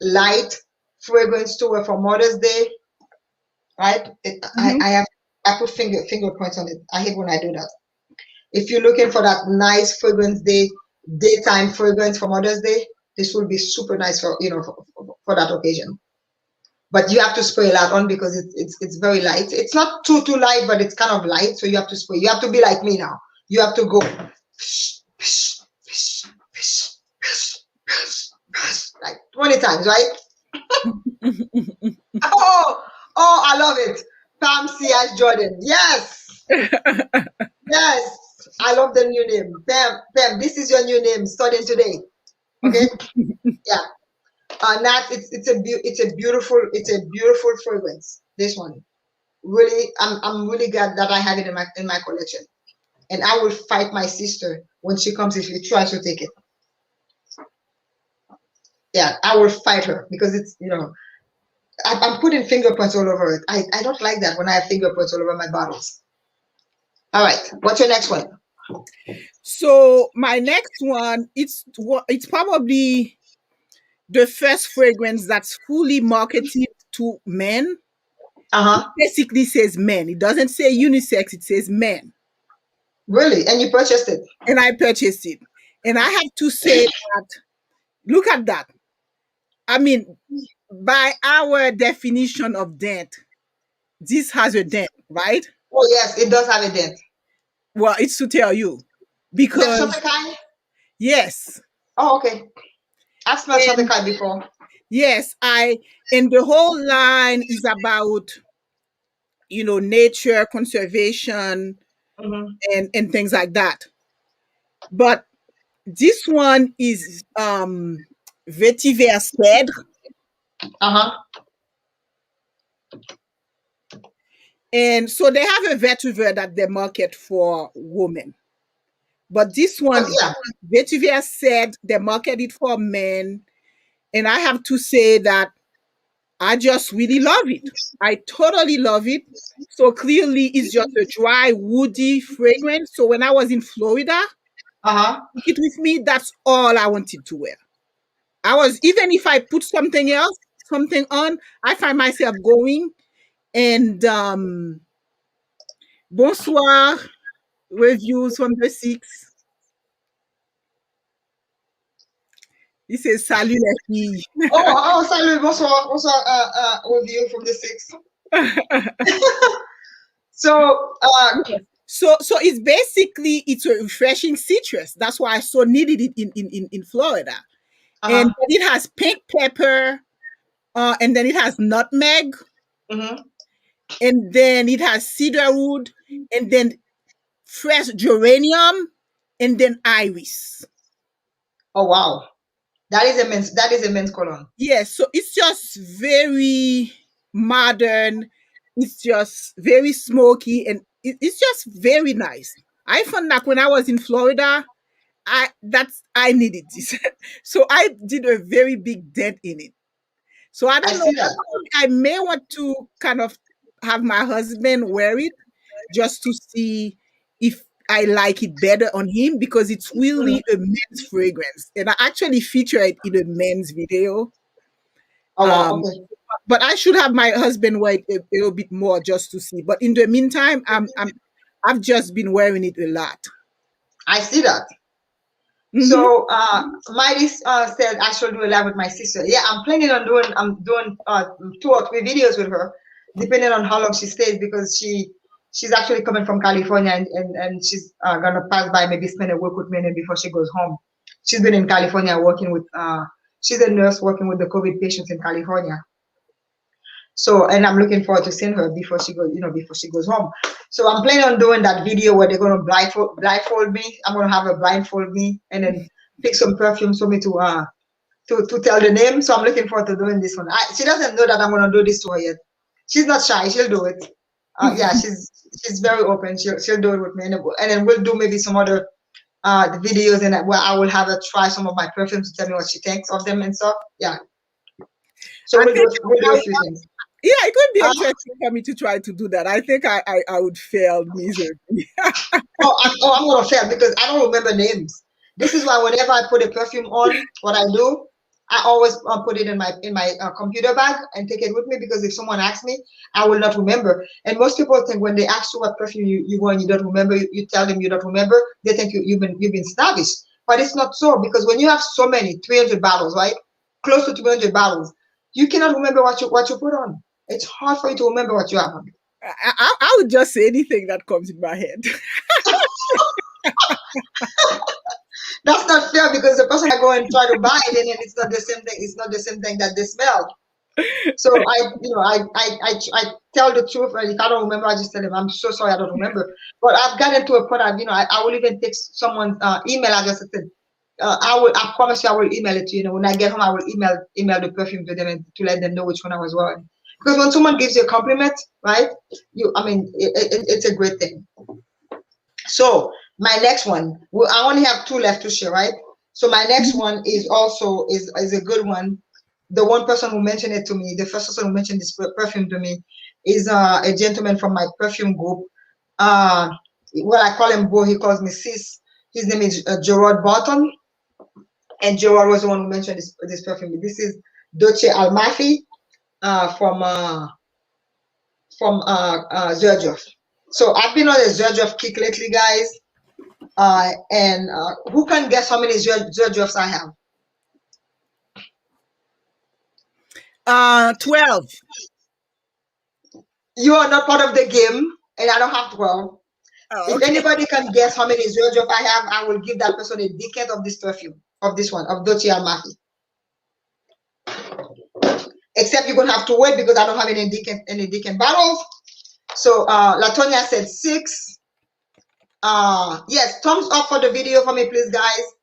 light fragrance to wear for Mother's Day, right? Mm-hmm. I put finger points on it. I hate when I do that. If you're looking for that nice fragrance daytime fragrance for Mother's Day, this will be super nice for for that occasion. But you have to spray a lot on because it's very light. It's not too light, but it's kind of light. So you have to spray. You have to be like me now. You have to go like 20 times, right? Oh, I love it. Pam C.S. Jordan. Yes. Yes. I love the new name. Pam, this is your new name starting today. Okay? Yeah. Nat, it's a beautiful fragrance. This one. Really, I'm really glad that I have it in my collection. And I will fight my sister when she comes if she tries to take it. Yeah, I will fight her because it's, I'm putting fingerprints all over it. I don't like that when I have fingerprints all over my bottles. All right, what's your next one? So my next one, it's probably the first fragrance that's fully marketed to men. Uh-huh. It basically says men. It doesn't say unisex. It says men. Really? And you purchased it? And I purchased it. And I have to say that, look at that. I mean, by our definition of dent, this has a dent, right? Oh, yes, it does have a dent. Well, it's to tell you. Is that Because, Chantecaille? yes. Oh, okay. I've smelled And Chantecaille before. yes, and the whole line is about nature conservation and things like that. But this one is vetiver cèdre, and so they have a vetiver that they market for women. But this one, vetiver cèdre, they market it for men. And I have to say that I just really love it. I totally love it. So clearly it's just a dry, woody fragrance. So when I was in Florida, it with me, that's all I wanted to wear. Even if I put something on, I find myself going and bonsoir, reviews from the 6. He says, salut les filles. Salut, bonsoir, review from the 6. So it's basically, it's a refreshing citrus. That's why I so needed it in Florida. And it has pink pepper, and then it has nutmeg, and then it has cedarwood, and then fresh geranium, and then iris. Oh wow, that is immense cologne. Yes, so it's just very modern. It's just very smoky, and it's just very nice. I found that when I was in Florida, I needed this. So I did a very big dent in it. So I don't know. I may want to kind of have my husband wear it just to see if I like it better on him, because it's really a men's fragrance. And I actually feature it in a men's video. But I should have my husband wear it a little bit more just to see. But in the meantime, I've just been wearing it a lot. I see that. So Miley said I should do a live with my sister. Yeah, I'm planning on doing 2 or 3 videos with her, depending on how long she stays, because she's actually coming from California, and she's gonna pass by, maybe spend a week with me before she goes home. She's been in California working with she's a nurse working with the COVID patients in California. So, and I'm looking forward to seeing her before she goes home. So I'm planning on doing that video where they're gonna blindfold me. I'm gonna have her blindfold me and then pick some perfumes for me to tell the name. So I'm looking forward to doing this one. She doesn't know that I'm gonna do this to her yet. She's not shy. She'll do it. Yeah, she's very open. She'll do it with me, and then we'll do maybe some other videos and where I will have her try some of my perfumes to tell me what she thinks of them and stuff. Yeah. So we'll do a few things. Yeah, it would be interesting for me to try to do that. I think I would fail miserably. I'm gonna fail because I don't remember names. This is why whenever I put a perfume on, what I do, I always put it in my computer bag and take it with me, because if someone asks me, I will not remember. And most people think when they ask you what perfume you want, you don't remember, you tell them you don't remember, they think you've been snobbish. But it's not so, because when you have so many 300 bottles, right, close to 300 bottles, you cannot remember what you put on. It's hard for you to remember what you have on. I would just say anything that comes in my head. That's not fair, because the person I go and try to buy it, and it's not the same thing. It's not the same thing that they smell. So I tell the truth, and if I don't remember, I just tell them I'm so sorry, I don't remember. But I've gotten to a point of, I will even take someone's email address and say, I promise you I will email it to you. When I get home, I will email the perfume to them and to let them know which one I was wearing. Because when someone gives you a compliment, right? It's a great thing. So my next one, I only have 2 left to share, right? So my next one is also is a good one. The one person who mentioned it to me, the first person who mentioned this perfume to me, is a gentleman from my perfume group. Well, I call him Bo, he calls me Sis. His name is Gerard Barton, and Gerard was the one who mentioned this perfume. This is Ddeolce Amalfi from Xerjoff. So I've been on a Xerjoff kick lately, guys. And who can guess how many Xerjoffs I have? 12. You are not part of the game, and I don't have 12. Oh, okay. If anybody can guess how many Xerjoff I have, I will give that person a decant of this perfume, of this one, of Ddeolce Amalfi. Except you're gonna have to wait, because I don't have any decant bottles. So Latonia said 6. Yes, thumbs up for the video for me, please, guys.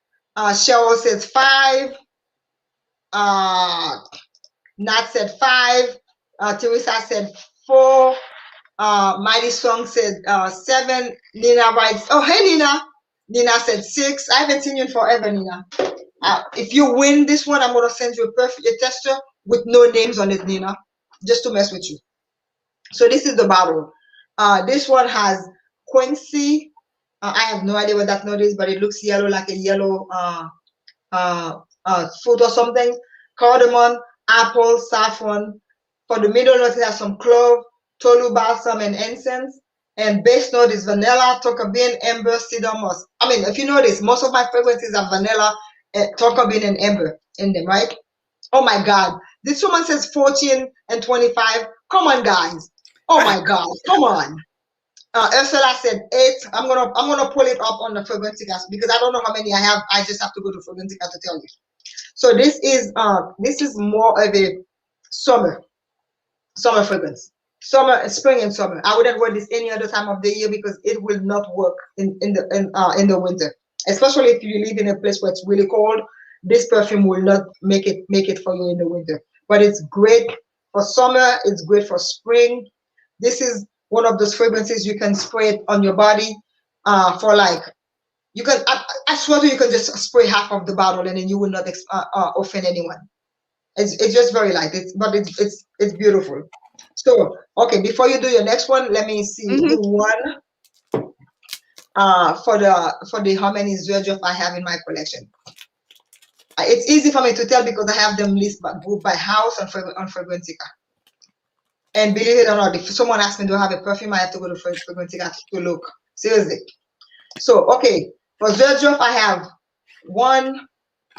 Cheryl says 5. Nat said 5. Teresa said 4. Mighty Song said 7. Nina writes, oh, hey, Nina. Nina said 6. I haven't seen you in forever, Nina. If you win this one, I'm going to send you a tester with no names on it, Nina, just to mess with you. So this is the bottle. This one has Quincy. I have no idea what that note is, but it looks yellow, like a yellow fruit or something. Cardamom, apple, saffron. For the middle note, it has some clove, tolu balsam, and incense. And base note is vanilla, tonka bean, amber, cedar moss. I mean, if you notice, most of my fragrances are vanilla, tonka bean, and amber in them, right? Oh my God. This woman says 14 and 25. Come on, guys. Oh my God. Come on. Ursula said 8. I'm gonna pull it up on the Fragrantica because I don't know how many I have. I just have to go to Fragrantica to tell you. So this is more of a summer fragrance. Summer, spring and summer. I wouldn't wear this any other time of the year because it will not work in the winter. Especially if you live in a place where it's really cold, this perfume will not make it for you in the winter. But it's great for summer, it's great for spring. This is one of those fragrances you can spray it on your body for like, you can, I swear to you, can just spray half of the bottle and then you will not offend anyone. It's just very light, but it's beautiful. So, okay, before you do your next one, let me see who won for the how many Xerjoff I have in my collection. It's easy for me to tell because I have them listed by group by house on Fragrantica. And believe it or not, if someone asks me to have a perfume, I have to go to Fragrantica to look. Seriously. So, okay, for Xerjoff, I have 1,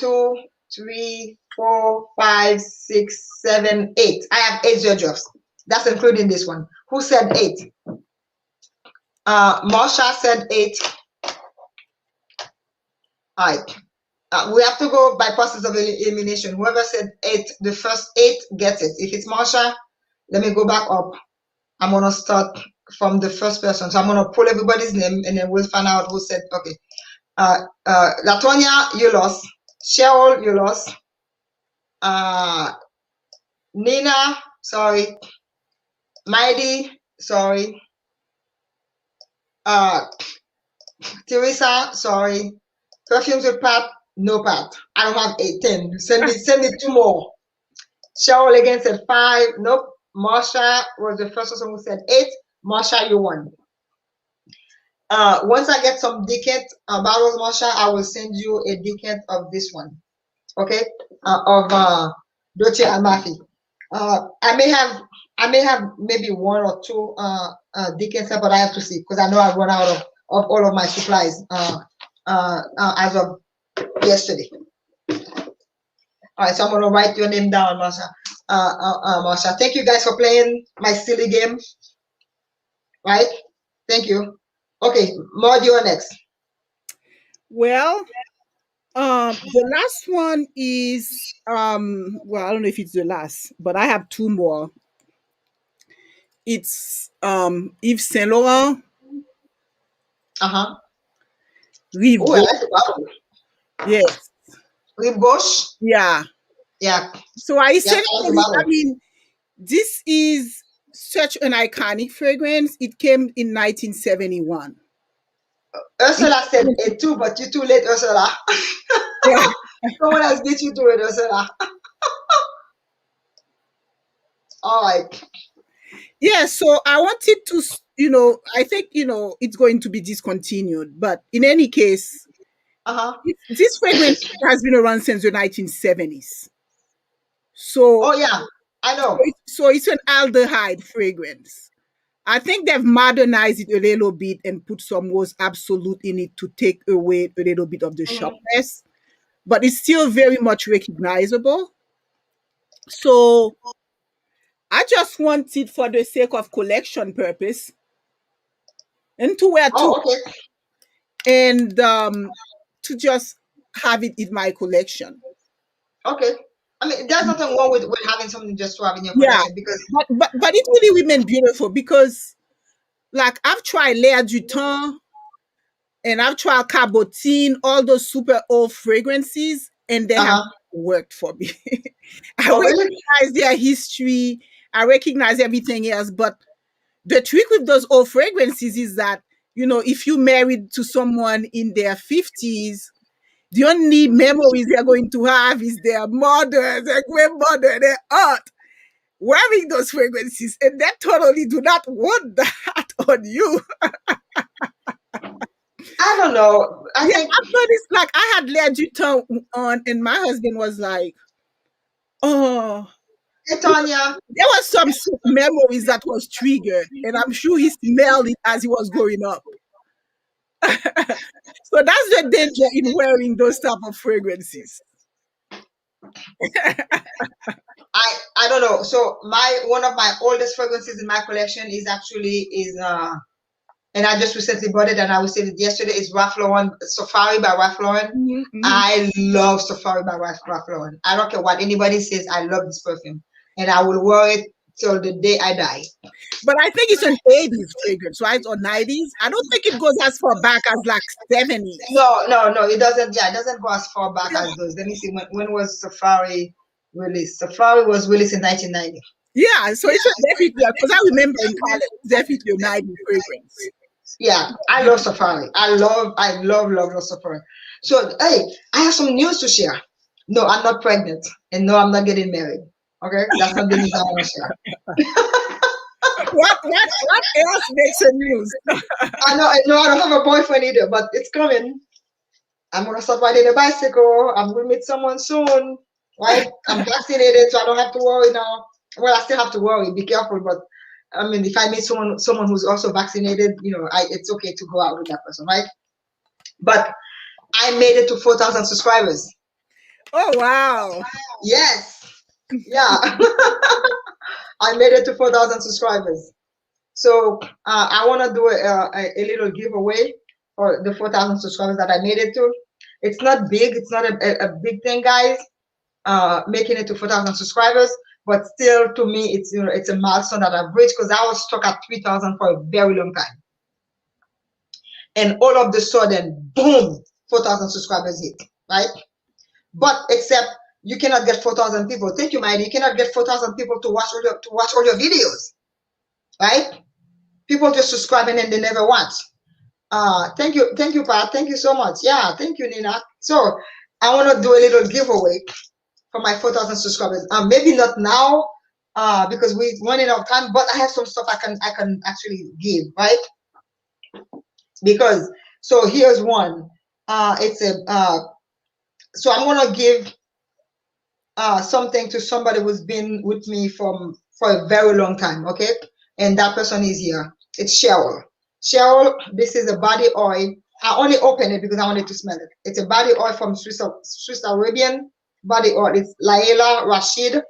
2, 3, 4, 5, 6, 7, 8. I have 8 Xerjoffs. That's including this one. Who said 8? Marsha said 8. All right. We have to go by process of elimination. Whoever said 8, the first 8 gets it. If it's Marsha, let me go back up. I'm going to start from the first person. So I'm going to pull everybody's name and then we'll find out who said, okay. Latonia, you lost. Cheryl, you lost. Nina, sorry. Mighty, sorry. Teresa, sorry. Perfumes with Pat, no Pat. I don't have 8, 10. Send me 2 more. Cheryl again said 5. Nope. Marsha was the first person who said 8. Marsha, you won. Once I get some decant bottles, Marsha, I will send you a decant of this one. Okay? Of Dolce Amalfi. I may have maybe 1 or 2 decants, but I have to see because I know I've run out of all of my supplies as of yesterday. All right, so I'm gonna write your name down, Marsha. Marsha, thank you guys for playing my silly game. Right? Thank you. Okay, Maude, you're next. Well, the last one is well, I don't know if it's the last, but I have 2 more. It's Yves Saint Laurent. Rive Oh, I like the bottle. Yes. Rive Gauche. Yeah. Yeah. So I said, like I mean, this is such an iconic fragrance. It came in 1971. Ursula said it too, but you're too late, Ursula. Yeah. Someone else beat you to it, Ursula. All right. Yeah, so I wanted to, I think, it's going to be discontinued. But in any case, this fragrance has been around since the 1970s. So, oh, yeah, I know. So it's an aldehyde fragrance. I think they've modernized it a little bit and put some rose absolute in it to take away a little bit of the sharpness. But it's still very much recognizable. So I just want it for the sake of collection purpose and to wear too. Oh, okay. And to just have it in my collection. Okay. I mean, there's nothing wrong with having something just to have in your collection because but it really remains beautiful because like I've tried L'air du Temps and I've tried Cabotine, all those super old fragrances, and they have worked for me. I Oh, really? recognize their history, I recognize everything else, but the trick with those old fragrances is that, if you married to someone in their 50s, the only memories they're going to have is their mother, their grandmother, their aunt wearing those fragrances, and they totally do not want that on you. I don't know. I think I've noticed, like, I had L'air du Temps on, and my husband was like, oh, Hey, Tanya. there was some memories that was triggered, and I'm sure he smelled it as he was growing up. So that's the danger in wearing those type of fragrances. I don't know. So one of my oldest fragrances in my collection is and I just recently bought it and I was saying it yesterday, is Ralph Lauren Safari by Ralph Lauren. Mm-hmm. I love Safari by Ralph Lauren. I don't care what anybody says, I love this perfume. And I will wear it till the day I die. But I think it's an 80s fragrance, right? Or 90s. I don't think it goes as far back as like 70s. No, it doesn't. Yeah, it doesn't go as far back as those. Let me see, when was Safari released? Safari was released in 1990. Yeah, so it's definitely, because I remember in college, definitely a 90s fragrance. Yeah, I love Safari. I love Safari. So, hey, I have some news to share. No, I'm not pregnant, and no, I'm not getting married. Okay, that's not the news I want to share. What else makes a news? I know, I don't have a boyfriend either, but it's coming. I'm gonna start riding a bicycle. I'm gonna meet someone soon. Right? I'm vaccinated, so I don't have to worry now. Well, I still have to worry. Be careful, but I mean, if I meet someone who's also vaccinated, it's okay to go out with that person, right? But I made it to 4,000 subscribers. Oh wow! Yes. Yeah. I made it to 4,000 subscribers. So I want to do a little giveaway for the 4,000 subscribers that I made it to. It's not big. It's not a big thing, guys. Making it to 4,000 subscribers, but still, to me, it's a milestone that I've reached, because I was stuck at 3,000 for a very long time. And all of the sudden, boom, 4,000 subscribers hit, right? But except you cannot get 4,000 people. Thank you, Mighty. You cannot get 4,000 people to watch all your videos, right? People just subscribe and then they never watch. Thank you, Pat. Thank you so much. Yeah, thank you, Nina. So I want to do a little giveaway for my 4,000 subscribers. Maybe not now, because we're running out of time. But I have some stuff I can actually give, right? Because so here's one. So I'm gonna give something to somebody who's been with me for a very long time, okay? And that person is here. It's Cheryl. Cheryl, this is a body oil. I only opened it because I wanted to smell it. It's a body oil from Swiss Arabian body oil. It's Laila Rashid.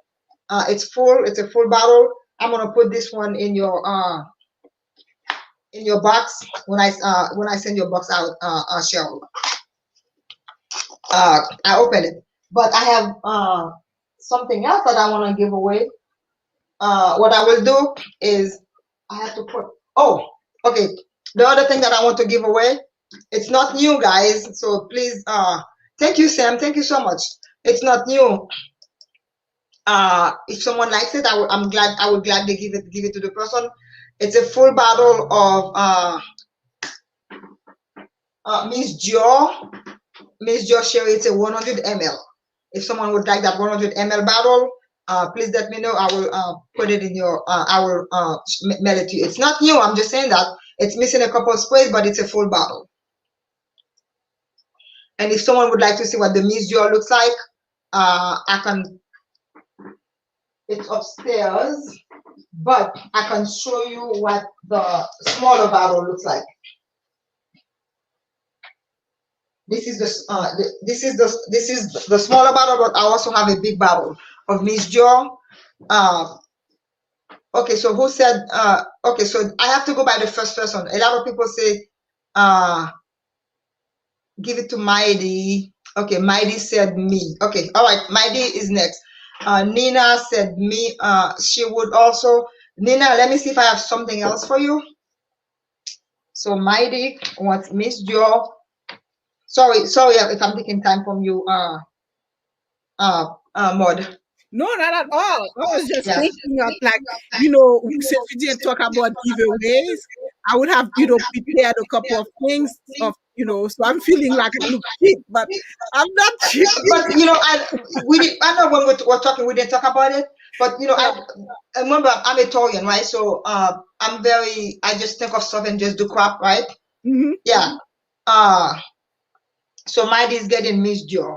It's full. It's a full bottle. I'm gonna put this one in your box when I send your box out, Cheryl. I open it, but I have something else that I want to give away. What I will do is I have to put. Oh, okay. The other thing that I want to give away, it's not new, guys. So please, thank you, Sam. Thank you so much. It's not new. If someone likes it, I would gladly give it to the person. It's a full bottle of Miss Dior Sherry. It's a 100 ml. If someone would like that 100 ml bottle, please let me know. I will put it in your. I will mail it to you. It's not new. I'm just saying that it's missing a couple of sprays, but it's a full bottle. And if someone would like to see what the Miss Dior looks like, I can. It's upstairs, but I can show you what the smaller bottle looks like. This is the smaller bottle, but I also have a big bottle of Miss Dior. Okay, so who said? Okay, so I have to go by the first person. A lot of people say, give it to Mighty. Okay, Mighty said me. Okay, all right, Mighty is next. Nina said me. She would also. Nina, let me see if I have something else for you. So Mighty wants Miss Joe. Sorry if I'm taking time from you, Maud. No, not at all. I was just Yeah. thinking of like, since we didn't talk about giveaways, I would have, prepared a couple of things of, so I'm feeling like I look cheap, but I'm not cheap. But I know when we're talking, we didn't talk about it. But I remember I'm a Taurian, right? So I just think of stuff and just do crap, right? Mm-hmm. Yeah. So Mighty is getting Miss Joe.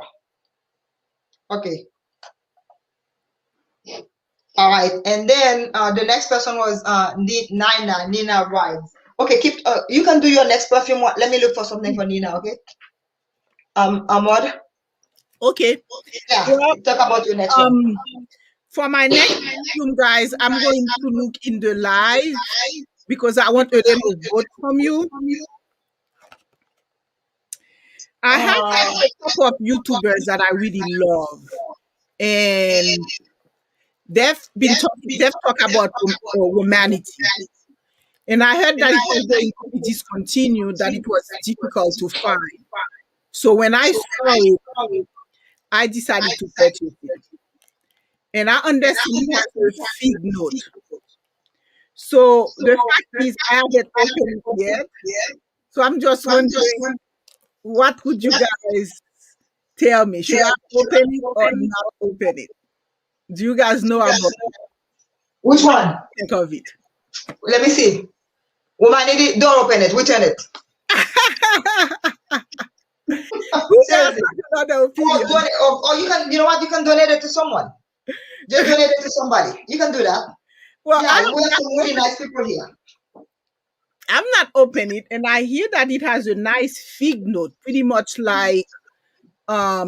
Okay. All right, and then the next person was Nina Rive. Okay, you can do your next perfume. Let me look for something for Nina. Okay. Ahmad. Okay. Yeah. Well, Talk about your next one. For my next perfume, guys, I'm going to look in the live because I want a little vote from you. I have a couple of YouTubers that I really love, and they've talked about humanity. And I heard that it was going to be discontinued, that it was difficult to find. So when I saw it, I decided to purchase it. And I understand it has a fig note. So the fact is, I haven't opened it yet. So I'm just wondering, what would you guys tell me? Should I open it or not open it? Do you guys know about Which one? think of it? Let me see. Humanity, don't open it. Return it. Who else has another opinion? Or you can, you know what? You can donate it to someone. Just donate it to somebody. You can do that. Well, Yeah, we have some really nice people here. I'm not opening it, and I hear that it has a nice fig note, pretty much like a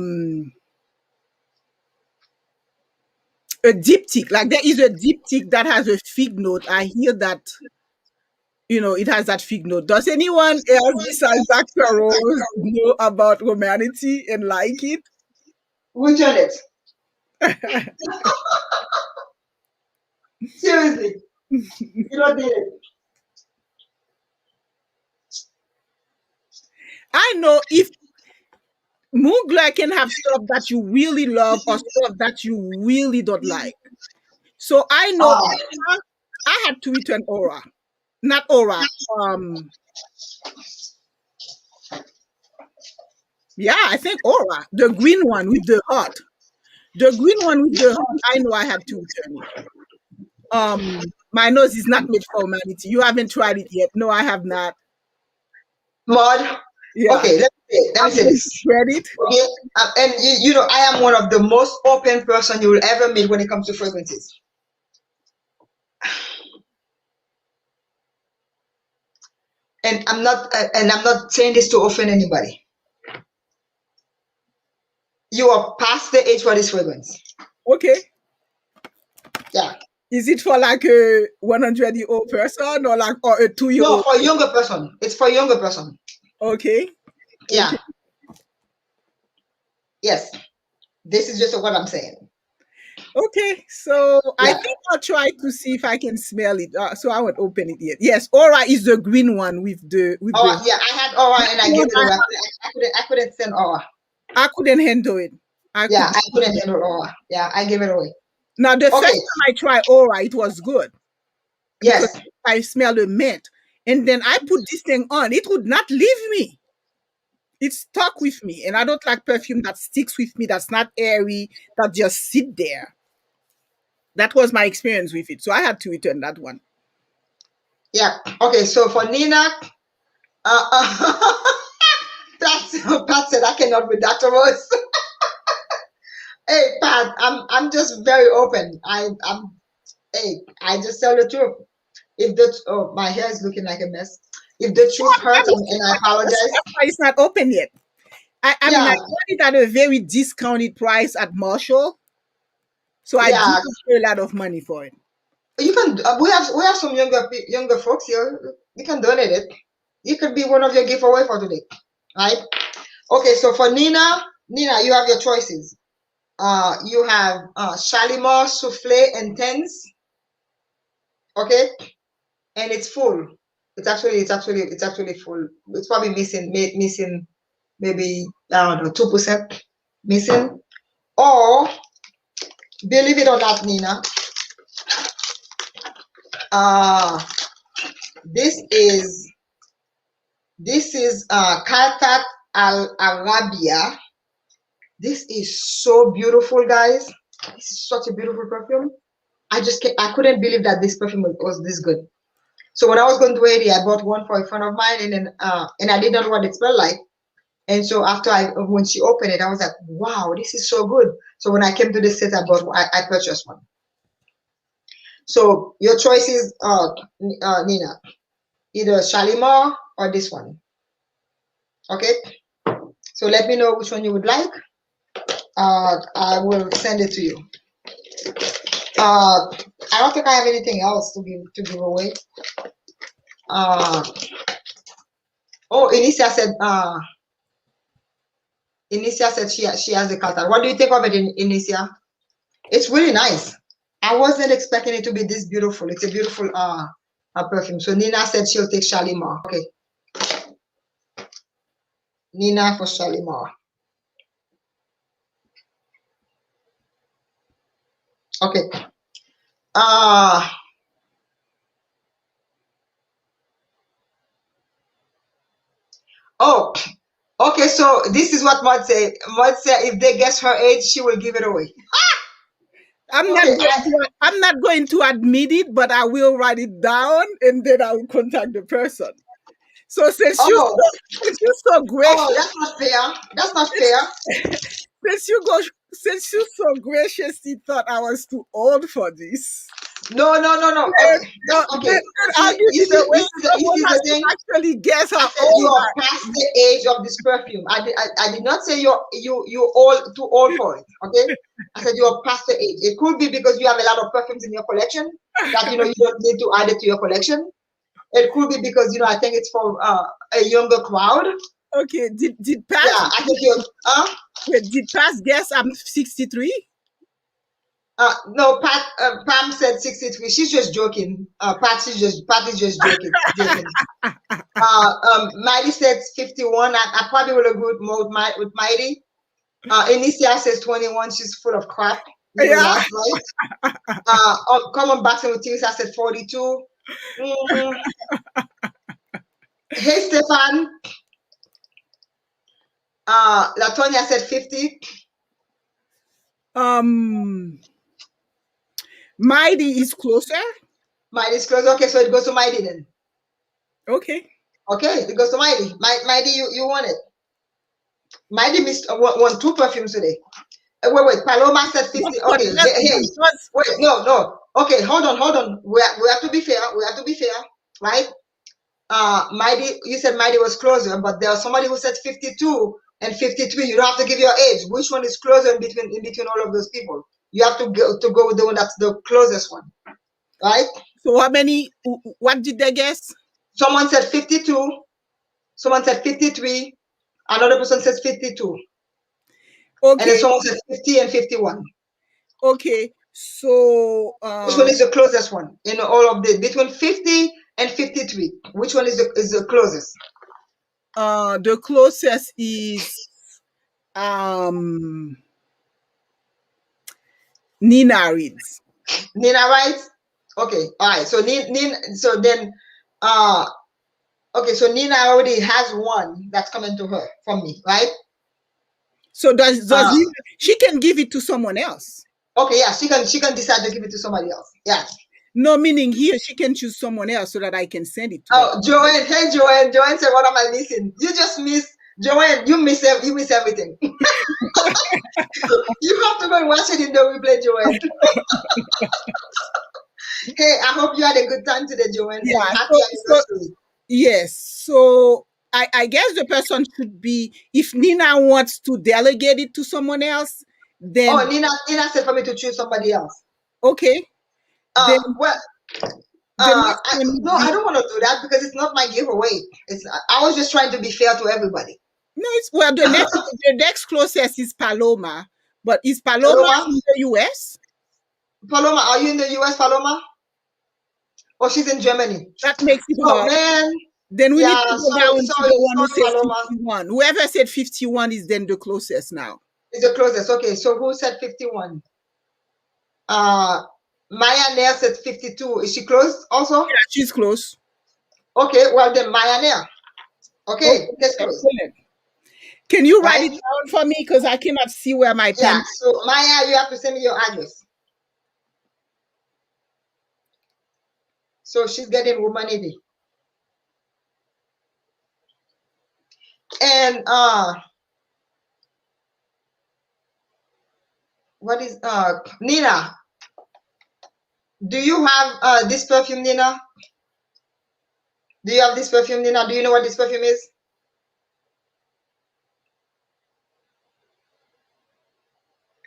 diptyque. Like there is a diptyque that has a fig note. I hear that it has that fig note. Does anyone else besides Dr. Rose know about humanity and like it? Return it. Seriously. You don't need it. I know if Mugler can have stuff that you really love or stuff that you really don't like. So I know I had to return Aura. Not Aura. Yeah, I think Aura. The green one with the heart. The green one with the heart, I know I had to return it. My nose is not made for humanity. You haven't tried it yet. No, I have not. Maud. Yeah. Okay, let me say this. Credit. Okay, and you know, I am one of the most open person you will ever meet when it comes to fragrances. And I'm not saying this to offend anybody. You are past the age for this fragrance. Okay. Yeah. Is it for like a 100-year-old person or a 2-year-old? No, for a younger person. It's for a younger person. Okay. Yeah. Okay. Yes. This is just what I'm saying. Okay, so I think I'll try to see if I can smell it. So I won't open it yet. Yes, Aura is the green one with the. Yeah, I had Aura and I gave it away. I couldn't send Aura. I couldn't handle it. I couldn't handle Aura. Yeah, I gave it away. Now the first time I tried Aura, it was good. Yes. I smelled a mint, and then I put this thing on. It would not leave me. It stuck with me, and I don't like perfume that sticks with me. That's not airy. That just sit there. That was my experience with it, so I had to return that one. Yeah. Okay. So for Nina, Pat said I cannot with Dr. Rose. Hey Pat, I'm just very open. I just tell the truth. If my hair is looking like a mess. If the truth hurts, and I apologize. That's why it's not open yet. I mean, I got it at a very discounted price at Marshall. So I didn't pay a lot of money for it. You can. We have some younger folks here. You can donate it. It could be one of your giveaway for today, right? Okay. So for Nina, you have your choices. You have Shalimar, Souffle, Intense. Okay, and it's full. It's actually full. It's probably missing maybe I don't know 2% missing. Or believe it or not, Nina, this is Kaltat Al Arabia. This is so beautiful, guys. This is such a beautiful perfume. I couldn't believe that this perfume was this good. So when I was going to Haiti, I bought one for a friend of mine, and then and I didn't know what it smelled like. And so when she opened it, I was like, wow, this is so good. So when I came to the States, I purchased one. So your choice is Nina, either Shalimar or this one. Okay. So let me know which one you would like. I will send it to you. I don't think I have anything else to give away. Inicia said she has the Kaltar. What do you think of it, Inicia? It's really nice. I wasn't expecting it to be this beautiful. It's a beautiful perfume. So Nina said she'll take Shalimar. Okay. Nina for Shalimar. Okay. Oh, okay. So this is what Maud said. Maud said if they guess her age, she will give it away. I'm not going to admit it, but I will write it down and then I will contact the person. So since you're so gracious, that's not fair. That's not fair. Since you're so gracious, he thought I was too old for this. No. Okay. You see the thing. Actually, guess how old you are past the age of this perfume. I did not say you're too old for it. Okay. I said you are past the age. It could be because you have a lot of perfumes in your collection that you don't need to add it to your collection. It could be because I think it's for a younger crowd. Okay. Did Pat? Yeah, I think you're. Wait, did Pat guess I'm 63? No, Pam said 63. She's just joking. Pat is just joking. Mighty said 51. I probably will agree with Mighty. Inicia says 21. She's full of crap. Yeah. Right? Come on, Baxter with Tirsa said 42. Mm-hmm. Hey, Stephane. Latonia said 50. Mighty is closer. Mighty is closer. Okay, so it goes to Mighty then. Okay. Okay, it goes to Mighty. Mighty, you want it. Mighty missed won 2 perfumes today. Wait. Paloma said 50. Okay, wait, no. Okay, hold on. We have to be fair. Right? Mighty, you said Mighty was closer, but there was somebody who said 52 and 53. You don't have to give your age. Which one is closer in between all of those people? You have to go with the one that's the closest one, right? So what did they guess? Someone said 52. Someone said 53. Another person says 52. Okay. And then someone said 50 and 51. Okay. So which one is the closest one in all of this? Between 50 and 53. Which one is the closest? The closest is Nina reads. Nina writes? Okay, all right. So Nina, so then okay, so Nina already has one that's coming to her from me, right? So does Nina, she can give it to someone else? Okay, yeah, she can decide to give it to somebody else. Yeah. No, meaning here she can choose someone else so that I can send it to her. Joanne, hey Joanne. Joanne said, what am I missing? You just miss Joanne, you miss everything. You have to go and watch it in the replay, Joanne. Hey, I hope you had a good time today, Joanne. Yeah. Yes. So I guess the person should be, if Nina wants to delegate it to someone else, then. Oh, Nina said for me to choose somebody else. Okay. I don't want to do that because it's not my giveaway. I was just trying to be fair to everybody. No, the next closest is Paloma, but is Paloma in the US? Paloma, are you in the US, Paloma? Oh, she's in Germany. That makes it Oh hard. man. Then we need Yeah, to go sorry, down to sorry, the one who sorry, says Paloma. 51. Whoever said 51 is then the closest now. Is the closest. Okay, so who said 51? Maya Nair said 52. Is she close also? Yeah, she's close. Okay, well then Maya Nair. Okay, that's close. Excellent. Can you write Right? it down for me? Because I cannot see where my pen Yeah, so Maya, you have to send me your address. So she's getting humanity. And what is Nina? Do you have this perfume, Nina? Do you have this perfume, Nina? Do you know what this perfume is?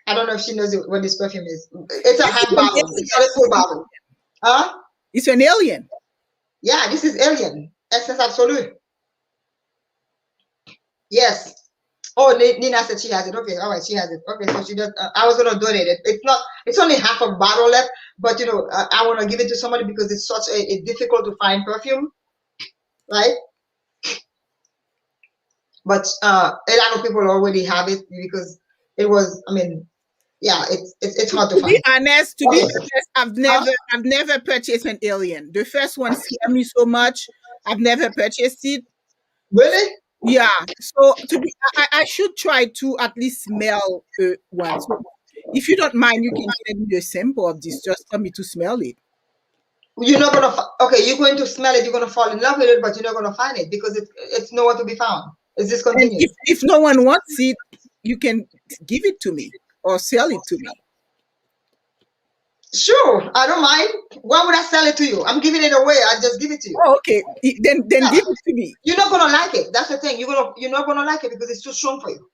I don't know if she knows what this perfume is. It's a half bottle. It's not a full bottle. Huh? It's an alien. Yeah, this is Alien. Essence Absolute. Yes. Oh, Nina said she has it. Okay, all right, she has it. Okay, so she does. I was gonna donate it. It's not. It's only half a bottle left, but you know, I want to give it to somebody because it's such a difficult to find perfume, right? But a lot of people already have it because it was. I mean, yeah, it's hard to To find. be honest, Okay. I've never purchased an alien. The first one scared me so much. I've never purchased it. Really? Yeah. So I should try to at least smell one. So if you don't mind, you can send me a sample of this. Just for me to smell it. You're not gonna. Okay, you're going to smell it. You're gonna fall in love with it, but you're not gonna find it because it's nowhere to be found. It's And discontinued. if no one wants it, you can give it to me or sell it to me. Sure, I don't mind. Why would I sell it to you? I'm giving it away. I just give it to you. Oh, okay. Then Yeah. give it to me. You're not gonna like it. That's the thing. You're not gonna like it because it's too strong for you.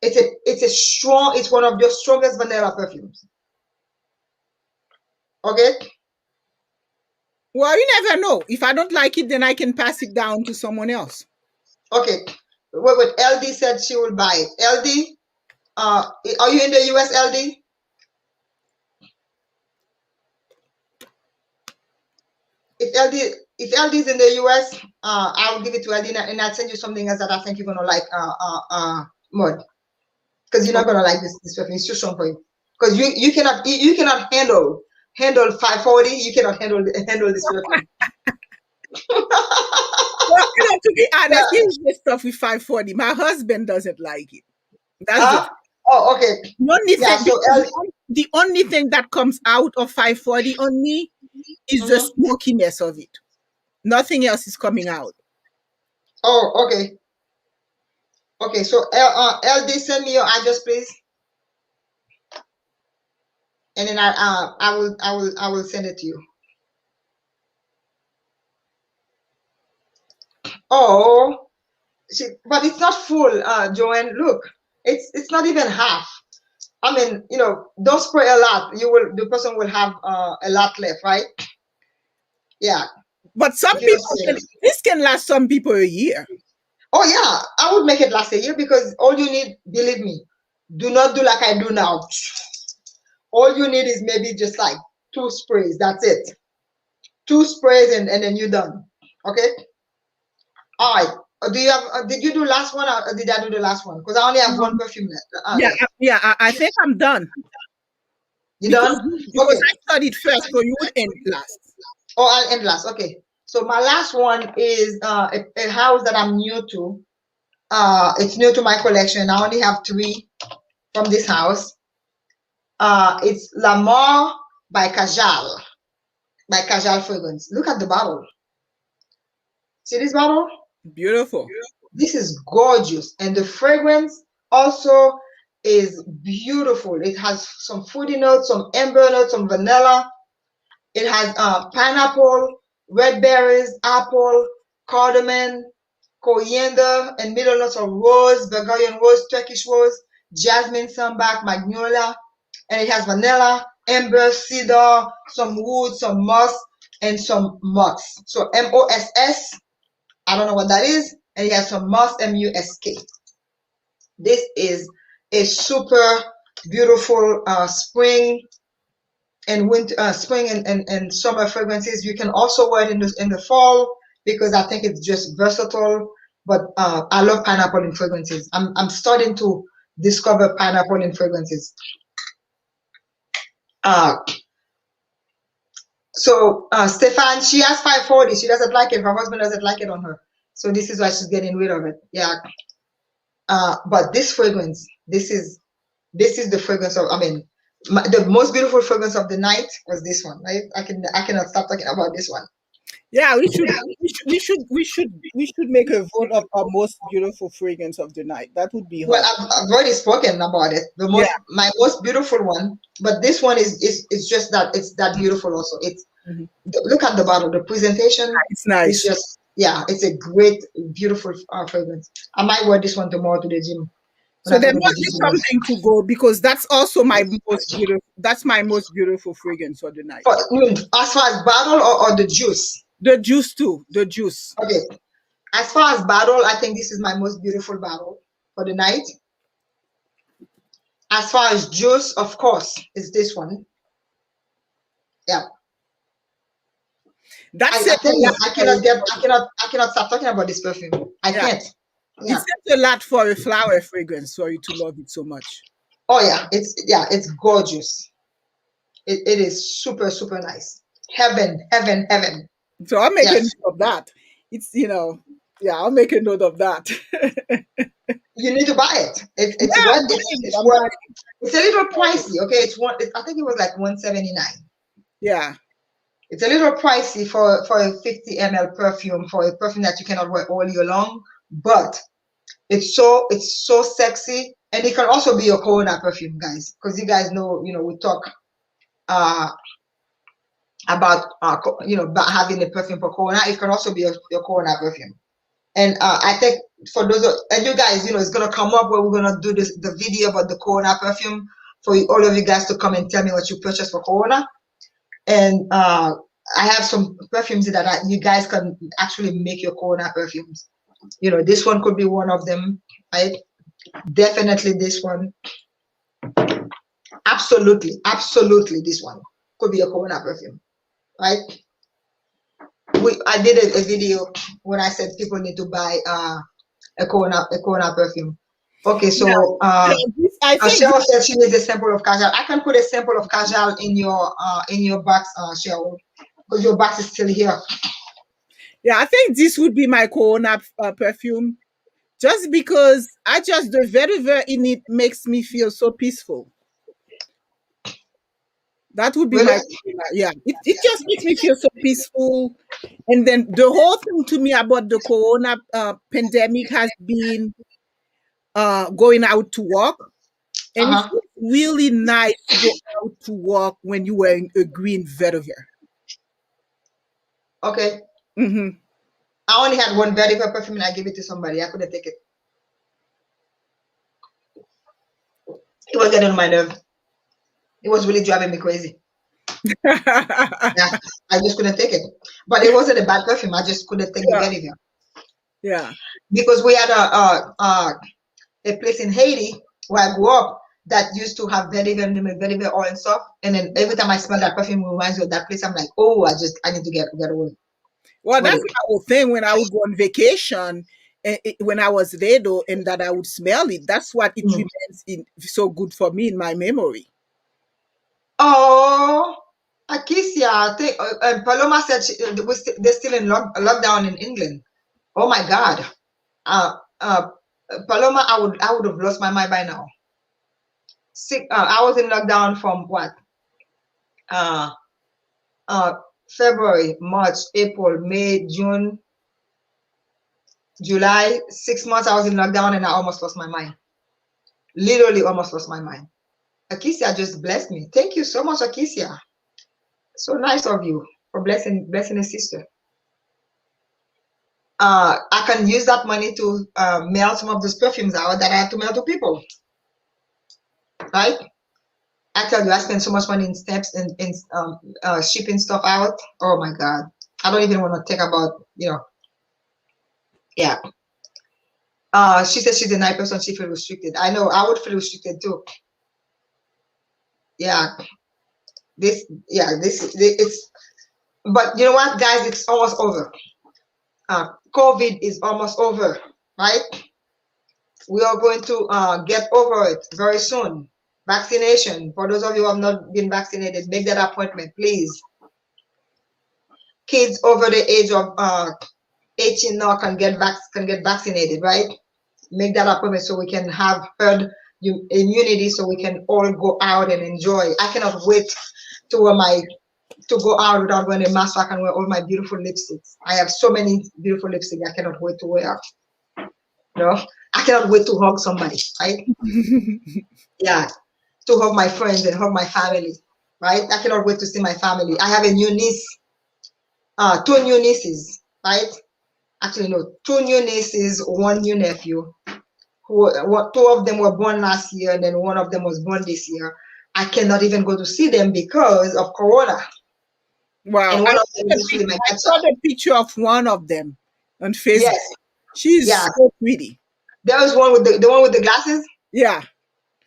It's one of your strongest vanilla perfumes. Okay. Well, you never know. If I don't like it, then I can pass it down to someone else. Okay. Wait. LD said she will buy it. LD, are you in the US, LD? If LD is in the US, I will give it to LD and I'll send you something else that I think you're gonna like, Maude. Because you're not gonna like this perfume. It's too strong for you. Because you cannot handle 540. You cannot handle this perfume. Well, to be honest, here's the stuff with 540. My husband doesn't like it. That's it. Oh, okay. The only thing that comes out of 540 on me is the smokiness of it. Nothing else is coming out. Oh, okay. Okay, so LD, send me your address, please, and then I will send it to you. Oh, but it's not full, Joanne. Look, it's not even half. I mean, you know, don't spray a lot. The person will have a lot left, right? Yeah. But this can last some people a year. Oh yeah, I would make it last a year because all you need, believe me, do not do like I do now. All you need is maybe just like 2 sprays. That's it. 2 sprays and then you're done. Okay. All right. Do you have? Did you do last one or did I do the last one? Because I only have one perfume left. I think I'm done. You done? Because Okay. I started first, so you would end last. Oh, I'll end last. Okay. So my last one is a house that I'm new to. It's new to my collection. I only have 3 from this house. It's Lamar by Kajal fragrance. Look at the bottle. See this bottle? Beautiful. This is gorgeous, and the fragrance also is beautiful. It has some fruity notes, some amber notes, some vanilla. It has pineapple, red berries, apple, cardamom, coriander, and middle notes of rose, Bulgarian rose, Turkish rose, jasmine, sambac, magnolia, and it has vanilla, amber, cedar, some wood, some moss, and some moss. So MOSS, I don't know what that is, and it has some moss, MUSK. This is a super beautiful spring and winter, spring and summer fragrances. You can also wear it in the fall because I think it's just versatile. But I love pineapple in fragrances. I'm starting to discover pineapple in fragrances. So Stephane, she has 540. She doesn't like it. Her husband doesn't like it on her. So this is why she's getting rid of it. Yeah. But this fragrance, this is the fragrance of. I mean, the most beautiful fragrance of the night was this one. Right? I cannot stop talking about this one. Yeah, we should make a vote of our most beautiful fragrance of the night. That would be Well, hot. I've already spoken about it. My most beautiful one, but this one is just that it's that beautiful also. It's look at the bottle, the presentation. It's nice. It's just it's a great, beautiful fragrance. I might wear this one tomorrow to the gym. So there must be something to go because that's also my most beautiful. That's my most beautiful fragrance for the night. As far as bottle or the juice? The juice too. The juice. Okay. As far as bottle, I think this is my most beautiful bottle for the night. As far as juice, of course, is this one. Yeah. That's I cannot stop talking about this perfume. I can't. Yeah. It's a lot for a flower fragrance for you to love it so much. Oh yeah, it's gorgeous. It is super, super nice. Heaven. So I'll make a note of that. It's I'll make a note of that. You need to buy it. It's a little pricey. Okay, I think it was like $179. Yeah. It's a little pricey for a 50 ml perfume, for a perfume that you cannot wear all year long, but it's so sexy, and it can also be your Corona perfume, guys, because you guys know, we talk about about having a perfume for Corona. It can also be your Corona perfume, and I think for those and you guys, it's gonna come up where we're gonna do the video about the Corona perfume for all of you guys to come and tell me what you purchased for Corona. And I have some perfumes that you guys can actually make your Corona perfumes. This one could be one of them, right? Definitely this one. Absolutely, this one could be a Corona perfume, right? I did a video when I said people need to buy a Corona perfume. Okay, so Cheryl said she needs a sample of Kajal. I can put a sample of Kajal in your box, Cheryl, because your box is still here. Yeah, I think this would be my Corona perfume, just because the very in it makes me feel so peaceful. That would be my It just makes me feel so peaceful, and then the whole thing to me about the Corona pandemic has been going out to walk, and it's really nice to go out to walk when you're wearing a green vetiver. Okay. I only had one vetiver perfume and I gave it to somebody. I couldn't take it. It was getting on my nerve. It was really driving me crazy. Yeah, I just couldn't take it. But it wasn't a bad perfume. I just couldn't take the vetiver. Yeah. Because we had a place in Haiti where I grew up that used to have vetiver oil and stuff. And then every time I smell that perfume, it reminds me of that place. I'm like, oh, I need to get away. Well, that's my whole thing when I would go on vacation. When I was there, though, and that I would smell it. That's what it remains so good for me in my memory. Oh, Akisia, I think Paloma said they're still in lockdown in England. Oh my God, Paloma, I would have lost my mind by now. I was in lockdown from what? February, March, April, May, June, July. 6 months I was in lockdown and I almost lost my mind. Literally almost lost my mind. Akisia just blessed me. Thank you so much, Akisia. So nice of you for blessing a sister. I can use that money to mail some of those perfumes out that I have to mail to people. Right? I tell you, I spend so much money in stamps and in shipping stuff out. Oh my God. I don't even want to think about, yeah. She says she's a nice person. She feels restricted. I know. I would feel restricted too. Yeah. It's. But you know what, guys? It's almost over. COVID is almost over, right? We are going to get over it very soon. Vaccination. For those of you who have not been vaccinated, make that appointment, please. Kids over the age of 18 now can get vaccinated, right? Make that appointment so we can have herd immunity, so we can all go out and enjoy. I cannot wait to go out without wearing a mask so I can wear all my beautiful lipsticks. I have so many beautiful lipsticks I cannot wait to wear. I cannot wait to hug somebody, right? Yeah, to hug my friends and hug my family, right? I cannot wait to see my family. I have a new niece, two new nieces, right? Actually, no, two new nieces, one new nephew. Two of them were born last year, and then one of them was born this year. I cannot even go to see them because of Corona. Wow. And one of them is actually my I saw the picture of one of them on Facebook. Yes. She's so pretty. There was one with the one with the glasses. Yeah.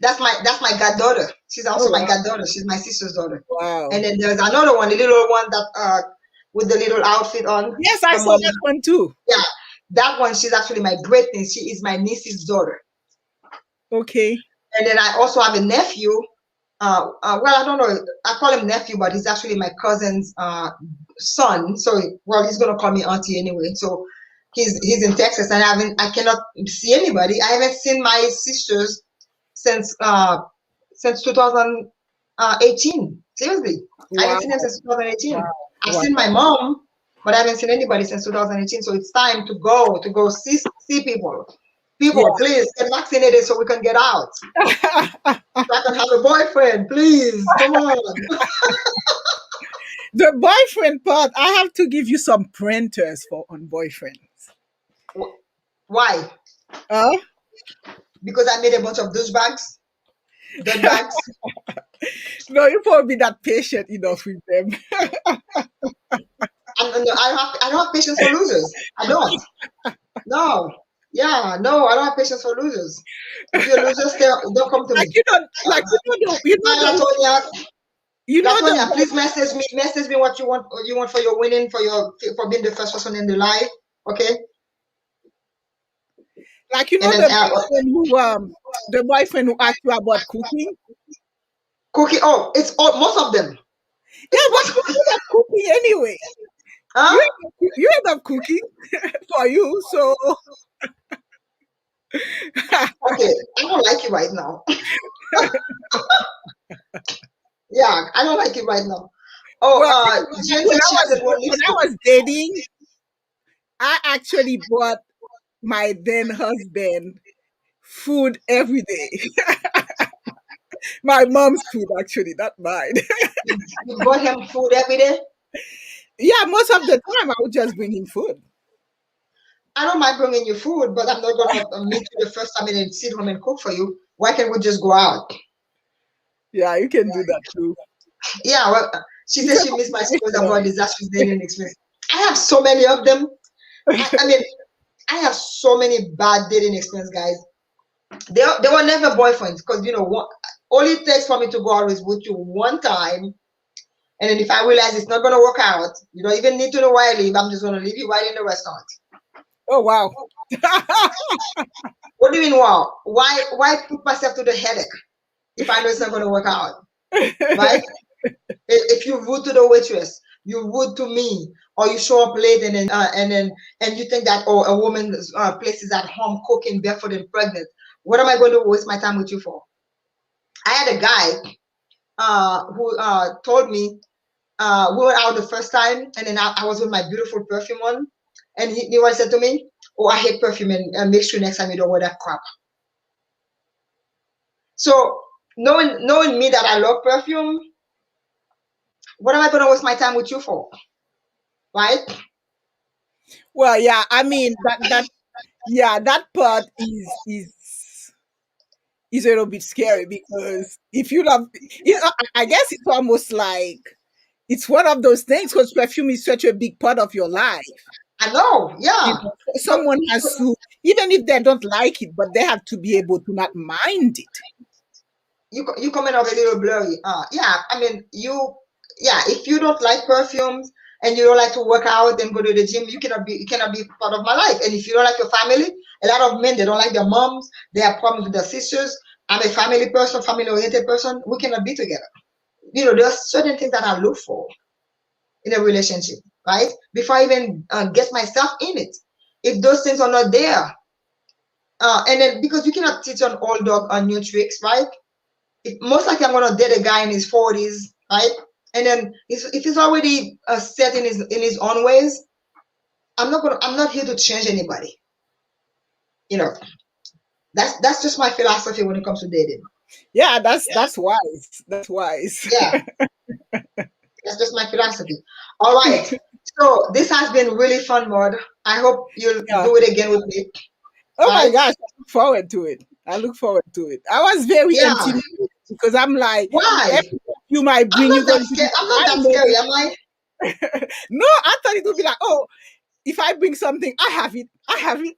That's my goddaughter. She's also my goddaughter. She's my sister's daughter. Wow. And then there's another one, the little one that with the little outfit on. Yes, I saw that one too. Yeah. That one, she's actually my great niece. She is my niece's daughter. Okay. And then I also have a nephew. Well, I don't know. I call him nephew, but he's actually my cousin's son. So, well, he's gonna call me auntie anyway. So, he's in Texas, and I cannot see anybody. I haven't seen my sisters since 2018. Seriously, I haven't seen them since 2018. Wow. I've seen my mom, but I haven't seen anybody since 2018. So it's time to go see people. People, please get vaccinated so we can get out. So I can have a boyfriend, please. Come on. The boyfriend part, I have to give you some printers on boyfriends. Why? Because I made a bunch of douchebags. Dirtbags. No, you probably not patient enough with them. I don't have patience for losers. I don't. No. Yeah, no, I don't have patience for losers. If you're losers, don't come to me. Latonia, please message me what you want for your winning, for being the first person in the live, okay? Like the boyfriend who asked you about cooking. Cooking? Oh, it's most of them. Yeah, but you end up cooking anyway. Huh? You end up cooking for you, so. Okay, I don't like you right now. Yeah, I don't like it right now. Oh, well, when I was dating, I actually bought my then husband food every day. My mom's food, actually, not mine. You bought him food every day? Yeah, most of the time I would just bring him food. I don't mind bringing you food, but I'm not gonna meet you the first time and then sit home and cook for you. Why can't we just go out? Yeah, you can do that too. Yeah, well, she said she missed my stories about disastrous dating experience. I have so many of them. I mean, I have so many bad dating experience, guys. They were never boyfriends, because all it takes for me to go out is with you one time, and then if I realize it's not gonna work out, you don't even need to know where I live. I'm just gonna leave you right in the restaurant. Oh wow! What do you mean, wow? Why put myself to the headache if I know it's not gonna work out, right? If you're rude to the waitress, you're rude to me, or you show up late and you think that a woman's place is at home cooking barefoot and pregnant, what am I going to waste my time with you for? I had a guy who told me, we went out the first time, and then I was with my beautiful perfume on, and he once said to me, "Oh, I hate perfume, and make sure next time you don't wear that crap." So knowing me that I love perfume, what am I going to waste my time with you for? Right? Well, yeah, I mean that part is a little bit scary, because if you love, I guess it's almost like it's one of those things, because perfume is such a big part of your life. I know, yeah. Someone has to, even if they don't like it, but they have to be able to not mind it. you coming off a little blurry. Yeah, I mean if you don't like perfumes and you don't like to work out and go to the gym, you cannot be part of my life. And if you don't like your family, a lot of men, they don't like their moms, they have problems with their sisters. I'm a family person, family oriented person. We cannot be together. There are certain things that I look for in a relationship, right? Before I even get myself in it. If those things are not there, and then because you cannot teach an old dog new tricks, right? Most likely I'm gonna date a guy in his 40s, right? And then if he's already set in his own ways, I'm not here to change anybody. That's just my philosophy when it comes to dating. Yeah, that's wise. That's wise. Yeah, that's just my philosophy. All right. So this has been really fun, Maude. I hope you'll Yeah. do it again with me. Oh my Right? gosh, I look forward to it. I look forward to it. I was very Yeah. intimidated because I'm like, Why? every you might I'm bring not you that going to scared. I'm not I that know scary, it. am I? No, I thought it would be like, oh, if I bring something, I have it. I have it.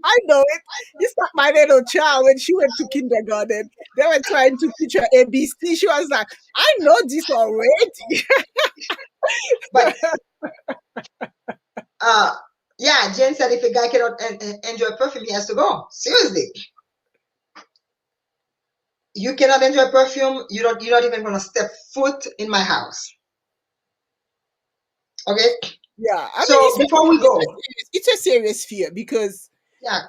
I know it. It's not my little child when she went to kindergarten. They were trying to teach her ABC. She was like, I know this already. But yeah, Jen said if a guy cannot enjoy perfume, he has to go. Seriously. You cannot enjoy perfume, you're not even gonna step foot in my house. Okay? Yeah, I mean, So before we go, it's a serious fear because, yeah,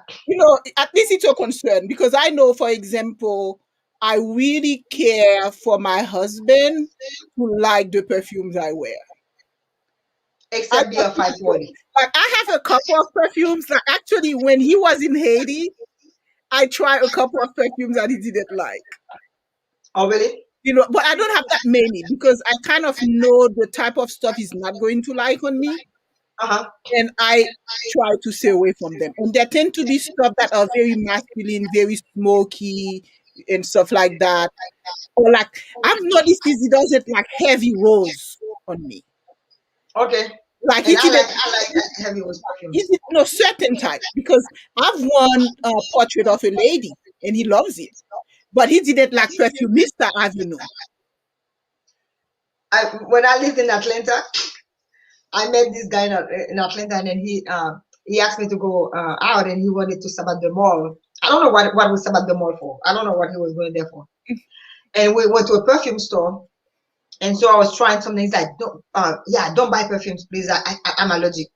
at least it's a concern because I know, for example, I really care for my husband to like the perfumes I wear. I except beer 540. Like I have a couple of perfumes. Like actually, when he was in Haiti, I tried a couple of perfumes that he didn't like. Oh really? But I don't have that many because I kind of know the type of stuff he's not going to like on me, Uh-huh. and I try to stay away from them. And there tend to be stuff that are very masculine, very smoky, and stuff like that. Or like I've noticed he doesn't like heavy rose on me. Okay. Like And he didn't. I like that heavy rose He perfumes. did no certain type because I've won a portrait of a lady and he loves it, but he didn't like Perfumista Avenue. When I lived in Atlanta, I met this guy in Atlanta, and then he asked me to go out, and he wanted to Saba the mall. I don't know what was Saba the mall for. I don't know what he was going there for. And we went to a perfume store, and so I was trying something. He's like, don't buy perfumes, please. I'm allergic.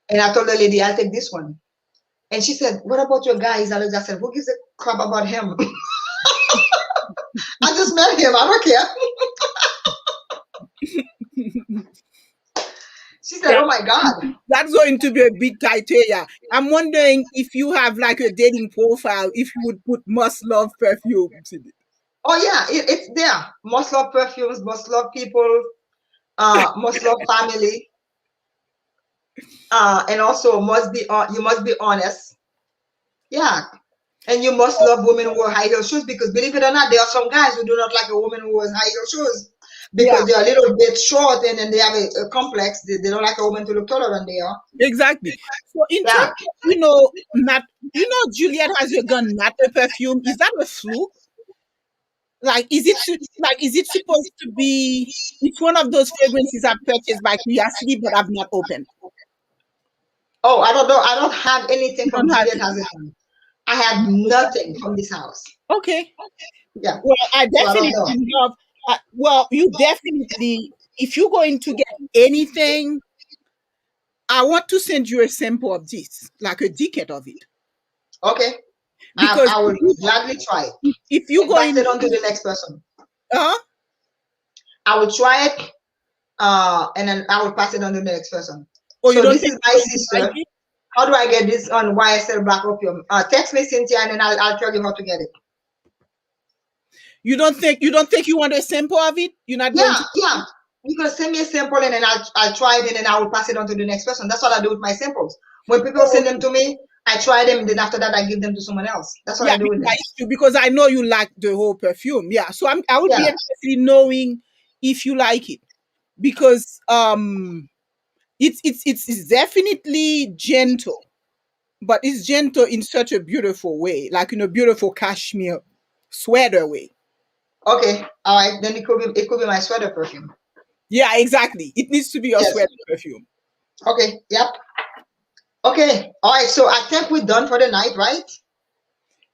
And I told the lady, I'll take this one. And she said, what about your guy? He's allergic. I said, who gives a crap about him? I just met him. I don't care. She said, Yeah. oh my God. That's going to be a big criteria. I'm wondering if you have like a dating profile, if you would put must love perfumes in it. Oh yeah, it's there. Must love perfumes, must love people, must love family, and also you must be honest. Yeah, and you must love women who wear high heel shoes, because believe it or not, there are some guys who do not like a woman who wears high heel shoes because they're a little bit short, and then they have a complex. They don't like a woman to look taller than they are. Exactly. So in terms, Juliet has a gun, not a perfume. Is that a fluke? Like, is it supposed to be? It's one of those fragrances I've purchased by curiosity, but I've not opened. Oh, I don't know. I don't have anything from Don't have Juliet it. has a gun. I have nothing from this house. Okay. Yeah. Well, I So I don't definitely know. love. Well, you definitely, if you're going to get anything, I want to send you a sample of this, like a decade of it, Okay. because I will gladly try it if you and go pass in, it on to the next person. uh, I will try it, and then I will pass it on to the next person. or you So don't this think is my you're going to like sister. it? How do I get this on YSL Black Opium? Text me, Cynthia, and then I'll tell you how to get it. You don't think you want a sample of it? You're not going to. Yeah. You can send me a sample, and then I'll try it, and then I will pass it on to the next person. That's what I do with my samples. When people send them to me, I try them, and then after that I give them to someone else. That's what I do with them. Because I know you like the whole perfume. Yeah, so I would be interested in knowing if you like it, because it's definitely gentle, but it's gentle in such a beautiful way, like in a beautiful cashmere sweater way. Okay, all right. Then it could be my sweater perfume. Yeah, exactly. It needs to be your Yes. sweater perfume. Okay. Yep. Okay. All right. So I think we're done for the night, right?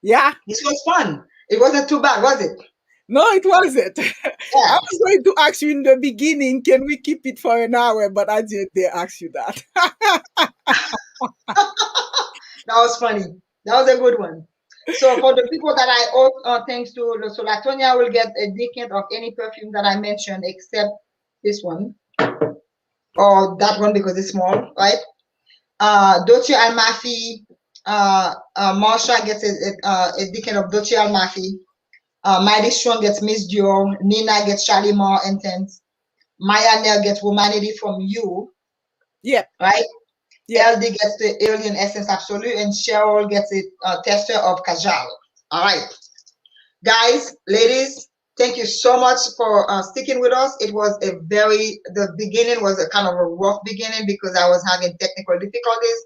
Yeah. This was fun. It wasn't too bad, was it? No, it wasn't. Yeah. I was going to ask you in the beginning, can we keep it for an hour? But I didn't ask you that. That was funny. That was a good one. So for the people that I owe thanks to, so Latonia will get a decant of any perfume that I mentioned except this one or that one because it's small, right? Dolce Almafi, Marsha gets a decant of Dolce Almafi. Mighty Strong gets Miss Dior. Nina gets Shalimar Intense. Maya Nell gets Womanity from You, Yeah. right? Yeah. LD gets the Alien Essence Absolute, and Cheryl gets a tester of Kajal. All right, guys, ladies, thank you so much for sticking with us. It was the beginning was a kind of a rough beginning because I was having technical difficulties.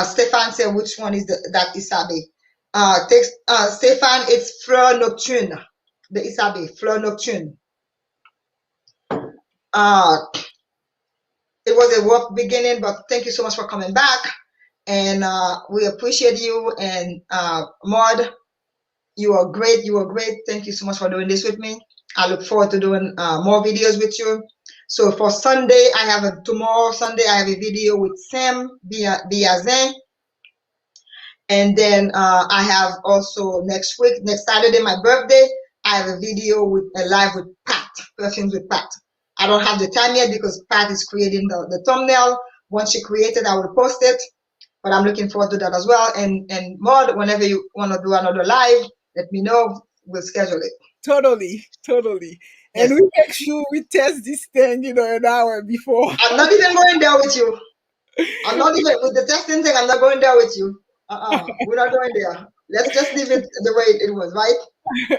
Stephane said, which one is that Isabey? Stephane, it's Fleur Nocturne, the Isabey, Fleur Nocturne. It was a rough beginning, but thank you so much for coming back. And we appreciate you. And Maude, you are great. You are great. Thank you so much for doing this with me. I look forward to doing more videos with you. So for Sunday, tomorrow Sunday, I have a video with Sam Biazin. And then I have also next Saturday, my birthday, I have a video with a live with Pat, Perfumes with Pat. I don't have the time yet because Pat is creating the thumbnail. Once she creates it, I will post it. But I'm looking forward to that as well. And Maude, whenever you want to do another live, let me know. We'll schedule it. Totally. Yes. And we make sure we test this thing, an hour before. I'm not even going there with you. I'm not even with the testing thing. I'm not going there with you. We're not going there. Let's just leave it the way it was, right?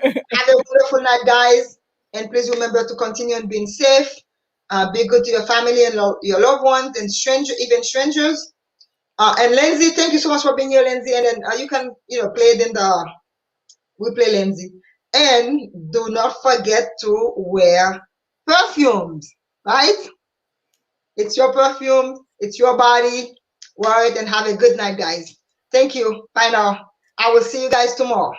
Have a wonderful night, guys. And please remember to continue on being safe. Be good to your family and your loved ones and even strangers. And Lindsay, thank you so much for being here, Lindsay. And then you can, play it in the replay, Lindsay. And do not forget to wear perfumes, right? It's your perfume. It's your body. Wear it and have a good night, guys. Thank you. Bye now. I will see you guys tomorrow.